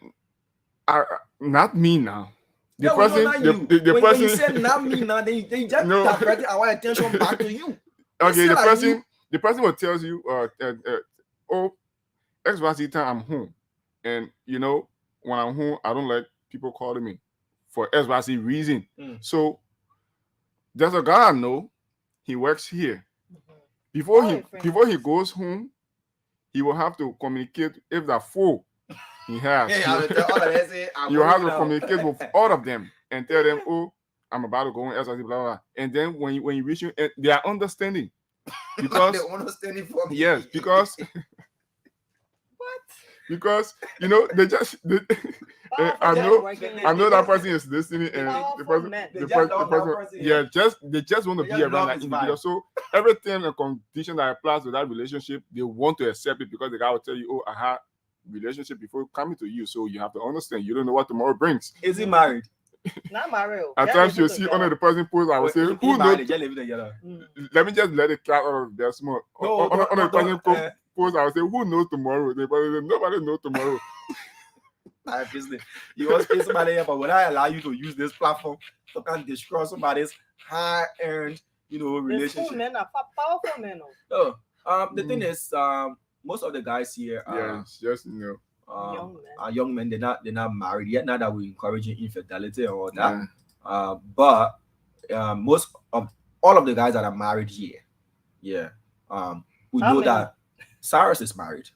not me now. The person, the person. You said not me now, they just diverted our attention back to you. Okay, the person will tell you, oh, XYZ time I'm home, and you know when I'm home, I don't like people calling me for XYZ reason. So there's a guy I know, he works here. Before he goes home, he will have to communicate if the four he has. You have to communicate with all of them and tell them, oh, I'm about to go on XYZ, blah, blah. And then when you reach you, they are understanding. Because they're understanding for me. Yes, because what? Because you know I know that person is listening, and the person they just want to be around that individual. So everything and condition that applies to that relationship, they want to accept it because the guy will tell you, oh, I had relationship before coming to you, so you have to understand. You don't know what tomorrow brings. Is he married? Not married. At times you see under the person post, I will say, who knows? Let me just let it cut out of their small. On the person post, I will say, who knows tomorrow? Nobody knows tomorrow. You always pay somebody here, but when I allow you to use this platform to kind of destroy somebody's high-earned, relationship. Men are powerful men. The thing is, most of the guys here are just young men. They're not married yet. Not that we're encouraging infidelity or that. But most of all of the guys that are married here, we know that Cyrus is married.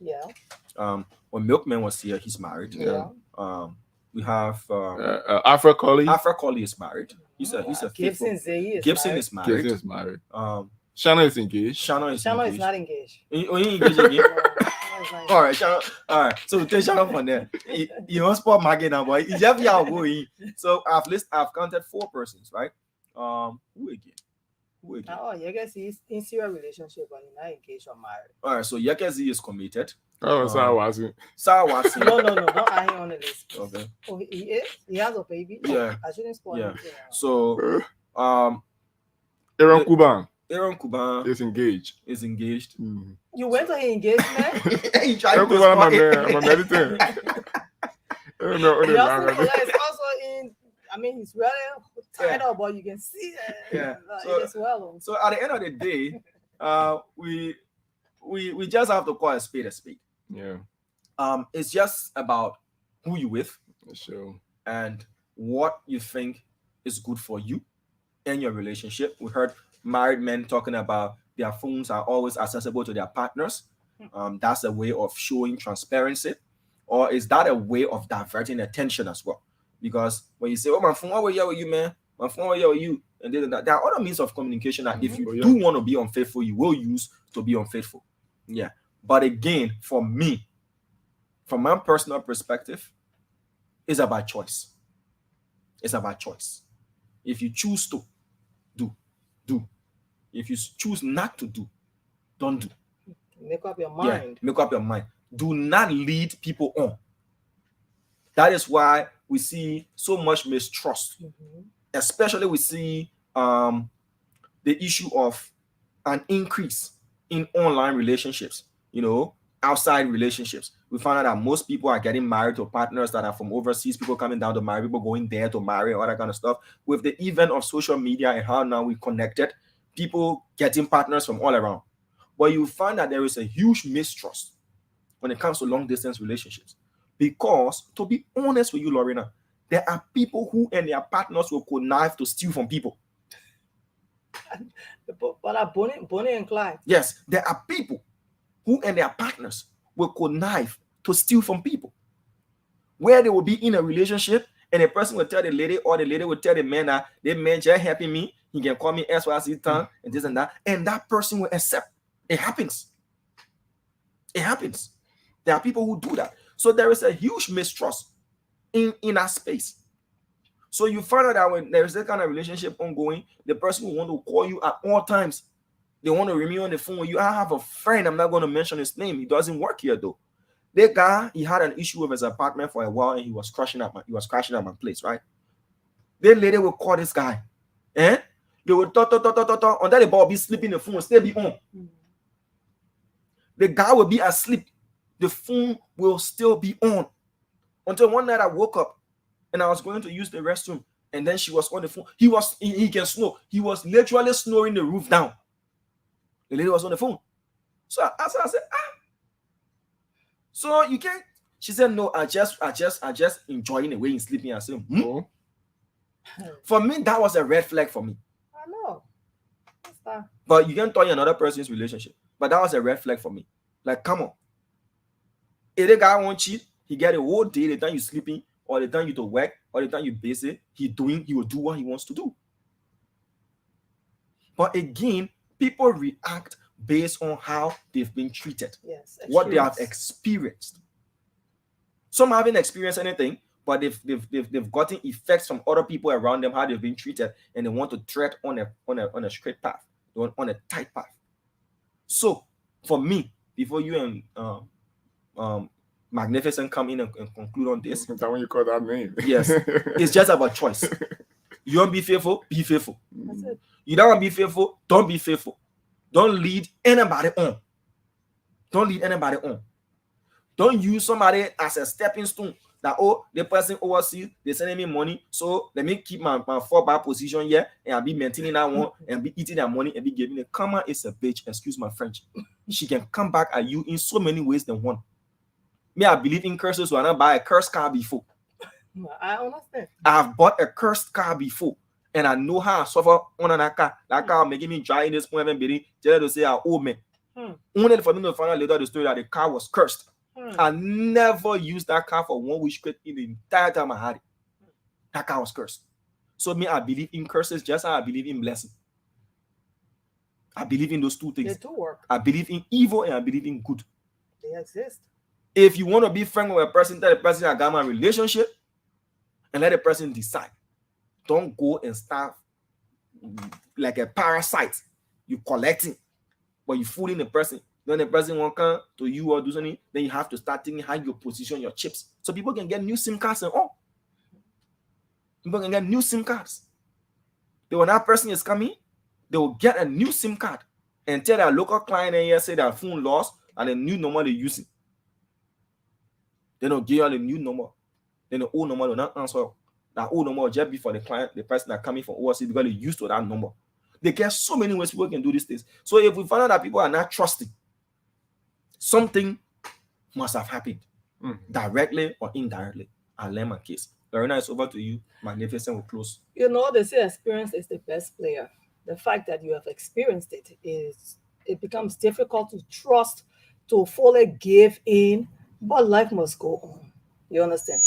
When Milkman was here, he's married. We have Afra Colley. Afra Colley is married. He's a Gibson is married. Gibson is married. Shannon is engaged. Shannon is not engaged. Engaged again? All right, Shannon. All right. So take Shannon from there. You want spot market now, boy. So I've counted 4 persons, right? Who again? Oh, Yekezi is in serious relationship, but he's not engaged or married. All right. So Yekezi is committed. Oh, Sawasi. No, don't add him on the list. Okay. Oh, he is. He has a baby. Yeah. I shouldn't spoil him. So, Aaron Kuban. Aaron Kuban is engaged. You went to his engagement? He tried to spot I'm a mediator. He is also in. I mean, he's really tied up, but you can see that. So at the end of the day, we just have to call a spade a spade. Yeah. It's just about who you with, sure, and what you think is good for you and your relationship. We heard married men talking about their phones are always accessible to their partners. That's a way of showing transparency, or is that a way of diverting attention as well? Because when you say, "Oh, my phone over here with you, man. My phone over here with you," and then there are other means of communication that if you do want to be unfaithful, you will use to be unfaithful. Yeah. But again, for me, from my personal perspective, it's about choice. It's about choice. If you choose to do. If you choose not to do, don't do. Make up your mind. Make up your mind. Do not lead people on. That is why we see so much mistrust. Especially we see the issue of an increase in online relationships, outside relationships. We found out that most people are getting married to partners that are from overseas, people coming down to marry, people going there to marry, all that kind of stuff. With the event of social media and how now we connected, people getting partners from all around. But you find that there is a huge mistrust when it comes to long distance relationships. Because to be honest with you, Lorena, there are people who and their partners will connive to steal from people. But Bonnie and Clyde. Yes, there are people who and their partners will connive to steal from people. Where they will be in a relationship and a person will tell the lady, or the lady will tell the man that the man just helping me, he can call me SYC tongue and this and that person will accept. It happens. It happens. There are people who do that. So there is a huge mistrust in our space. So you find out that when there's that kind of relationship ongoing, the person will want to call you at all times. They want to remain on the phone with you. I have a friend, I'm not going to mention his name. He doesn't work here though. That guy, he had an issue with his apartment for a while, and he was crashing at my place, right? Then later will call this guy. They will talk, until the boy be sleeping, the phone will still be on. The guy will be asleep. The phone will still be on. Until one night I woke up and I was going to use the restroom, and then she was on the phone. He can snore. He was literally snoring the roof down. The lady was on the phone. So I said, so you can't. She said, no, I just enjoying the way he's sleeping. I said, For me, that was a red flag for me. I know. What's that? But you can't touch another person's relationship. But that was a red flag for me. Like, come on. If the guy won't cheat, he get a whole day, the time you sleeping, or the time you to work, or the time you busy, he will do what he wants to do. But again, people react based on how they've been treated, what they have experienced. Some haven't experienced anything, but they've gotten effects from other people around them, how they've been treated, and they want to tread on a straight path, on a tight path. So for me, before you and Magnificent come in and conclude on this, is that when you call that name? Yes, it's just about choice. You want to be faithful? Be faithful. That's it. You don't want to be faithful? Don't be faithful. Don't lead anybody on. Don't lead anybody on. Don't use somebody as a stepping stone. That, oh, the person overseas, they sending me money, so let me keep my fallback position here, and I'll be maintaining that one, and be eating that money, and be giving it. Karma is a bitch, excuse my French. She can come back at you in so many ways than one. Me, I believe in curses, so I not buy a cursed car before. I understand. I have bought a cursed car before, and I know how I suffer on that car. That car making me dry in this point, and to say I owe me. Only for me to find out later the story that the car was cursed. I never used that car for 1 week straight in the entire time I had it. That car was cursed. So me, I believe in curses just as I believe in blessing. I believe in those two things. They do work. I believe in evil and I believe in good. They exist. If you want to be friends with a person, tell the person I got my relationship and let the person decide. Don't go and start like a parasite. You collecting, but you fooling the person. Then the person won't come to you or do something, then you have to start thinking how you position your chips. So people can get new SIM cards and all. People can get new SIM cards. Then when that person is coming, they will get a new SIM card and tell their local client and here say their phone lost and the new number they're using. Then they'll give you the new number. Then the old number will not answer. That old number will just be for the client, the person that coming from overseas because they're used to that number. They get so many ways people can do these things. So if we find out that people are not trusting, something must have happened directly or indirectly. I'll learn my case. Lorena, it's over to you. Magnificent will close. You know, they say experience is the best player. The fact that you have experienced it becomes difficult to trust, to fully give in, but life must go on. You understand?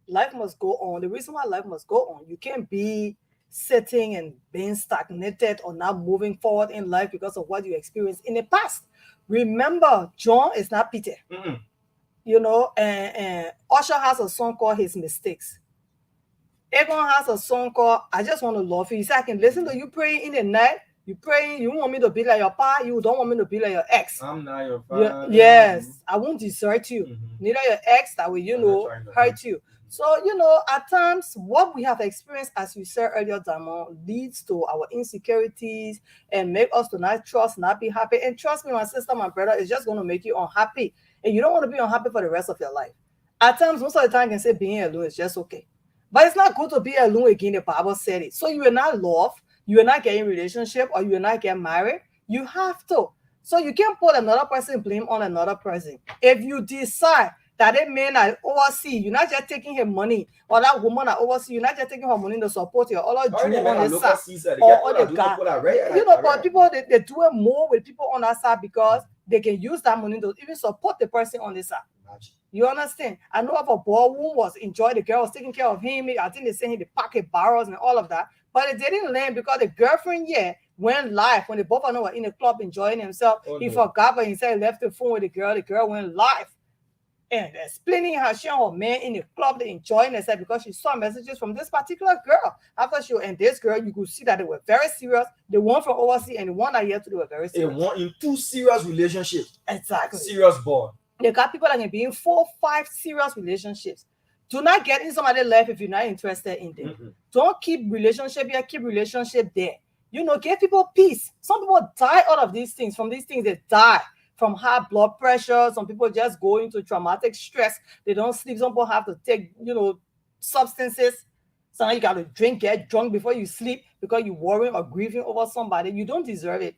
Life must go on. The reason why life must go on, you can't be sitting and being stagnated or not moving forward in life because of what you experienced in the past. Remember, John is not Peter. You know, and Usher has a song called His Mistakes. Everyone has a song called I Just Want to Love You. You say, I can listen to you praying in the night. You praying, you want me to be like your pa, you don't want me to be like your ex. I'm not your father. Yes, I won't desert you. Neither your ex, that will, you know, hurt you. So, you know, at times, what we have experienced, as you said earlier, Damon, leads to our insecurities and make us to not trust, not be happy. And trust me, my sister, my brother, it's just going to make you unhappy. And you don't want to be unhappy for the rest of your life. At times, most of the time, you can say being alone is just okay. But it's not good to be alone again. The Bible said it. So you will not love, you will not get in a relationship, or you will not get married. You have to. So you can't put another person blame on another person. If you decide that that man are overseas, you're not just taking her money, or that woman are overseas, you're not just taking her money to support your other Jew on the side, or the guy. You know, but people, they do it more with people on that side because they can use that money to even support the person on this side. You understand? I know of a boy who was enjoying, the girl was taking care of him. I think they sent him the pocket barrels and all of that. But it didn't land because the girlfriend, went live. When they both of them were in the club enjoying themselves, he forgot, but he said he left the phone with the girl. The girl went live. and explaining how she and her man in the club, they enjoying themselves because she saw messages from this particular girl. After she and this girl, you could see that they were very serious. The one from overseas and the one that here too, they were very serious. They want in 2 serious relationships. Exactly. Serious boy. They got people that can be in 4, 5 serious relationships. Do not get in somebody's life if you're not interested in them. Don't keep relationship here, keep relationship there. You know, give people peace. Some people die out of these things. From these things, they die from high blood pressure. Some people just go into traumatic stress. They don't sleep. Some people have to take, you know, substances. Sometimes you got to drink, get drunk before you sleep because you're worrying or grieving over somebody. You don't deserve it.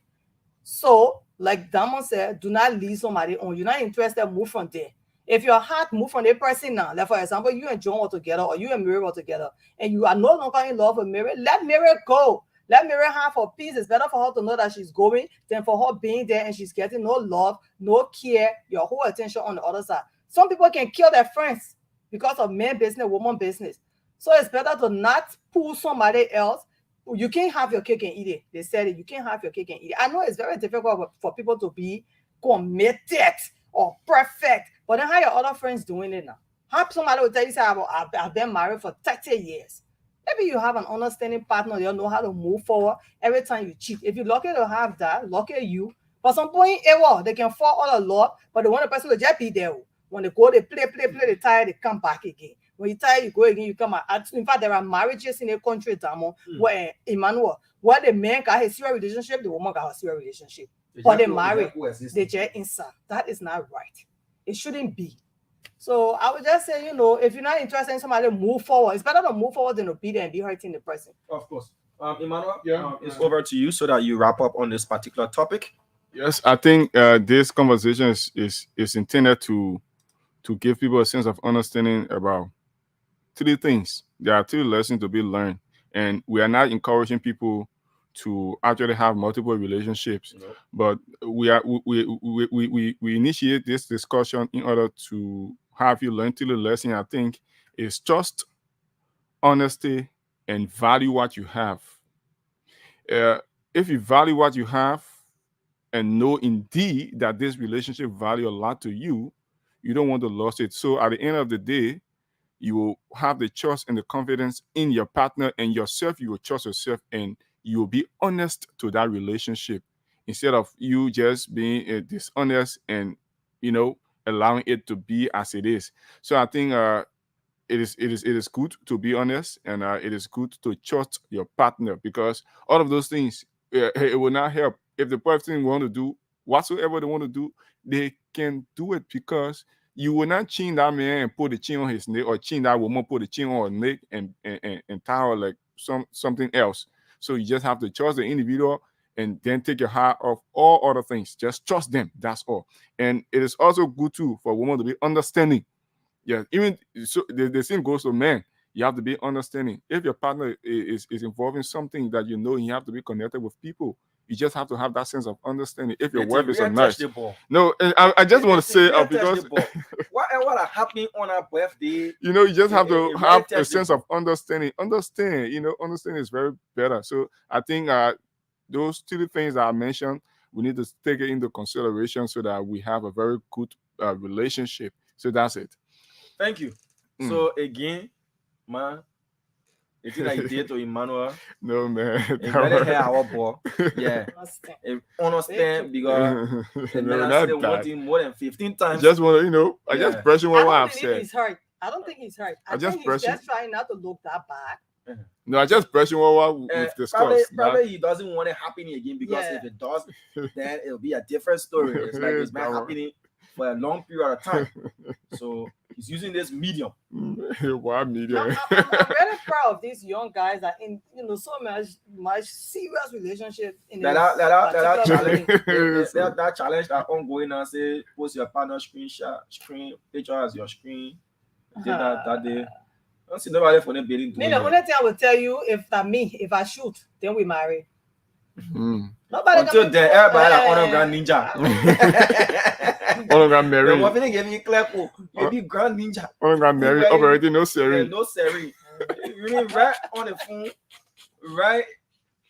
So, like Damon said, do not leave somebody on. You're not interested, move from there. If your heart move from a person now, like for example, you and John are together or you and Mary are together, and you are no longer in love with Mary, let Mary go. Let Mary have her peace. It's better for her to know that she's going than for her being there and she's getting no love, no care, your whole attention on the other side. Some people can kill their friends because of man business, woman business. So it's better to not pull somebody else. You can't have your cake and eat it. They said it. You can't have your cake and eat it. I know it's very difficult for people to be committed or perfect, but then how your other friends doing it now? How somebody will tell you, say, I've been married for 30 years. Maybe you have an understanding partner, they'll know how to move forward every time you cheat. If you're lucky to have that, lucky you. But some point, they can fall all a lot, but the one person will just be there. When they go, they play, they tire, they come back again. When you tire, you go again, you come back. In fact, there are marriages in a country, Damo, where Emmanuel, where the man got his serious relationship, the woman got a serious relationship. But they marry, they just inside. That is not right. It shouldn't be. So I would just say, you know, if you're not interested in somebody, move forward. It's better to move forward than to be there and be hurting the person. Of course. Emmanuel, it's over to you so that you wrap up on this particular topic. Yes, I think this conversation is intended to give people a sense of understanding about 3 things. There are 2 lessons to be learned, and we are not encouraging people to actually have multiple relationships, but we initiate this discussion in order to have you learn 3 lessons. I think is trust, honesty, and value what you have. If you value what you have and know indeed that this relationship value a lot to you, you don't want to lose it. So at the end of the day, you will have the trust and the confidence in your partner and yourself. You will trust yourself and you will be honest to that relationship instead of you just being dishonest and, you know, allowing it to be as it is. So I think it is good to be honest, and it is good to trust your partner, because all of those things, it will not help. If the person want to do whatsoever they want to do, they can do it, because you will not chain that man and put the chain on his neck, or chain that woman, put the chain on her neck and tie her like something else. So you just have to trust the individual and then take your heart off all other things. Just trust them. That's all. And it is also good too for a woman to be understanding. Yeah, even so, the same goes to men. You have to be understanding. If your partner is involved in something that you know, you have to be connected with people. You just have to have that sense of understanding. If your wife is a nice, no, I just want to say because what happening on our birthday, you know, you just have to have a sense of understanding. Understand, you know, understanding is very better. So I think those 2 things that I mentioned, we need to take it into consideration so that we have a very good relationship. So that's it. Thank you. So again, man, the thing that you did to Emmanuel, no man, you better hear our boy. Yeah, understand, because the man has still wanting more than 15 times. Just want to, you know, I just brushing what I've said. He's hurt. I don't think he's hurt. I think he's just trying not to look that bad. No, I just brushing what we've discussed. Probably he doesn't want it happening again, because if it does, then it'll be a different story. It's like it's been happening for a long period of time. So he's using this medium. What medium? I'm really proud of these young guys that in, you know, so much serious relationship in that challenge that ongoing and say post your partner screen picture as your screen. That day. I don't see nobody for them building. The only thing I will tell you, if I shoot, then we marry. Nobody until then, everybody like honor grand ninja. Honor grand Mary. The woman gave me clear for you be grand ninja. Honor grand Mary operating no serene. No serene. Really right on the phone, right?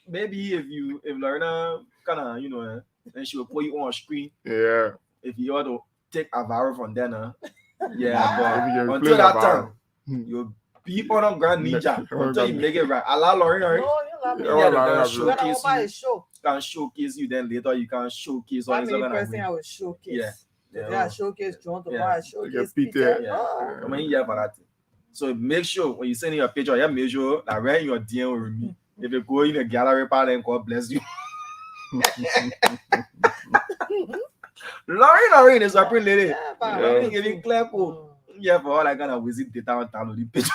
Maybe if Lorena kinda, you know, then she will put you on a screen. Yeah. If you ought to take a viral from there now. Yeah, but until that time, you be on a grand ninja until you make it right. Allow Lauren, can showcase you, then later you can showcase on Instagram. Person I will showcase. Yeah, showcase John tomorrow, showcase Peter. Yeah. I mean, yeah, for that. So make sure when you send in your picture, you make sure that right in your DM with me. If you go in a gallery part, then God bless you. Lauren is a pretty lady. Yeah, giving clear code. Yeah, for all I gotta visit data and download the picture.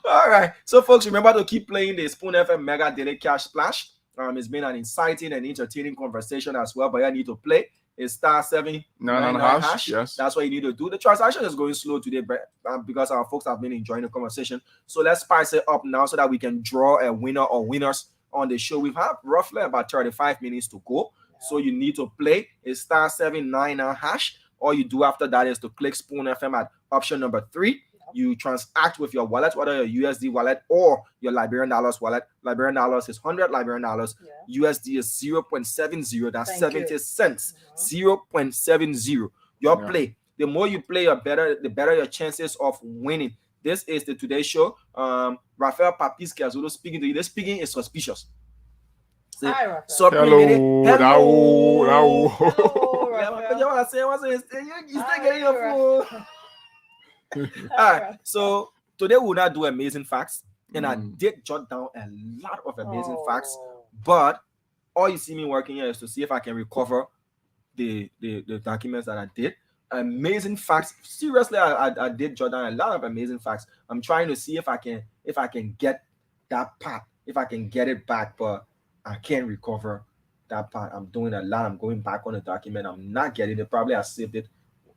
All right, so folks, remember to keep playing the Spoon FM Mega Daily Cash Splash. It's been an exciting and entertaining conversation as well, but you need to play. It's *799 hash. Yes, that's what you need to do. The transaction is going slow today, because our folks have been enjoying the conversation. So let's spice it up now so that we can draw a winner or winners on the show. We've had roughly about 35 minutes to go. So you need to play. It's *799 hash. All you do after that is to click Spoon FM at option number 3. You transact with your wallet, whether your USD wallet or your Liberian dollars wallet. Liberian dollars is 100 Liberian dollars. USD is 0.70. That's 70 cents. 0.70. Your play. The more you play, the better your chances of winning. This is the Today Show. Rafael Papiski Azulu speaking to you. This speaking is suspicious. Hi, Rafael. So hello. All right, so today we'll not do amazing facts, and I did jot down a lot of amazing facts, but all you see me working here is to see if I can recover the documents that I did. Amazing facts. Seriously, I did jot down a lot of amazing facts. I'm trying to see if I can get that part, if I can get it back, but I can't recover that part. I'm doing a lot. I'm going back on the document. I'm not getting it. Probably I saved it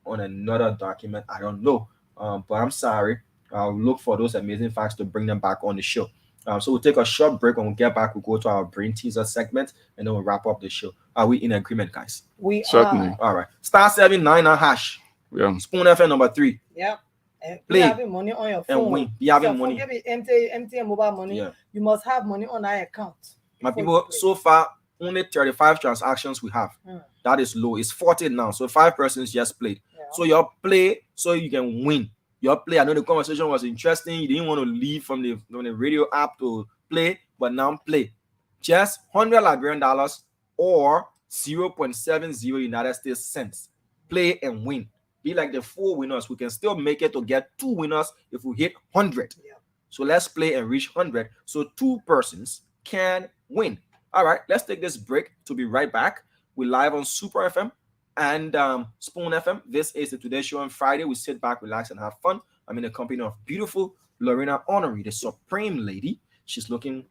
on another document. I don't know. But I'm sorry. I'll look for those amazing facts to bring them back on the show. So we'll take a short break. When we get back, we'll go to our brain teaser segment, and then we'll wrap up the show. Are we in agreement, guys? We certainly are. All right. *799 hash. Yeah. Spoon FM number 3. Yep. Play. Be having money on your phone. And win. Be having money. Forget empty mobile money. Yeah. You must have money on that account. My people, so far, only 35 transactions we have. That is low. It's 40 now. So 5 persons just played. Yeah. So your play so you can win. Your play. I know the conversation was interesting. You didn't want to leave from the radio app to play, but now play. Just 100 Liberian dollars or 0.70 United States cents. Play and win. Be like the 4 winners. We can still make it to get 2 winners if we hit 100. Yeah. So let's play and reach 100. So 2 persons can win. All right, let's take this break. To be right back. We're live on Super FM and Spoon FM. This is the Today Show on Friday. We sit back, relax, and have fun. I'm in the company of beautiful Lorena Honoré, the supreme lady. She's looking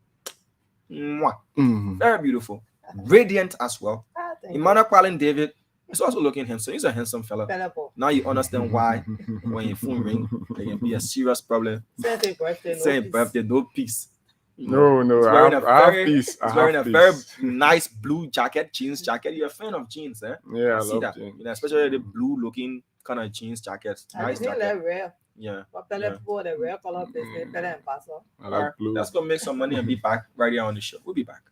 very beautiful, radiant as well. Emmanuel Qualin David is also looking handsome. He's a handsome fella. Now you understand why when your phone ring, there can be a serious problem. Same birthday, no peace. No, I have peace. He's wearing a very nice blue jacket, jeans jacket. You're a fan of jeans, eh? Yeah, I see love that. jeans. You know, especially the blue looking kind of jeans jackets. Nice jacket. Yeah. I like blue. Let's go make some money and be back right here on the show. We'll be back.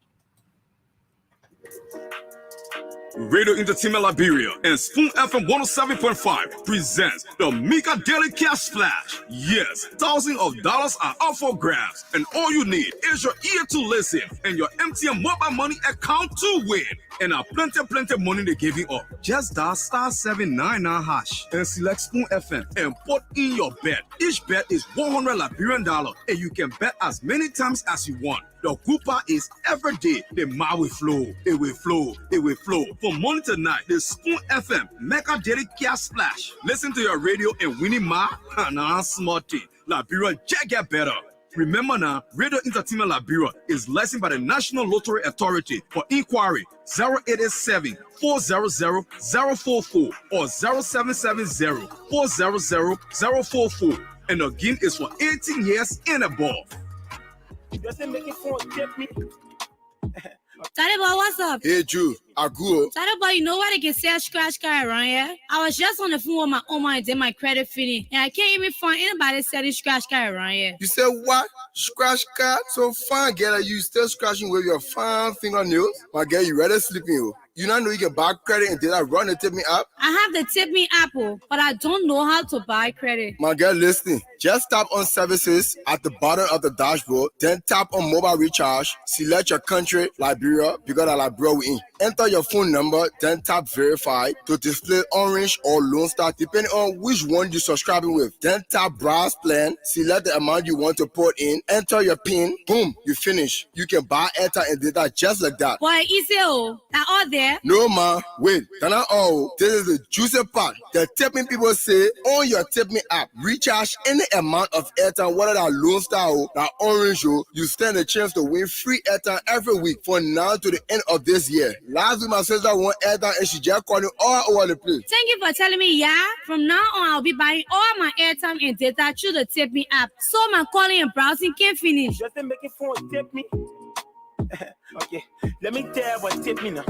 Radio Entertainment Liberia and Spoon FM 107.5 presents the Mika Daily Cash Splash. Yes, thousands of dollars are up for grabs, and all you need is your ear to listen and your MTN mobile money account to win. And plenty money they giving up. Just dial *799 hash and select Spoon FM and put in your bet. Each bet is 100 Liberian dollar, and you can bet as many times as you want. The Cooper is every day. The money will flow. It will flow. It will flow. From morning to night, the Spoon FM Mega Daily Cash Splash. Listen to your radio and winning my smarty. Liberia get better. Remember now, Radio Entertainment Liberia is licensed by the National Lottery Authority. For inquiry, 0887-400-044 or 0770-400-044. And the game is for 18 years and above. Daddy boy, what's up? Hey, Drew. I grew. Saddle boy, you know what I can sell scratch card around here? I was just on the phone with my Oma and did my credit fitting, and I can't even find anybody selling scratch card around here. You said what? Scratch card? So fine, girl, are you still scratching with your fine fingernails? My girl, you rather sleeping, yo. You not know you can buy credit and did I run the Tip Me app? I have the Tip Me app, but I don't know how to buy credit. My girl, listen. Just tap on services at the bottom of the dashboard, then tap on mobile recharge, select your country, Liberia, because of Liberia we in. Enter your phone number, then tap verify to display orange or Lone Star, depending on which one you're subscribing with. Then tap browse plan, select the amount you want to put in, enter your PIN, boom, you finish. You can buy airtime and data just like that. Boy, easy, that all there. No, ma, wait, that's not all. This is the juicy part. The Tip Me people say on your Tip Me app, recharge any amount of airtime, whether that Lone Star or that Orange, you stand a chance to win free airtime every week from now to the end of this year. Last week, my sister won airtime and she just called me all over the place. Thank you for telling me, yeah. From now on, I'll be buying all my airtime and data through the Tip Me app, so my calling and browsing can finish. Just make it phone Tip Me. Okay, let me tell you what Tip Me now.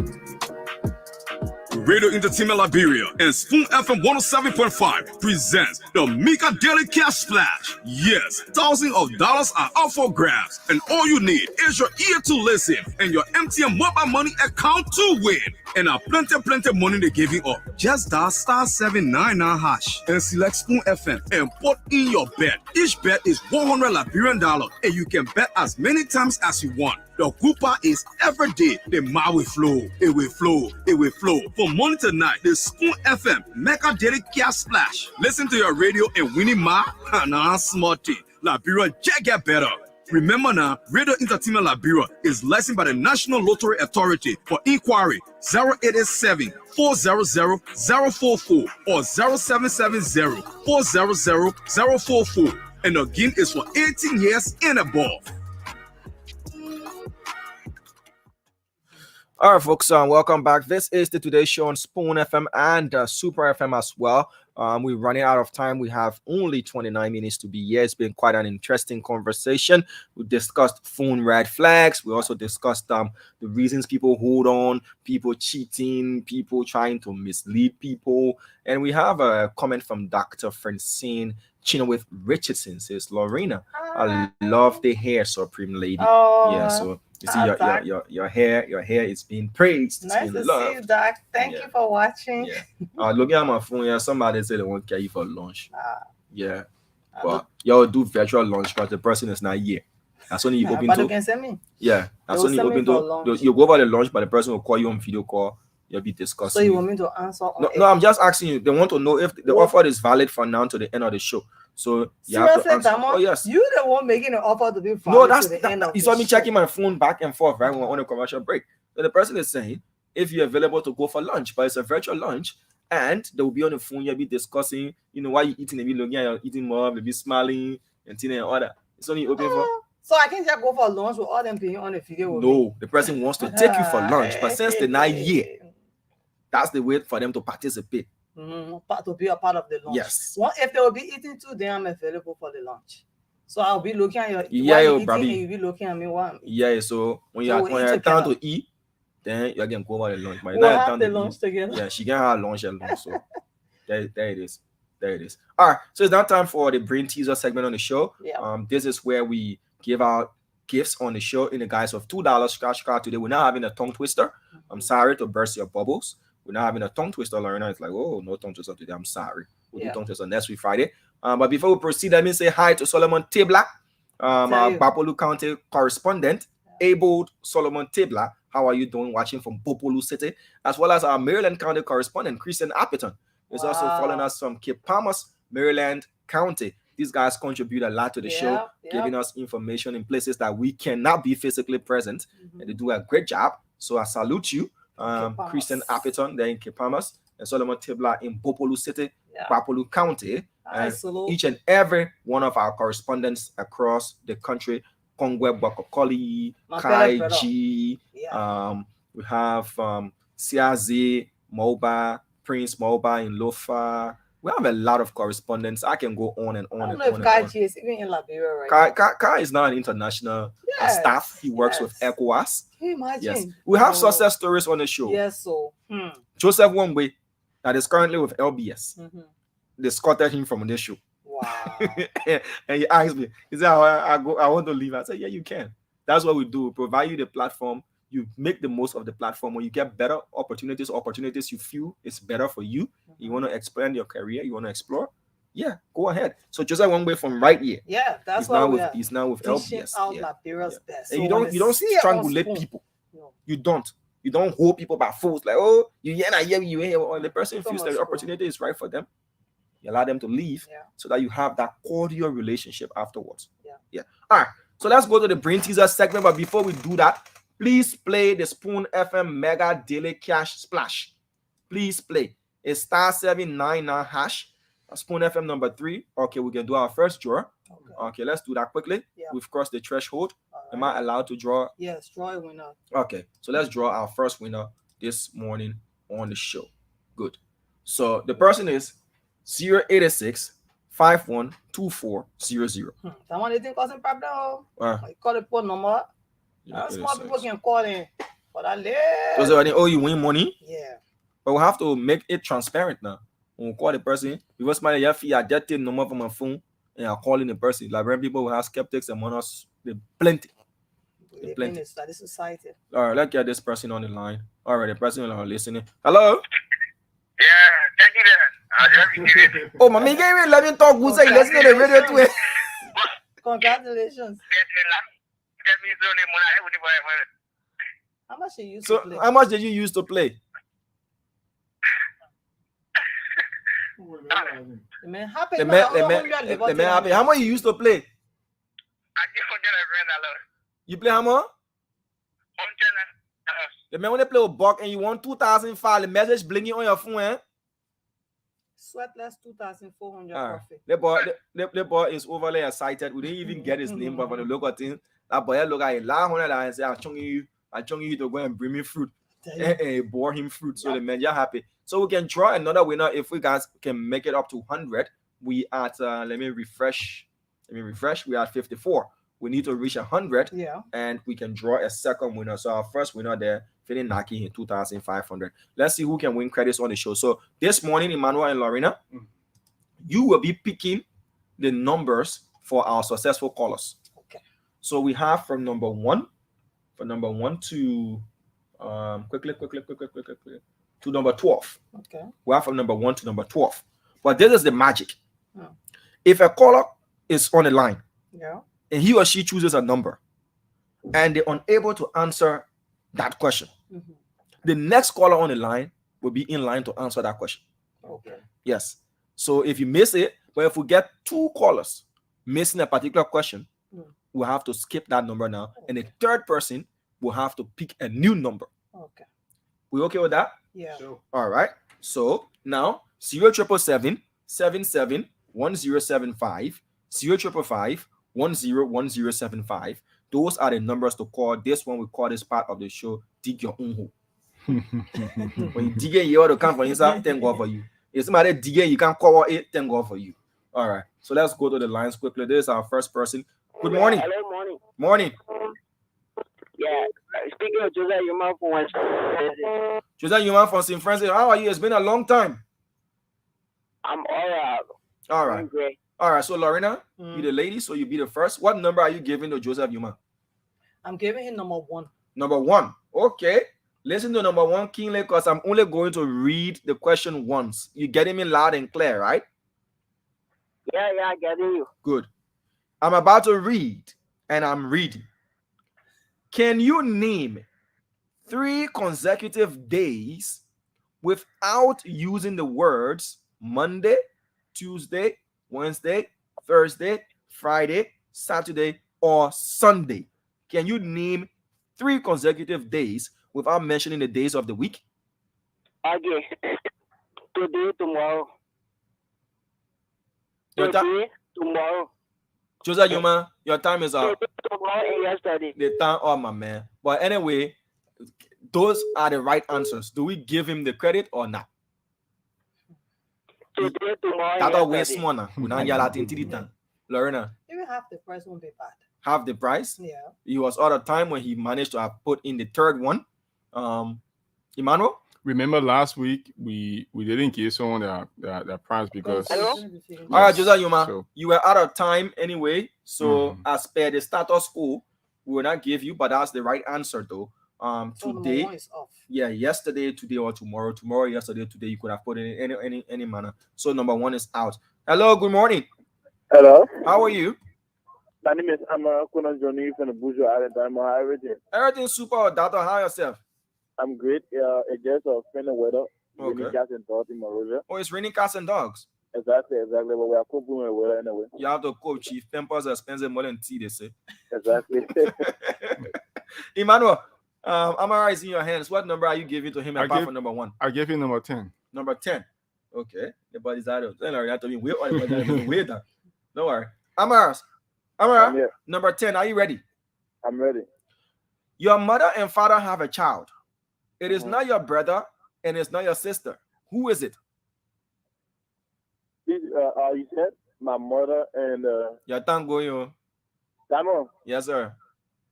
Radio Entertainment Liberia and Spoon FM 107.5 presents the Mika Daily Cash Splash. Yes, thousands of dollars are up for grabs, and all you need is your ear to listen and your MTN mobile money account to win. And plenty money they giving up. Just dial *799# and select Spoon FM and put in your bet. Each bet is $100 Liberian, and you can bet as many times as you want. The Cooper is every day. The ma will flow. It will flow. It will flow. From morning to night, the Spoon FM Mega Daily Cash Splash. Listen to your radio and winning ma. Nah, smarty. Liberia get better. Remember now, Radio Entertainment Liberia is licensed by the National Lottery Authority. For inquiry, 0887-400-044 or 0770-400-044. And the game is for 18 years and above. All right, folks, welcome back. This is the Today Show on Spoon FM and Super FM as well. We're running out of time. We have only 29 minutes to be here. It's been quite an interesting conversation. We discussed phone red flags. We also discussed the reasons people hold on, people cheating, people trying to mislead people. And we have a comment from Dr. Francine Chinowith Richardson. Says, Lorena, I love the hair, Supreme Lady. Yeah, so you see your hair is being praised. It's nice being to loved. see you, Doc. Thank you for watching. Looking at my phone here, somebody said they won't carry you for lunch. But y'all do virtual lunch, but the person is not here. That's only you open but to. you can send me. Yeah, that's only open to. You go over the lunch, but the person will call you on video call. You'll be discussing. So you want me to answer? No, I'm just asking you. They want to know if the offer is valid from now to the end of the show. So you have to answer. Oh yes, you the one making an offer to be valid. No, that's to the end of you saw me checking my phone back and forth right when we're on a commercial break. So the person is saying if you're available to go for lunch, but it's a virtual lunch, and they will be on the phone. You'll be discussing, why you eating, they'll be looking at you eating more, they'll be smiling and thing and all that. It's only open for. So I can't just go for lunch with all them being on the video. No, the person wants to take you for lunch, but since they're not here, that's the way for them to participate. To be a part of the lunch. Yes. Well, if they will be eating too, then I'm available for the lunch. So I'll be looking at your eating and you'll be looking at me while so when you're time to eat, then you can go over the lunch. We'll have the lunch together. Yeah, she can have lunch alone. So there it is. All right, so it's now time for the brain teaser segment on the show. This is where we give out gifts on the show in the guise of $2 scratch card. Today we're not having a tongue twister. I'm sorry to burst your bubbles. We're not having a tongue twister, Lorena. It's like, oh, no tongue twister today. I'm sorry. We'll do tongue twister next week, Friday. But before we proceed, let me say hi to Solomon Tebla, our Bapolu County correspondent, Abel Solomon Tebla. How are you doing watching from Bopolu City? As well as our Maryland County correspondent, Christian Appeton, is also following us from Cape Palmas, Maryland County. These guys contribute a lot to the show, giving us information in places that we cannot be physically present. And they do a great job. So I salute you. Christian Appeton there in Cape Palmas and Solomon Tebla in Bopolu City, Bapolu County, and each and every one of our correspondents across the country, Kongwe Bokokoli, Kai G, we have Siazi, Moba, Prince Moba in Lofa, We have a lot of correspondence. I can go on and on I don't and know on if and Kai on. G is even in Liberia right now. Kai is now an international Yes, staff. He works yes. with ECOWAS. Can you imagine? Yes. We have Oh. success stories on the show. Yes, so. Joseph Wongbe, that is currently with LBS. Mhm. They scotted him from this show. Wow. And he asked me, he said, I want to leave. I said, yeah, you can. That's what we do. We provide you the platform. You make the most of the platform. When you get better opportunities you feel it's better for you. You want to expand your career. You want to explore. Yeah, go ahead. So Joseph Wongbe from right here. Yeah, that's he's why now we with are he's now with dishing LBS. out Yeah. Liberia's best. And So you when don't they see it on strangulate spoon, people. You don't. You don't hold people by force like, oh, you here. Or the person feels that the opportunity is right for them. You allow them to leave so that you have that cordial relationship afterwards. Yeah. All right. So let's go to the brain teaser segment. But before we do that, please play the Spoon FM Mega Daily Cash Splash. Please play. It's *799#. Spoon FM number 3. Okay, we can do our first draw. Okay, let's do that quickly. Yeah. We've crossed the threshold. Am I allowed to draw? Yes, draw a winner. Okay, so let's draw our first winner this morning on the show. Good. So the person is 086 512400. That one they think causing problem. Ah. You call the phone number. Yeah, Small people can call in for that late. So they owe you win money. Yeah. But we have to make it transparent now. When we call the person, because my fee I get the number from my phone and I'm calling the person. Like when people who have skeptics and us, they plenty. We live in this society. All right, let's get this person on the line. All right, the person is listening. Hello. Oh, my man, let me talk. Who's saying listen to the radio to it? Congratulations. How much you used to play? How much did you use to play? The man happy. The man happy. How much you used to play? You play how much? The man when they play a buck and you want 2,005, the message blinking on your phone, eh? Sweatless 2,400 profit. The boy is overly excited. We didn't even get his name, but for the local thing, that boy look at $100 and say, I'm telling you to go and bring me fruit. And bore him fruit. So the man, you're happy. So we can draw another winner if we guys can make it up to 100. We at let me refresh. We are at 54. We need to reach 100. Yeah. And we can draw a second winner. So our first winner there, Feeling Naki in 2,500. Let's see who can win credits on the show. So this morning, Emmanuel and Lorena, you will be picking the numbers for our successful callers. Okay. So we have from number 1 to quickly to number 12. Okay. We have from number 1 to number 12. But this is the magic. If a caller is on the line, and he or she chooses a number, and they're unable to answer that question, the next caller on the line will be in line to answer that question. Okay. Yes. So if you miss it, but if we get 2 callers missing a particular question, we'll have to skip that number now, and the third person will have to pick a new number. Okay. We okay with that? Yeah. All right. So now 0777 77 1075 0555 101075. Those are the numbers to call. This one we call this part of the show dig your own hole. When you dig it, you ought to come for inside, thank God for you. If somebody dig it, you can cover it, thank God for you. All right. So let's go to the lines quickly. This is our first person. Good morning. Hello, morning. Morning. Yeah, speaking of Joseph Yuma from West. Joseph Yuma from St. Francis. How are you? It's been a long time. I'm all right. All right. I'm great. All right. So Lorena, you the lady, so you be the first. What number are you giving to Joseph Yuma? I'm giving him number 1. Number 1. Okay. Listen to number 1 keenly, because I'm only going to read the question once. You getting me loud and clear, right? Yeah, I get you. Good. I'm about to read, and I'm reading. Can you name 3 consecutive days without using the words Monday, Tuesday, Wednesday, Thursday, Friday, Saturday, or Sunday? Can you name 3 consecutive days without mentioning the days of the week? Okay. Today, tomorrow. Tomorrow. Joseph Yuma, your time is up. Tomorrow and yesterday. The time up, my man. But anyway, those are the right answers. Do we give him the credit or not? Today, tomorrow, That always yesterday. one. We now yell at into the time. Lorena, Even half the price won't be bad. half the price. Yeah. It was all the time when he managed to have put in the third one. Emmanuel. Remember last week we didn't give someone the price because. All right, Jose Yuma, So- you were out of time anyway. So as per the status quo, we will not give you, but that's the right answer though. So number Today, one is off. yeah, yesterday, today, or tomorrow. Tomorrow, yesterday, today. You could have put it in any manner. So number one is out. Hello, good morning. Hello. How are you? My name is Amara Kuna Johnny from the Bourgeois Island. I'm everything. Everything super, Data. How yourself? I'm great. It just a friend of weather. Okay. Raining cats and dogs in Monrovia. Oh, it's raining cats and dogs. Exactly. But we are coping with the weather anyway. You have to cope, Chief. Pampers are expensive more than tea, they say. Exactly. Emmanuel, Amara is in your hands. What number are you giving to him apart from number one? I gave you number 10. Number 10. Okay. The body's out of. Don't worry. Don't worry. Amara, number 10. Are you ready? I'm ready. Your mother and father have a child. It is not your brother and it's not your sister. Who is it? You said my mother and Your tongue going on. Simon. Yes, sir.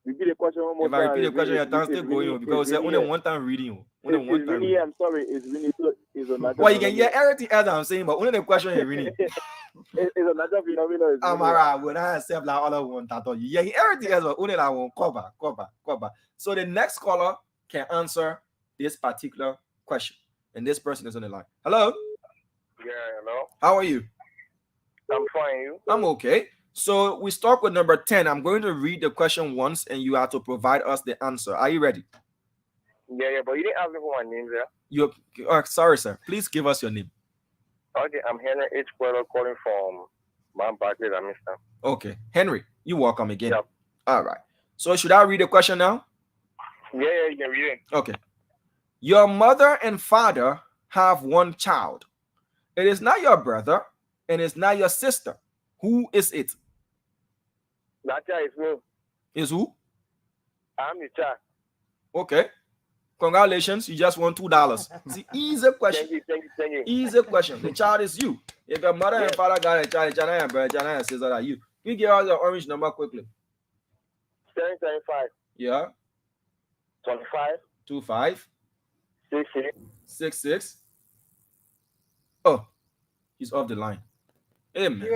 Repeat the question one more If I time. repeat the question, your tongue still going on because it's only one time reading. Only one time. Really, I'm sorry. It's really it's a natural. Well, you can hear everything else I'm saying, but only the question is reading. It's a natural phenomenon. Amara, when I accept like all I want that, you hear everything else, but only that one cover. So the next caller can answer this particular question, and this person is on the line. Hello. Yeah, hello. How are you? I'm fine. You? I'm okay. So we start with number 10. I'm going to read the question once, and you have to provide us the answer. Are you ready? Yeah, but you didn't ask me for my name, sir. You sorry, sir. Please give us your name. Okay, I'm Henry H. Quello calling from Mount Barclays, Amsterdam. Okay, Henry, you welcome again. Yep. All right. So should I read the question now? Yeah, you can read it. Okay. Your mother and father have one child. It is not your brother and it's not your sister. Who is it? That child is me. Is who? I'm the child. Okay. Congratulations. You just won $2. See, easy question. Thank you. Easy question. The child is you. If your mother and father got a child, the child and brother, the child and sister are you. You give us the orange number quickly. 775. Yeah. 25. 25. 66. 66. Oh, he's off the line. Hey, man.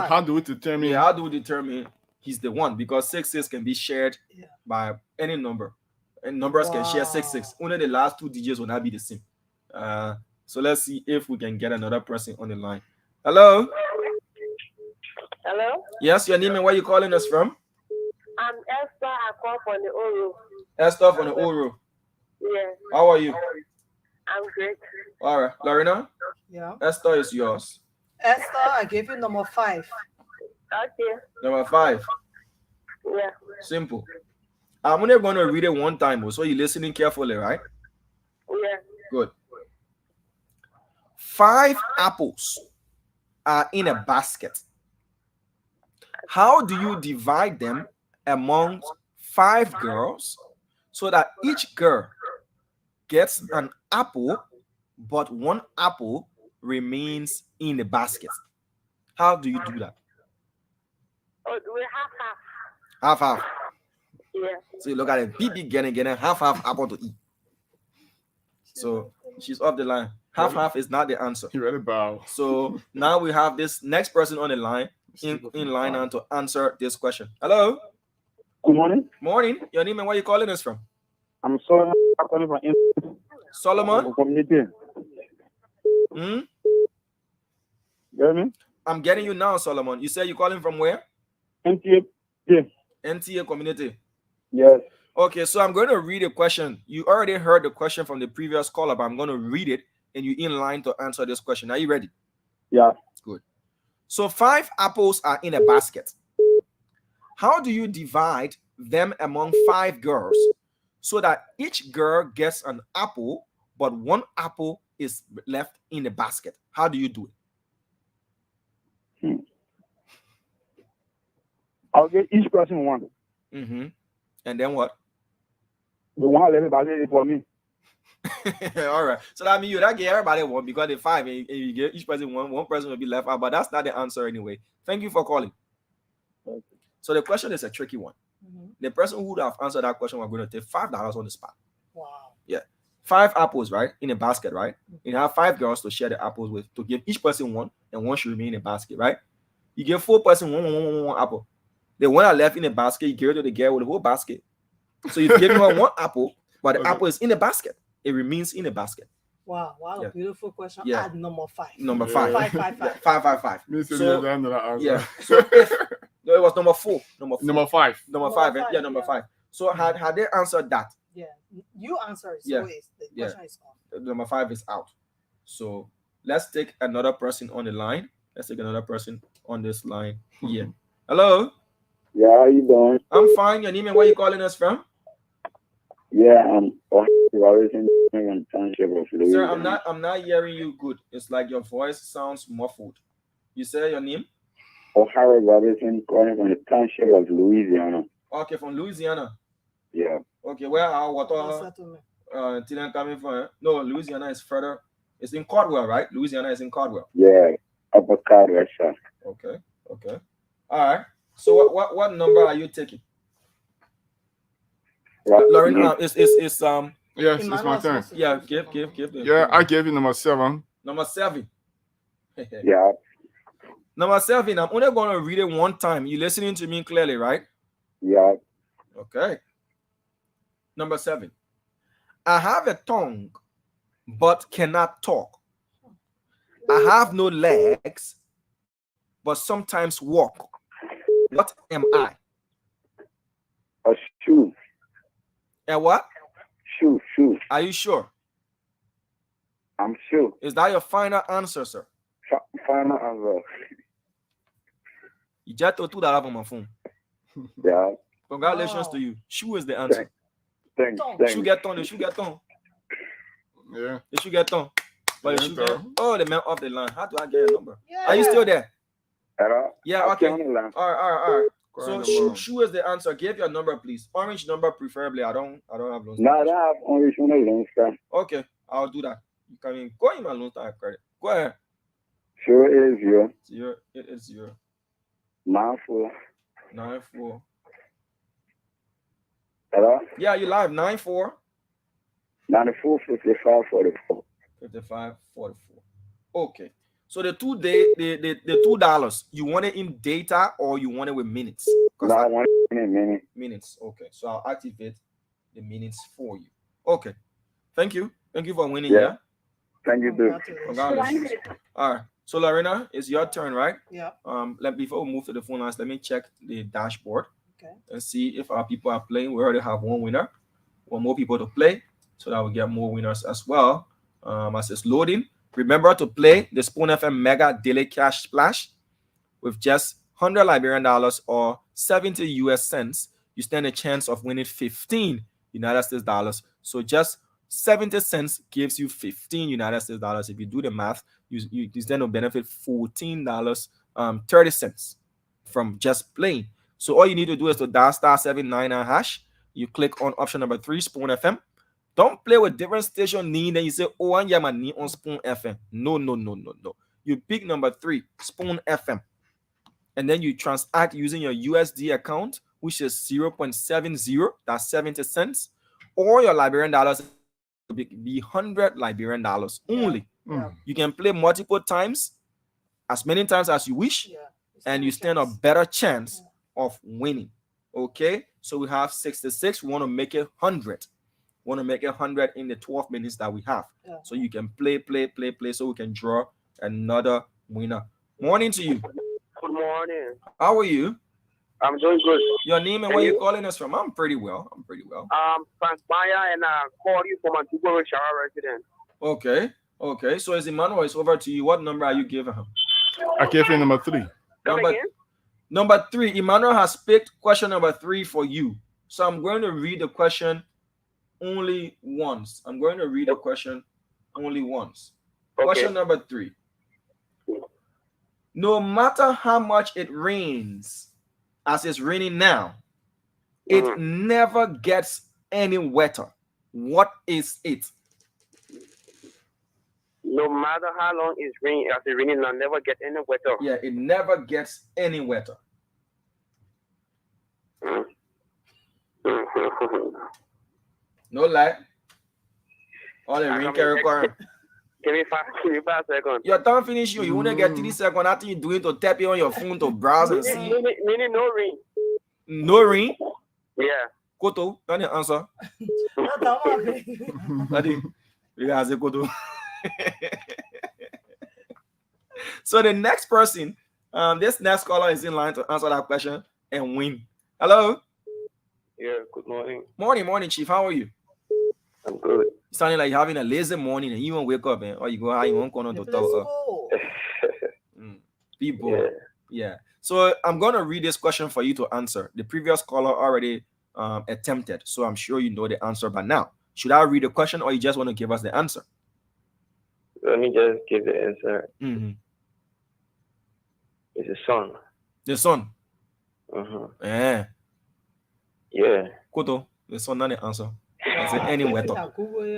How do we determine? Yeah, how do we determine he's the one? Because 66 can be shared by any number. And numbers can share 66. Only the last two digits will not be the same. So let's see if we can get another person on the line. Hello? Hello? Yes, your name and where you calling us from? I'm Esther. I call from the Oro. Esther from the Oro. Yeah. How are you? I'm great. All right. Lorena? Yeah. Esther is yours. Esther, I gave you number 5. Okay. Number 5. Yeah. Simple. I'm only going to read it one time, so you're listening carefully, right? Yeah. Good. 5 apples are in a basket. How do you divide them among 5 girls so that each girl gets an apple, but one apple remains in the basket? How do you do that? Oh, do we have half? Half. Yeah. So you look at it, BB getting half apple to eat. So she's off the line. Half is not the answer. You ready, bow? So now we have this next person on the line in line and to answer this question. Hello. Good morning. Morning. Your name and where you calling us from? I'm Solomon. I'm calling from Solomon. Community. You hear me? I'm getting you now, Solomon. You said you're calling from where? NTA. NTA community. Yes. Okay, so I'm going to read a question. You already heard the question from the previous caller, but I'm going to read it and you're in line to answer this question. Are you ready? Yeah. Good. So 5 apples are in a basket. How do you divide them among 5 girls so that each girl gets an apple, but one apple is left in the basket? How do you do it? I'll get each person one. And then what? The one left basket is for me. All right. So that means you that get everybody one because the 5 and you get each person one person will be left out, but that's not the answer anyway. Thank you for calling. Okay. So the question is a tricky one. The person who would have answered that question, we're going to take $5 on the spot. Wow. Yeah. 5 apples, right? In a basket, right? You have 5 girls to share the apples with, to give each person one, and one should remain in a basket, right? You give 4 person one apple. The one that left in the basket, you give it to the girl with the whole basket. So you've given her 1 apple, but the apple is in the basket. It remains in the basket. Wow, Yeah. a beautiful question. Yeah. Add number 5. Number 5. 5. 5. So, yeah. So if no, it was number 4. Number 5. Number 5. Yeah, number 5. So had they answered that? Yeah. You answered. So Yeah. the question is off. Number 5 is out. So let's take another person on the line. Let's take another person on this line here. Hello. Yeah, how you doing? I'm fine. Your name and where you calling us from? Yeah, I'm Robinson from Township of Louisiana. Sir, I'm not hearing you good. It's like your voice sounds muffled. You say your name? O'Hara Robinson, calling from the Township of Louisiana. Okay, from Louisiana. Yeah. Okay, where are water coming from? Eh? No, Louisiana is further. It's in Caldwell, right? Louisiana is in Caldwell. Yeah, Upper Caldwell, sir. Okay. All right. So what number are you taking? Lauren, it's yes, it's my turn. Yeah, give. Yeah, I gave you number 7. Number 7. Yeah. Number 7. I'm only going to read it one time. You listening to me clearly, right? Yeah. Okay. Number 7. I have a tongue, but cannot talk. I have no legs, but sometimes walk. What am I? A shoe. A what? Shoe. Are you sure? I'm sure. Is that your final answer, sir? Final answer. You just told $2 on my phone. Yeah. Congratulations to you. Shoe is the answer. Thanks. Shoe get on. The shoe get on. Yeah. The shoe get on. But the shoe get on. Oh, the man off the line. How do I get a number? Yeah. Are you still there? Hello? Yeah, okay. All right. Go So ahead, shoe is the answer. Give your number, please. Orange number preferably. I don't have loans. No, I have orange one. Okay, I'll do that. You can go in my loan time credit. Go ahead. Sure, it is you. It is 0. 94. 94. Hello? Yeah, you live. 94. 94, 55, 44. 55, 44. Okay. So the $2, you want it in data or you want it with minutes? No, I want it in minutes. Minutes. Okay. So I'll activate the minutes for you. Okay. Thank you. Thank you for winning. Yeah. Thank you, dude. Congratulations. All right. So Lorena, it's your turn, right? Yeah. Before we move to the phone lines, let me check the dashboard. Okay. And see if our people are playing. We already have one winner. Want more people to play so that we get more winners as well. As it's loading. Remember to play the Spoon FM Mega Daily Cash Splash with just $100 Liberian or 70 US cents. You stand a chance of winning 15 United States dollars. So just 70 cents gives you 15 United States dollars. If you do the math, you stand to benefit $14 30 cents from just playing. So all you need to do is to dial *799#. You click on option number 3, Spoon FM. Don't play with different station name and you say, oh, I'm on Spoon FM. No. You pick number 3, Spoon FM. And then you transact using your USD account, which is 0.70, that's 70 cents. Or your Liberian dollars will be 100 Liberian dollars only. Yeah. You can play multiple times, as many times as you wish, and you stand a better chance of winning. Okay? So we have 66. We want to make it 100. Want to make it 100 in the 12 minutes that we have. Yeah. So you can play so we can draw another winner. Morning to you. Good morning. How are you? I'm doing good. Your name and where you calling us from? I'm pretty well. Frank Maya, and I called you from Antigua Shara resident. Okay. So as Emmanuel is over to you, what number are you giving him? I gave you number 3. Number 3. Emmanuel has picked question number 3 for you. So I'm going to read the question only once. Question number 3. No matter how much it rains, as it's raining now, it never gets any wetter. What is it? No matter how long it's raining, as it raining, it never get any wetter. Yeah, it never gets any wetter. No lie. All the rain can require. Give me 5 seconds. Your time finish you want to get 3 seconds. After you do it to tap it on your phone to browse and see. Meaning no rain. No rain? Yeah. Koto, can you answer? Daddy, you guys say Koto. So the next person, this next caller is in line to answer that question and win. Hello? Yeah, good morning. Morning, Chief. How are you? I'm good. Sounding like you're having a lazy morning and you won't wake up, or you go how you won't come on to talk. People. Yeah. So I'm gonna read this question for you to answer. The previous caller already attempted, so I'm sure you know the answer by now. Should I read the question or you just want to give us the answer? Let me just give the answer. It's the sun. The sun. Yeah. Yeah. Koto, the sun not the answer. I said any weather.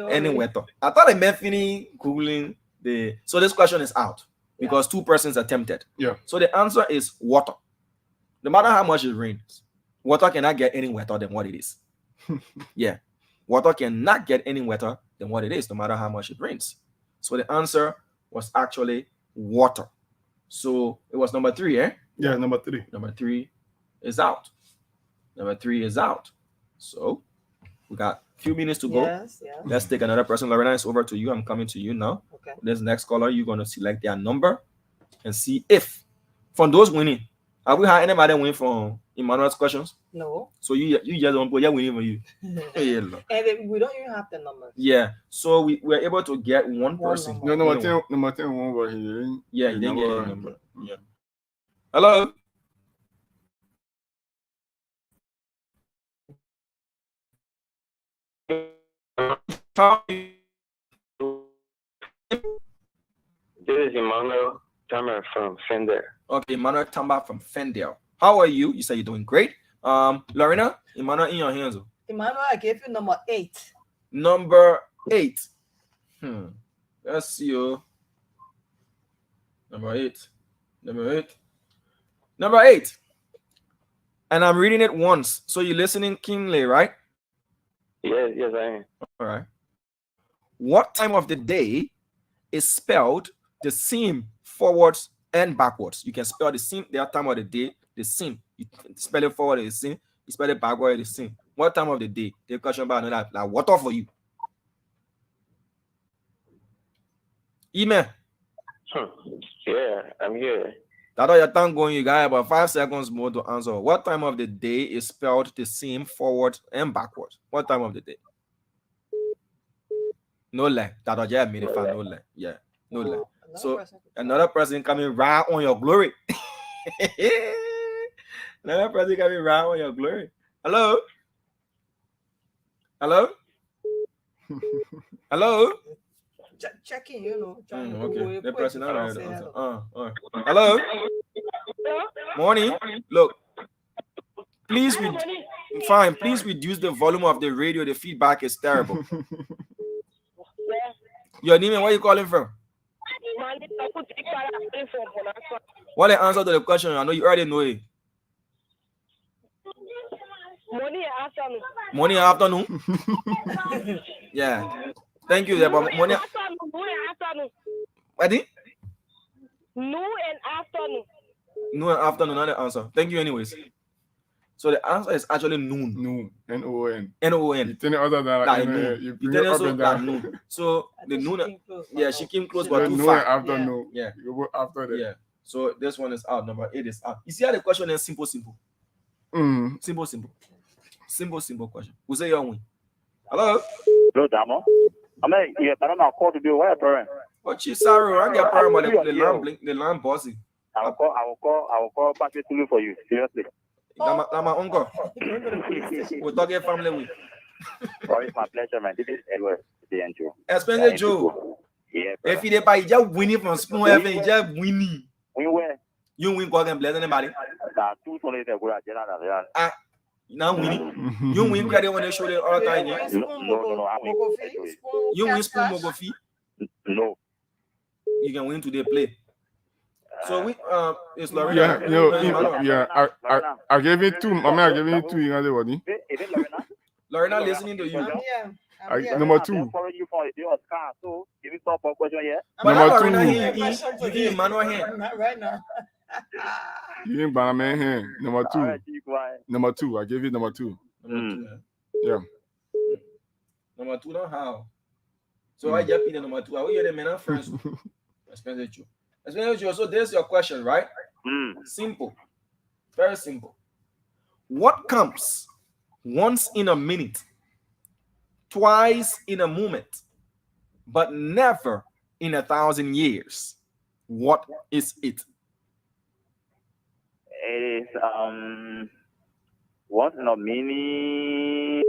Any weather. I thought I meant finish googling the. So this question is out because 2 persons attempted. Yeah. So the answer is water. No matter how much it rains, water cannot get any wetter than what it is. Yeah. Water cannot get any wetter than what it is, no matter how much it rains. So the answer was actually water. So it was number 3, eh? Yeah, number 3. Number 3 is out. Number 3 is out. So we got a few minutes to go. Yes. Let's take another person. Lorena, it's over to you. I'm coming to you now. Okay. This next caller, you're going to select their number and see if from those winning, have we had anybody win from Emmanuel's questions? No. So you just don't put your winning for you. And we don't even have the numbers. Yeah. So we were able to get one person. No, number 10 one was here. Yeah, he didn't get a number. Yeah. Hello. This is Emmanuel Tamer from Fendel. Okay, Emmanuel Tamer from Fendel. How are you? You say you're doing great. Lorena, Emmanuel in your hands. Emmanuel, I gave you number 8. Number 8. Let's see you. Number 8. Number 8. And I'm reading it once. So you're listening keenly, right? Yes, I am. All right. What time of the day is spelled the same forwards and backwards? You can spell the same that time of the day, the same. You spell it forward, the same. You spell it backward, the same. What time of the day? The question about another like water for you. Email. Yeah, I'm here. That's all your time going. You got about 5 seconds more to answer. What time of the day is spelled the same forward and backwards? What time of the day? No lie. That's all you made it fun. No lie. Yeah. No lie. So another person coming right on your glory. Another person coming right on your glory. Hello? Hello? Hello? Checking, you know. Okay. The person hello? Morning. Look. Please reduce the volume of the radio. The feedback is terrible. Your name and where you calling from? What the answer to the question? I know you already know it. Morning afternoon. Yeah. Thank you. Morning afternoon. Ready? Noon and afternoon. Noon and afternoon, not the answer. Thank you anyways. So the answer is actually noon. Noon. N-O-N. N-O-N. You tell it other than like noon. You bring it up and down. Noon. So the noon, yeah, she came close, but too far. Afternoon. Yeah. You go after that. Yeah. So this one is out. Number 8 is out. You see how the question is simple. Simple question. Who say you win? Hello? Hello, Damo. I mean, yeah, but I'm not called to do what, parent. But she's sorry, I get parent, but the lamb bossy. I will call Patrick Tulu for you. Seriously. That's my uncle. We're talking family with. Oh, it's my pleasure, man. This is Edward, the Joe. Expensive Joe. Yeah. If you buy, you just winning from Spoon FM, you just winning. Win where? You win God and bless anybody. Two solid that we're at. Now winning. You win credit when they show the all the time. No. You win Spoon Mogofi? No. you can win today. Play. So we it's Lorena. I gave it two. I gave it two. You know what? Is it Lorena? Lorena listening to you. Number two. So give me some question here. Number two. You give Emmanuel hand. Not right now. You didn't buy my hand. Number two. All right, keep quiet. Number two. I gave you number two. Yeah. Number two, don't how. So I just the number two. I will hear them in friends. Expensive Joe. So there's your question, right? Simple. Very simple. What comes once in a minute, twice in a moment, but never in 1,000 years? What is it? It is once in a minute,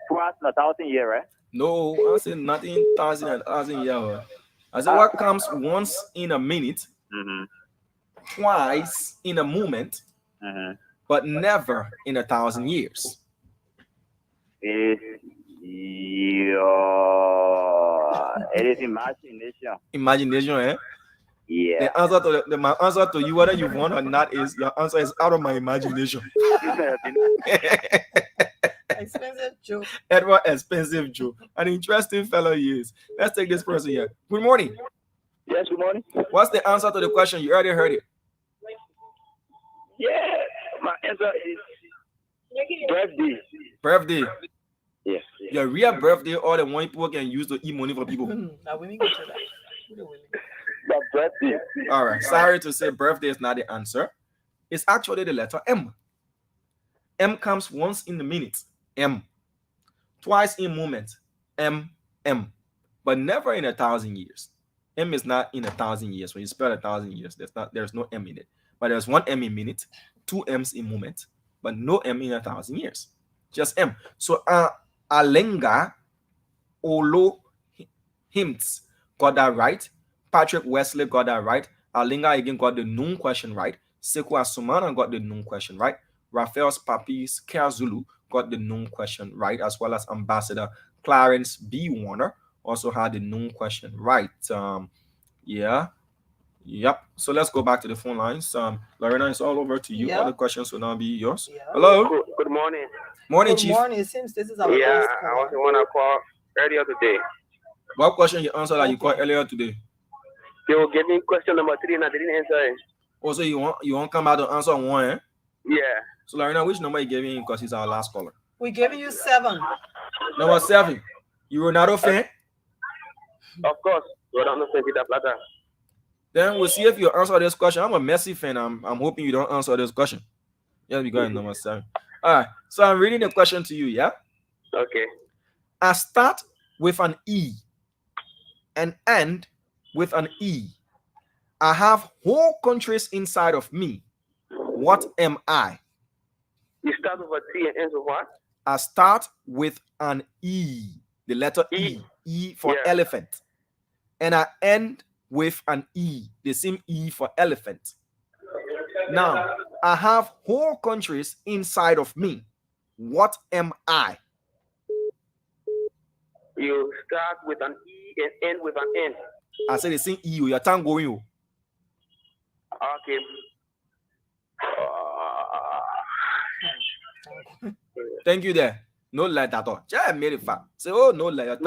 twice in 1,000 years, right? No, I said nothing 1,000 years. I said what comes once in a minute, twice in a moment, but never in 1,000 years. It is imagination. Imagination, eh? Yeah. The answer to my answer to you, whether you want or not, is your answer is out of my imagination. Expensive Joe. Edward Expensive Joe. An interesting fellow he is. Let's take this person here. Good morning. Yes, good morning. What's the answer to the question? You already heard it. Yeah, my answer is birthday. Birthday. Yes. Your real birthday or the one people can use to eat money for people. Now we need to that. My birthday. All right. Sorry to say birthday is not the answer. It's actually the letter M. M comes once in a minute. M. Twice in a moment. M. But never in 1,000 years. M is not in 1,000 years. When you spell 1,000 years, there's no M in it. But there's one M in minute, two M's in moment, but no M in 1,000 years. Just M. So Alenga Olo Hims got that right. Patrick Wesley got that right. Alenga again got the noon question right. Sekou Asumana got the noon question right. Raphael's Papis Kerzulu got the noon question right, as well as Ambassador Clarence B. Warner also had the noon question right. Yep. So let's go back to the phone lines. Lorena, it's all over to you. All the questions will now be yours. Yeah. Hello. Good morning. Morning, Good Chief. morning. It seems this is our Yeah, last I call. was the one I called earlier today. What question you answered that you called earlier today? They were giving question number 3 and I didn't answer it. Also, you want come out to answer one, eh? Yeah. So Lorena, which number you giving him because he's our last caller? We're giving you 7. Number 7. You Ronaldo fan? Of course. Ronaldo Peter Plata. Then we'll see if you answer this question. I'm a Messi fan. I'm hoping you don't answer this question. Yeah, we got in number 7. All right. So I'm reading the question to you, yeah? Okay. I start with an E and end with an E. I have whole countries inside of me. What am I? You start with a T and ends with what? I start with an E, the letter E. E for elephant. And I end with an E, the same E for elephant. Now, I have whole countries inside of me. What am I? You start with an E and end with an N. I said the same E. Your tongue going. Okay. Thank you there. No light at all. Just made it fast. Say, oh, no light.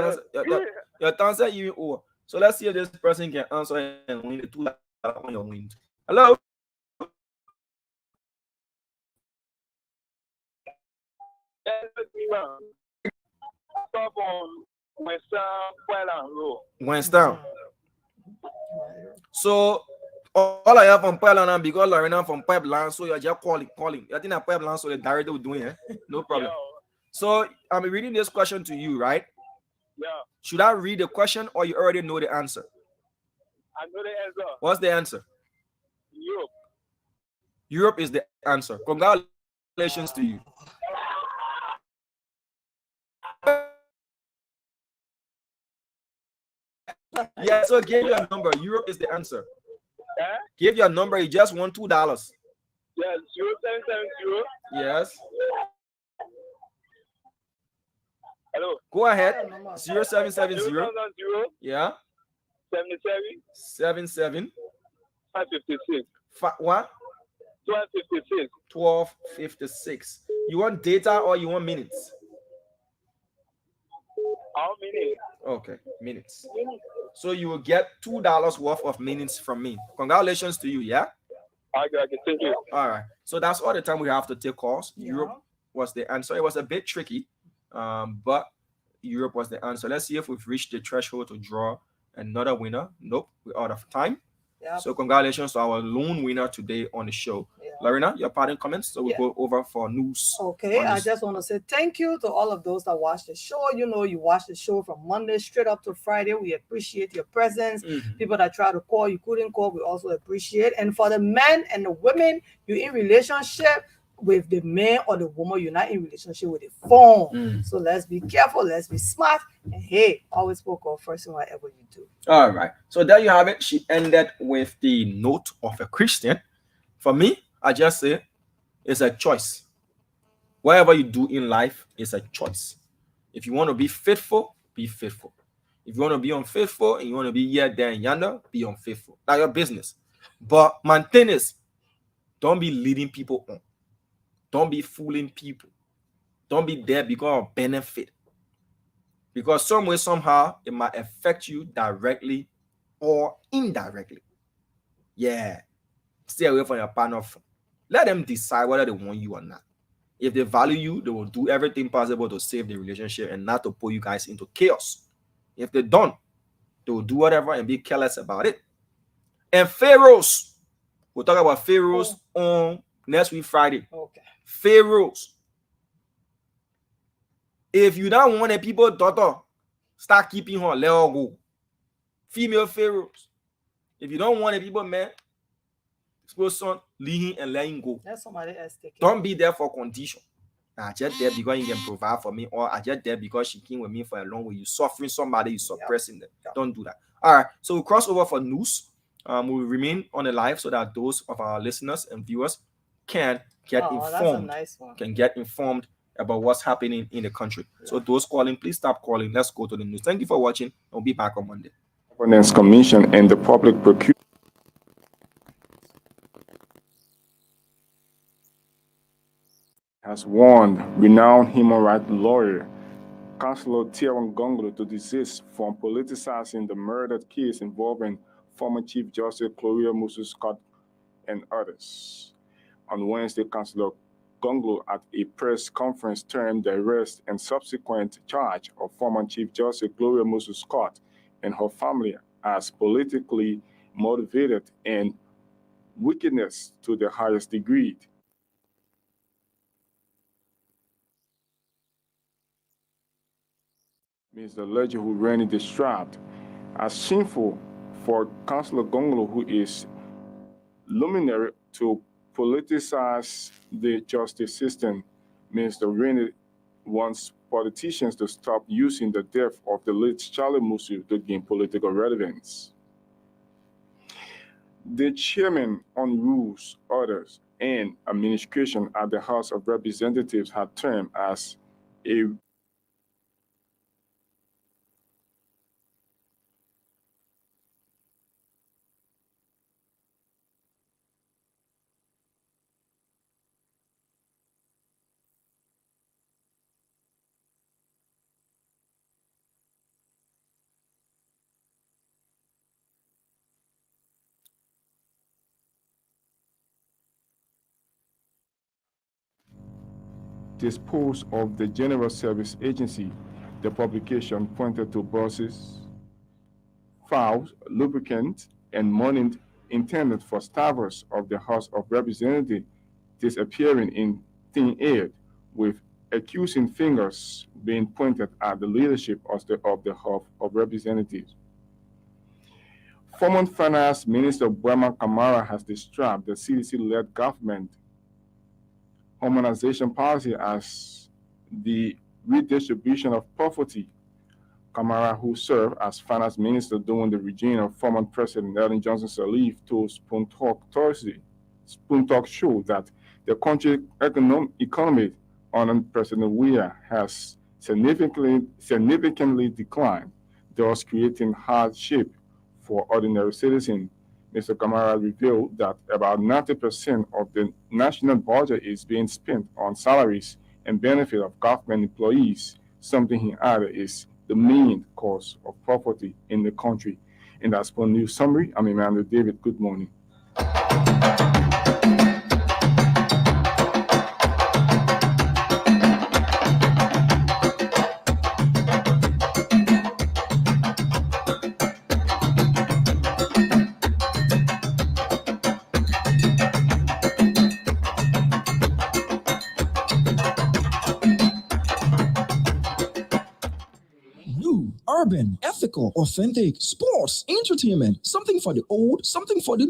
Your tongue said even over. So let's see if this person can answer and win the $2 on your wind. Hello? Stop on Winston. So all I have from Pipeline because Lorena from Pipeline, so you're just calling. I think that Pipeline, so the director will doing it. No problem. So I'm reading this question to you, right? Yeah. Should I read the question or you already know the answer? I know the answer. What's the answer? Europe. Europe is the answer. Congratulations to you. Yeah, so give your number. Europe is the answer. Give your number. You just won $2. Yes, 0770. Yes. Hello. Go ahead. 0770. Yeah. 77 77 556 what? 1256. 1256. You want data or you want minutes? How many? Okay, minutes. So you will get $2 worth of minutes from me. Congratulations to you, yeah? Okay, thank you. All right. So that's all the time we have to take calls. Europe was the answer. It was a bit tricky, but Europe was the answer. Let's see if we've reached the threshold to draw another winner. Nope, we're out of time. Yep. So congratulations to our lone winner today on the show. Lorena, your parting comments. So we'll go over for news. Okay, I just want to say thank you to all of those that watch the show. You know, you watch the show from Monday straight up to Friday. We appreciate your presence. People that try to call, you couldn't call, we also appreciate. And for the men and the women, you're in relationship with the man or the woman, you're not in relationship with the phone. So let's be careful, let's be smart, and hey, always focus first in whatever you do. All right, so there you have it. She ended with the note of a Christian. For me, I just say it's a choice. Whatever you do in life is a choice. If you want to be faithful, be faithful. If you want to be unfaithful and you want to be here, there, and yonder, be unfaithful. That's your business. But maintain this. Don't be leading people on. Don't be fooling people. Don't be there because of benefit. Because some way, somehow, it might affect you directly or indirectly. Yeah. Stay away from your partner. Let them decide whether they want you or not. If they value you, they will do everything possible to save the relationship and not to pull you guys into chaos. If they don't, they will do whatever and be careless about it. And Pharaohs. We'll talk about Pharaohs on next week, Friday. Okay. Pharaohs. If you don't want a people daughter, start keeping her, let her go. Female Pharaohs. If you don't want a people man, suppose son, leave him and let him go. Let somebody else take it. Don't be there for condition. I just there because you can provide for me, or I just there because she came with me for a long way. You suffering somebody, you suppressing them. Don't do that. All right. So we'll cross over for news. We'll remain on the live so that those of our listeners and viewers can get informed. That's a nice one. Can get informed about what's happening in the country. So those calling, please stop calling. Let's go to the news. Thank you for watching. We'll be back on Monday. Governance Commission and the Public Procurement has warned renowned human rights lawyer Councillor Tiawan Gongolo to desist from politicizing the murder case involving former Chief Justice Gloria Musu-Scott and others. On Wednesday, Councillor Gongolo at a press conference termed the arrest and subsequent charge of former Chief Justice Gloria Musu-Scott and her family as politically motivated and wickedness to the highest degree. Means the legend who ran it described as shameful for Councillor Gongolo, who is luminary to politicize the justice system. Means the Rene wants politicians to stop using the death of the late Charlie Musu to gain political relevance. The chairman on rules, orders, and administration at the House of Representatives had termed as a dispose of the General Service Agency. The publication pointed to buses, fowls, lubricants, and money intended for staffers of the House of Representatives disappearing in thin air, with accusing fingers being pointed at the leadership of the House of Representatives. Former Finance Minister Buama Kamara has described the CDC-led government harmonization policy as the redistribution of poverty. Kamara, who served as finance minister during the regime of former President Ellen Johnson Sirleaf, told Spoon Talk Show that the country's economy under President Weah has significantly declined, thus creating hardship for ordinary citizens. Mr. Kamara revealed that about 90% of the national budget is being spent on salaries and benefit of government employees, something he added is the main cause of poverty in the country. And that's for News Summary. I'm Emmanuel David. Good morning. Urban, ethical, authentic, sports, entertainment, something for the old, something for the